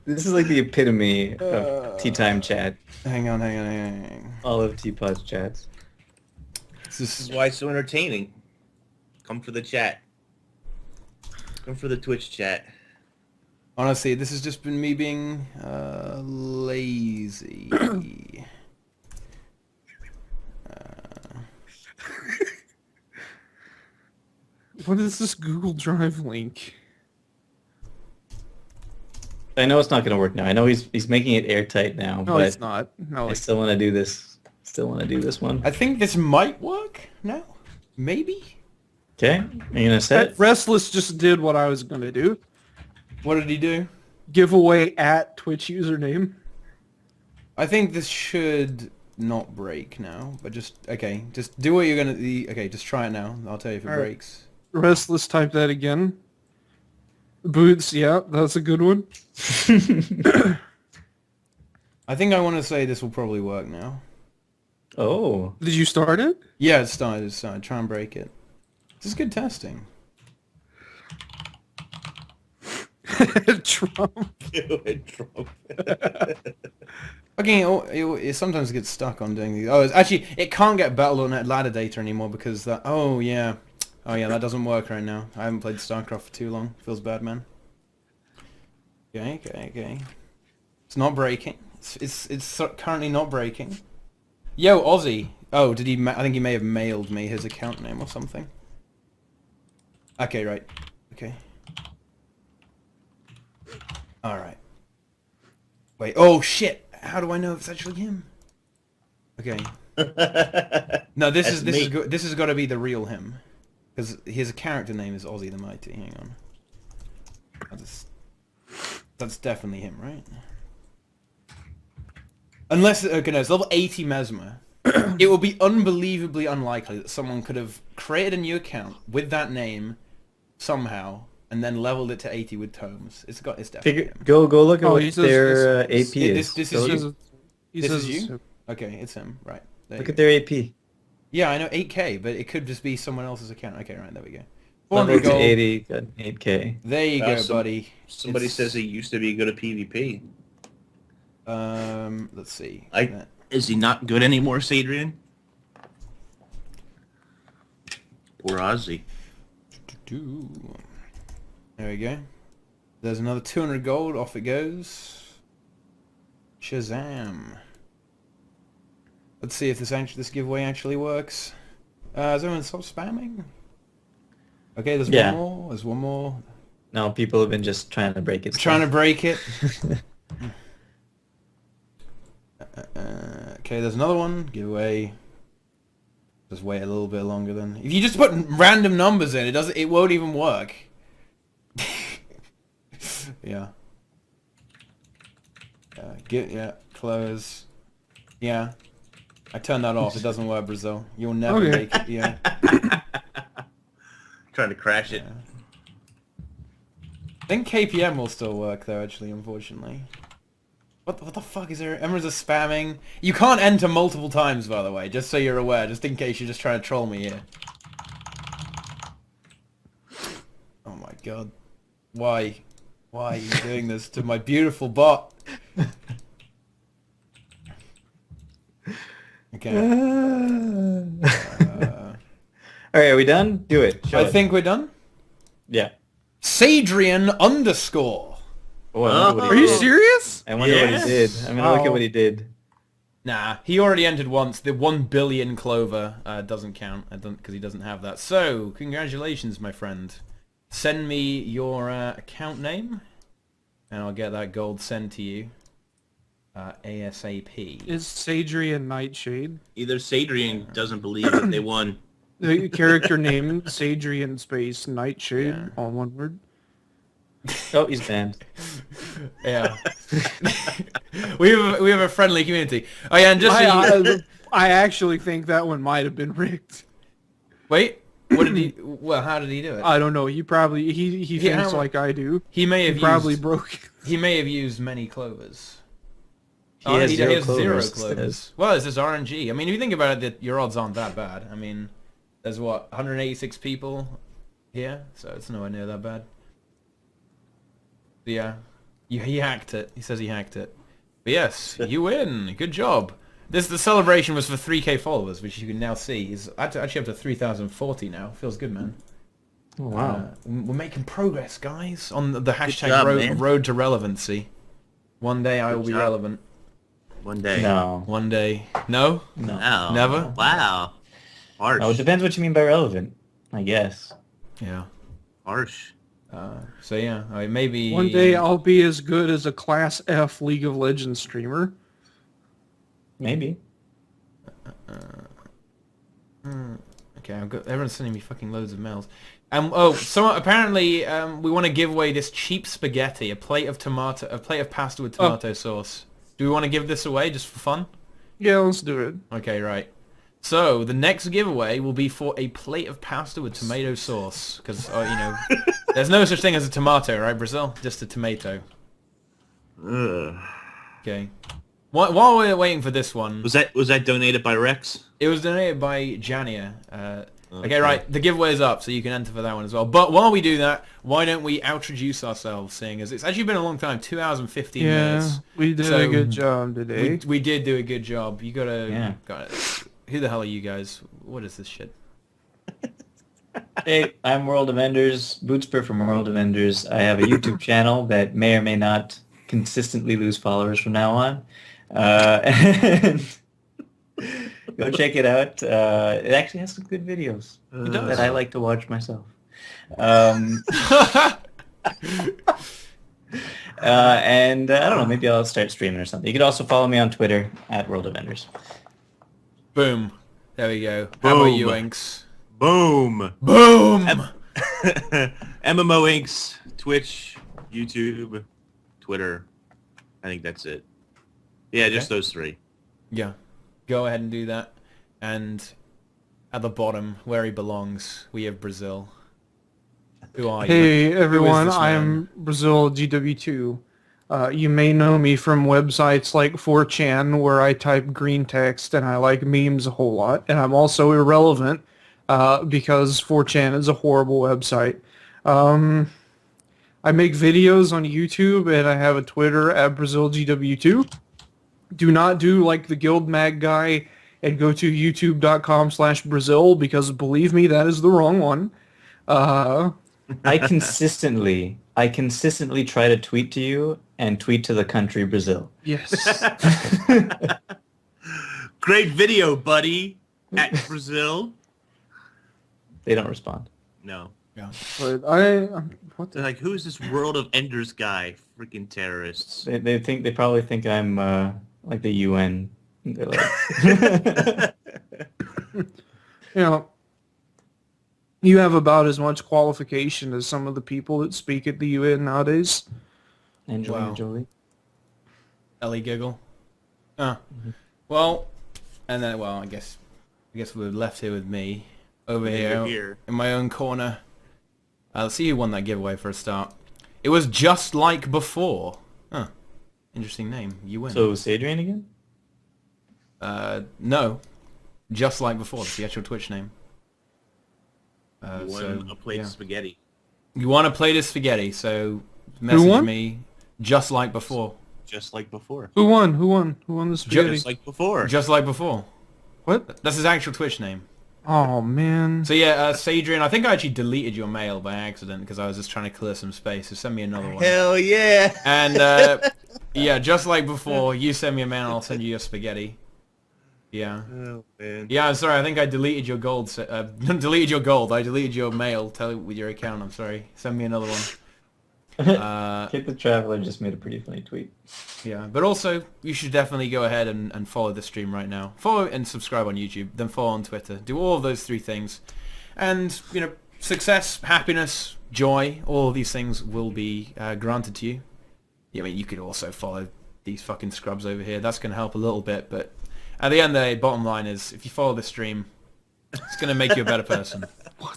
This is like the epitome of tea time chat. Hang on. All of Teapot's chats. This This is is why it's so entertaining. Come for the chat. Come for the Twitch chat. honestly, this has just been me being lazy. What is this Google Drive link? I know it's not going to work now. I know he's making it airtight now, No, but it's not. No, I it's still want to do this. Still want to do this one. I think this might work now. Maybe. Okay, are you gonna set it? Restless just did what I was gonna do. What did he do? Giveaway at Twitch username. I think this should not break now, but just do what you're gonna. Okay, just try it now. I'll tell you if it All right. breaks. Restless type that again. Boots, yeah, that's a good one. I think I want to say this will probably work now. Oh. Did you start it? Yeah, it started. Try and break it. This is good testing. Trump. Okay, it sometimes gets stuck on doing these. Oh, actually, it can't get Battle.net ladder data anymore because that... Oh, yeah. Oh, yeah, that doesn't work right now. I haven't played StarCraft for too long. Feels bad, man. Okay. It's not breaking. It's currently not breaking. Yo, Aussie. Oh, did he... I think he may have mailed me his account name or something. Okay, right. Okay. Alright. Wait, oh shit! How do I know if it's actually him? Okay. No, this has got to be the real him. Because his character name is Aussie the Mighty. Hang on. That's definitely him, right? Unless... Okay, no, it's level 80 Mesmer. It would be unbelievably unlikely that someone could have created a new account with that name somehow and then leveled it to 80 with tomes. It's definitely him. Go look at Oh, what he says their AP is. This Go is look- you? He This says is you? Okay, it's him. Right. There Look you at go. their AP. Yeah, I know 8k, but it could just be someone else's account. Okay, right, there we go. Level 400 to gold. 80, got 8k. There you go, buddy. Somebody It's- says he used to be good at PvP. Let's see. Is he not good anymore, Sadrian? Poor Ozzy. There we go. There's another 200 gold. Off it goes. Shazam. Let's see if this giveaway actually works. Has everyone stopped spamming? Okay, there's Yeah. one more. There's one more. No, people have been just trying to break it. Trying to break it. Okay, there's another one. Giveaway. Just wait a little bit longer then. If you just put random numbers in, it won't even work. Yeah. Close. Yeah. I turned that off. It doesn't work, Brazil. You'll never Okay. make it. Yeah. Trying to crash it. I think KPM will still work though, actually, unfortunately. What the fuck is there? Embers are spamming. You can't enter multiple times, by the way, just so you're aware, just in case you're just trying to troll me here. Oh my god. Why? Why are you doing this to my beautiful bot? Okay. Alright, are we done? Do it. Show I it. think we're done. Yeah. Sadrian _. Oh, I wonder what Are he you did. serious? I wonder what he did. I'm gonna look Wow. at what he did. Nah, he already entered once. The 1 billion clover doesn't count because he doesn't have that. So, congratulations, my friend. Send me your account name, and I'll get that gold sent to you ASAP. Is Sadrian Nightshade? Either Sadrian doesn't believe that they won. The character name Sadrian space Nightshade, Yeah. all one word. Oh, he's banned. Yeah. we have a friendly community. Oh yeah, and just so you... I actually think that one might have been rigged. Wait, what did he? Well, how did he do it? I don't know. He probably he Yeah, thinks like I do. He may have He probably used, broke. He may have used many clovers. He has he zero has clovers, zero it clovers. says. Well, it's just RNG. I mean, if you think about it, your odds aren't that bad. I mean, there's what 186 people here, so it's nowhere near that bad. But yeah, he hacked it. He says he hacked it. But yes, you win. Good job. The celebration was for 3k followers, which you can now see is actually up to 3,040 now. Feels good, man. Oh, wow. We're making progress, guys, on the hashtag job, man. road to relevancy. One day I will be job. relevant. One day. No. One day. No? No. Wow. Never? Wow. Harsh. Oh, it depends what you mean by relevant, I guess. Yeah. Harsh. So yeah, I mean, maybe... One day I'll be as good as a Class F League of Legends streamer. Maybe. Okay, everyone's sending me fucking loads of mails. So apparently we want to give away this cheap spaghetti, a plate of pasta with tomato sauce. Do we want to give this away just for fun? Yeah, let's do it. Okay, right. So the next giveaway will be for a plate of pasta with tomato sauce, because there's no such thing as a tomato, right, Brazil? Just a tomato. Ugh. Okay. While we're waiting for this one, Was that donated by Rex? it was donated by Jania. Okay, right. The giveaway is up, so you can enter for that one as well. But while we do that, why don't we introduce ourselves, seeing as it's actually been a long time, 2 hours and 15 minutes. We did a good job today. We did do a good job. You gotta... Yeah. Who the hell are you guys? What is this shit? Hey, I'm World of Enders, Bootspur from World of Enders. I have a YouTube channel that may or may not consistently lose followers from now on. And go check it out. It actually has some good videos that I like to watch myself. And I don't know, maybe I'll start streaming or something. You could also follow me on Twitter at World of Enders. Boom. There we go. How about you, Inks? Boom. Boom! MMO Inks, Twitch, YouTube, Twitter. I think that's it. Yeah, just those three. Yeah. Go ahead and do that. And at the bottom, where he belongs, we have Brazil. Who are you? Hey everyone, this I man? am Brazil GW2. You may know me from websites like 4chan where I type green text and I like memes a whole lot. And I'm also irrelevant because 4chan is a horrible website. I make videos on YouTube and I have a Twitter at BrazilGW2. Do not do like the Guild Mag guy and go to youtube.com/Brazil because believe me, that is the wrong one. I consistently try to tweet to you and tweet to the country Brazil. Yes. Great video, buddy. At Brazil. They don't respond. No. Yeah. But what They're like, who is this World of Enders guy? Freaking terrorists. They probably think I'm like the UN. They're like, you have about as much qualification as some of the people that speak at the UN nowadays. Angelina Wow. Jolie. Ellie Giggle. Well, and then, well, I guess we're left here with me. Over here, in my own corner. Let's see who won that giveaway for a start. It was Just Like Before. Huh. Interesting name. You win. So is Adrian again? No. Just Like Before. That's the actual Twitch name. You won a plate of spaghetti. You want to play this spaghetti, so message won? me. Just Like Before. Just like before. Who won? Who won the spaghetti? Just like before. Just Like Before. What? That's his actual Twitch name. Oh, man. So yeah, Sadrian, I think I actually deleted your mail by accident because I was just trying to clear some space, so send me another one. Hell yeah. And, yeah, just like before, you send me a mail and I'll send you your spaghetti. Yeah. Oh, man. Yeah, I'm sorry, I think I deleted your gold. Deleted your gold. I deleted your mail with your account, I'm sorry. Send me another one. Kid the Traveler just made a pretty funny tweet. Yeah, but also, you should definitely go ahead and follow the stream right now. Follow and subscribe on YouTube, then follow on Twitter. Do all of those three things. And, success, happiness, joy, all of these things will be granted to you. Yeah, I mean, you could also follow these fucking scrubs over here. That's going to help a little bit, but at the end of the day, bottom line is, if you follow the stream, it's going to make you a better person.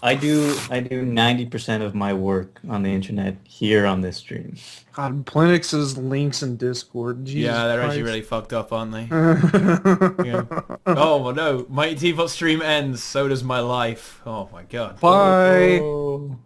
I do 90% of my work on the internet here on this stream. God, Plenix's links in Discord. Jesus Yeah, they're actually Christ. really fucked up, aren't they? Yeah. Oh, well, no. Mighty Teapot stream ends, so does my life. Oh, my God. Bye. Oh.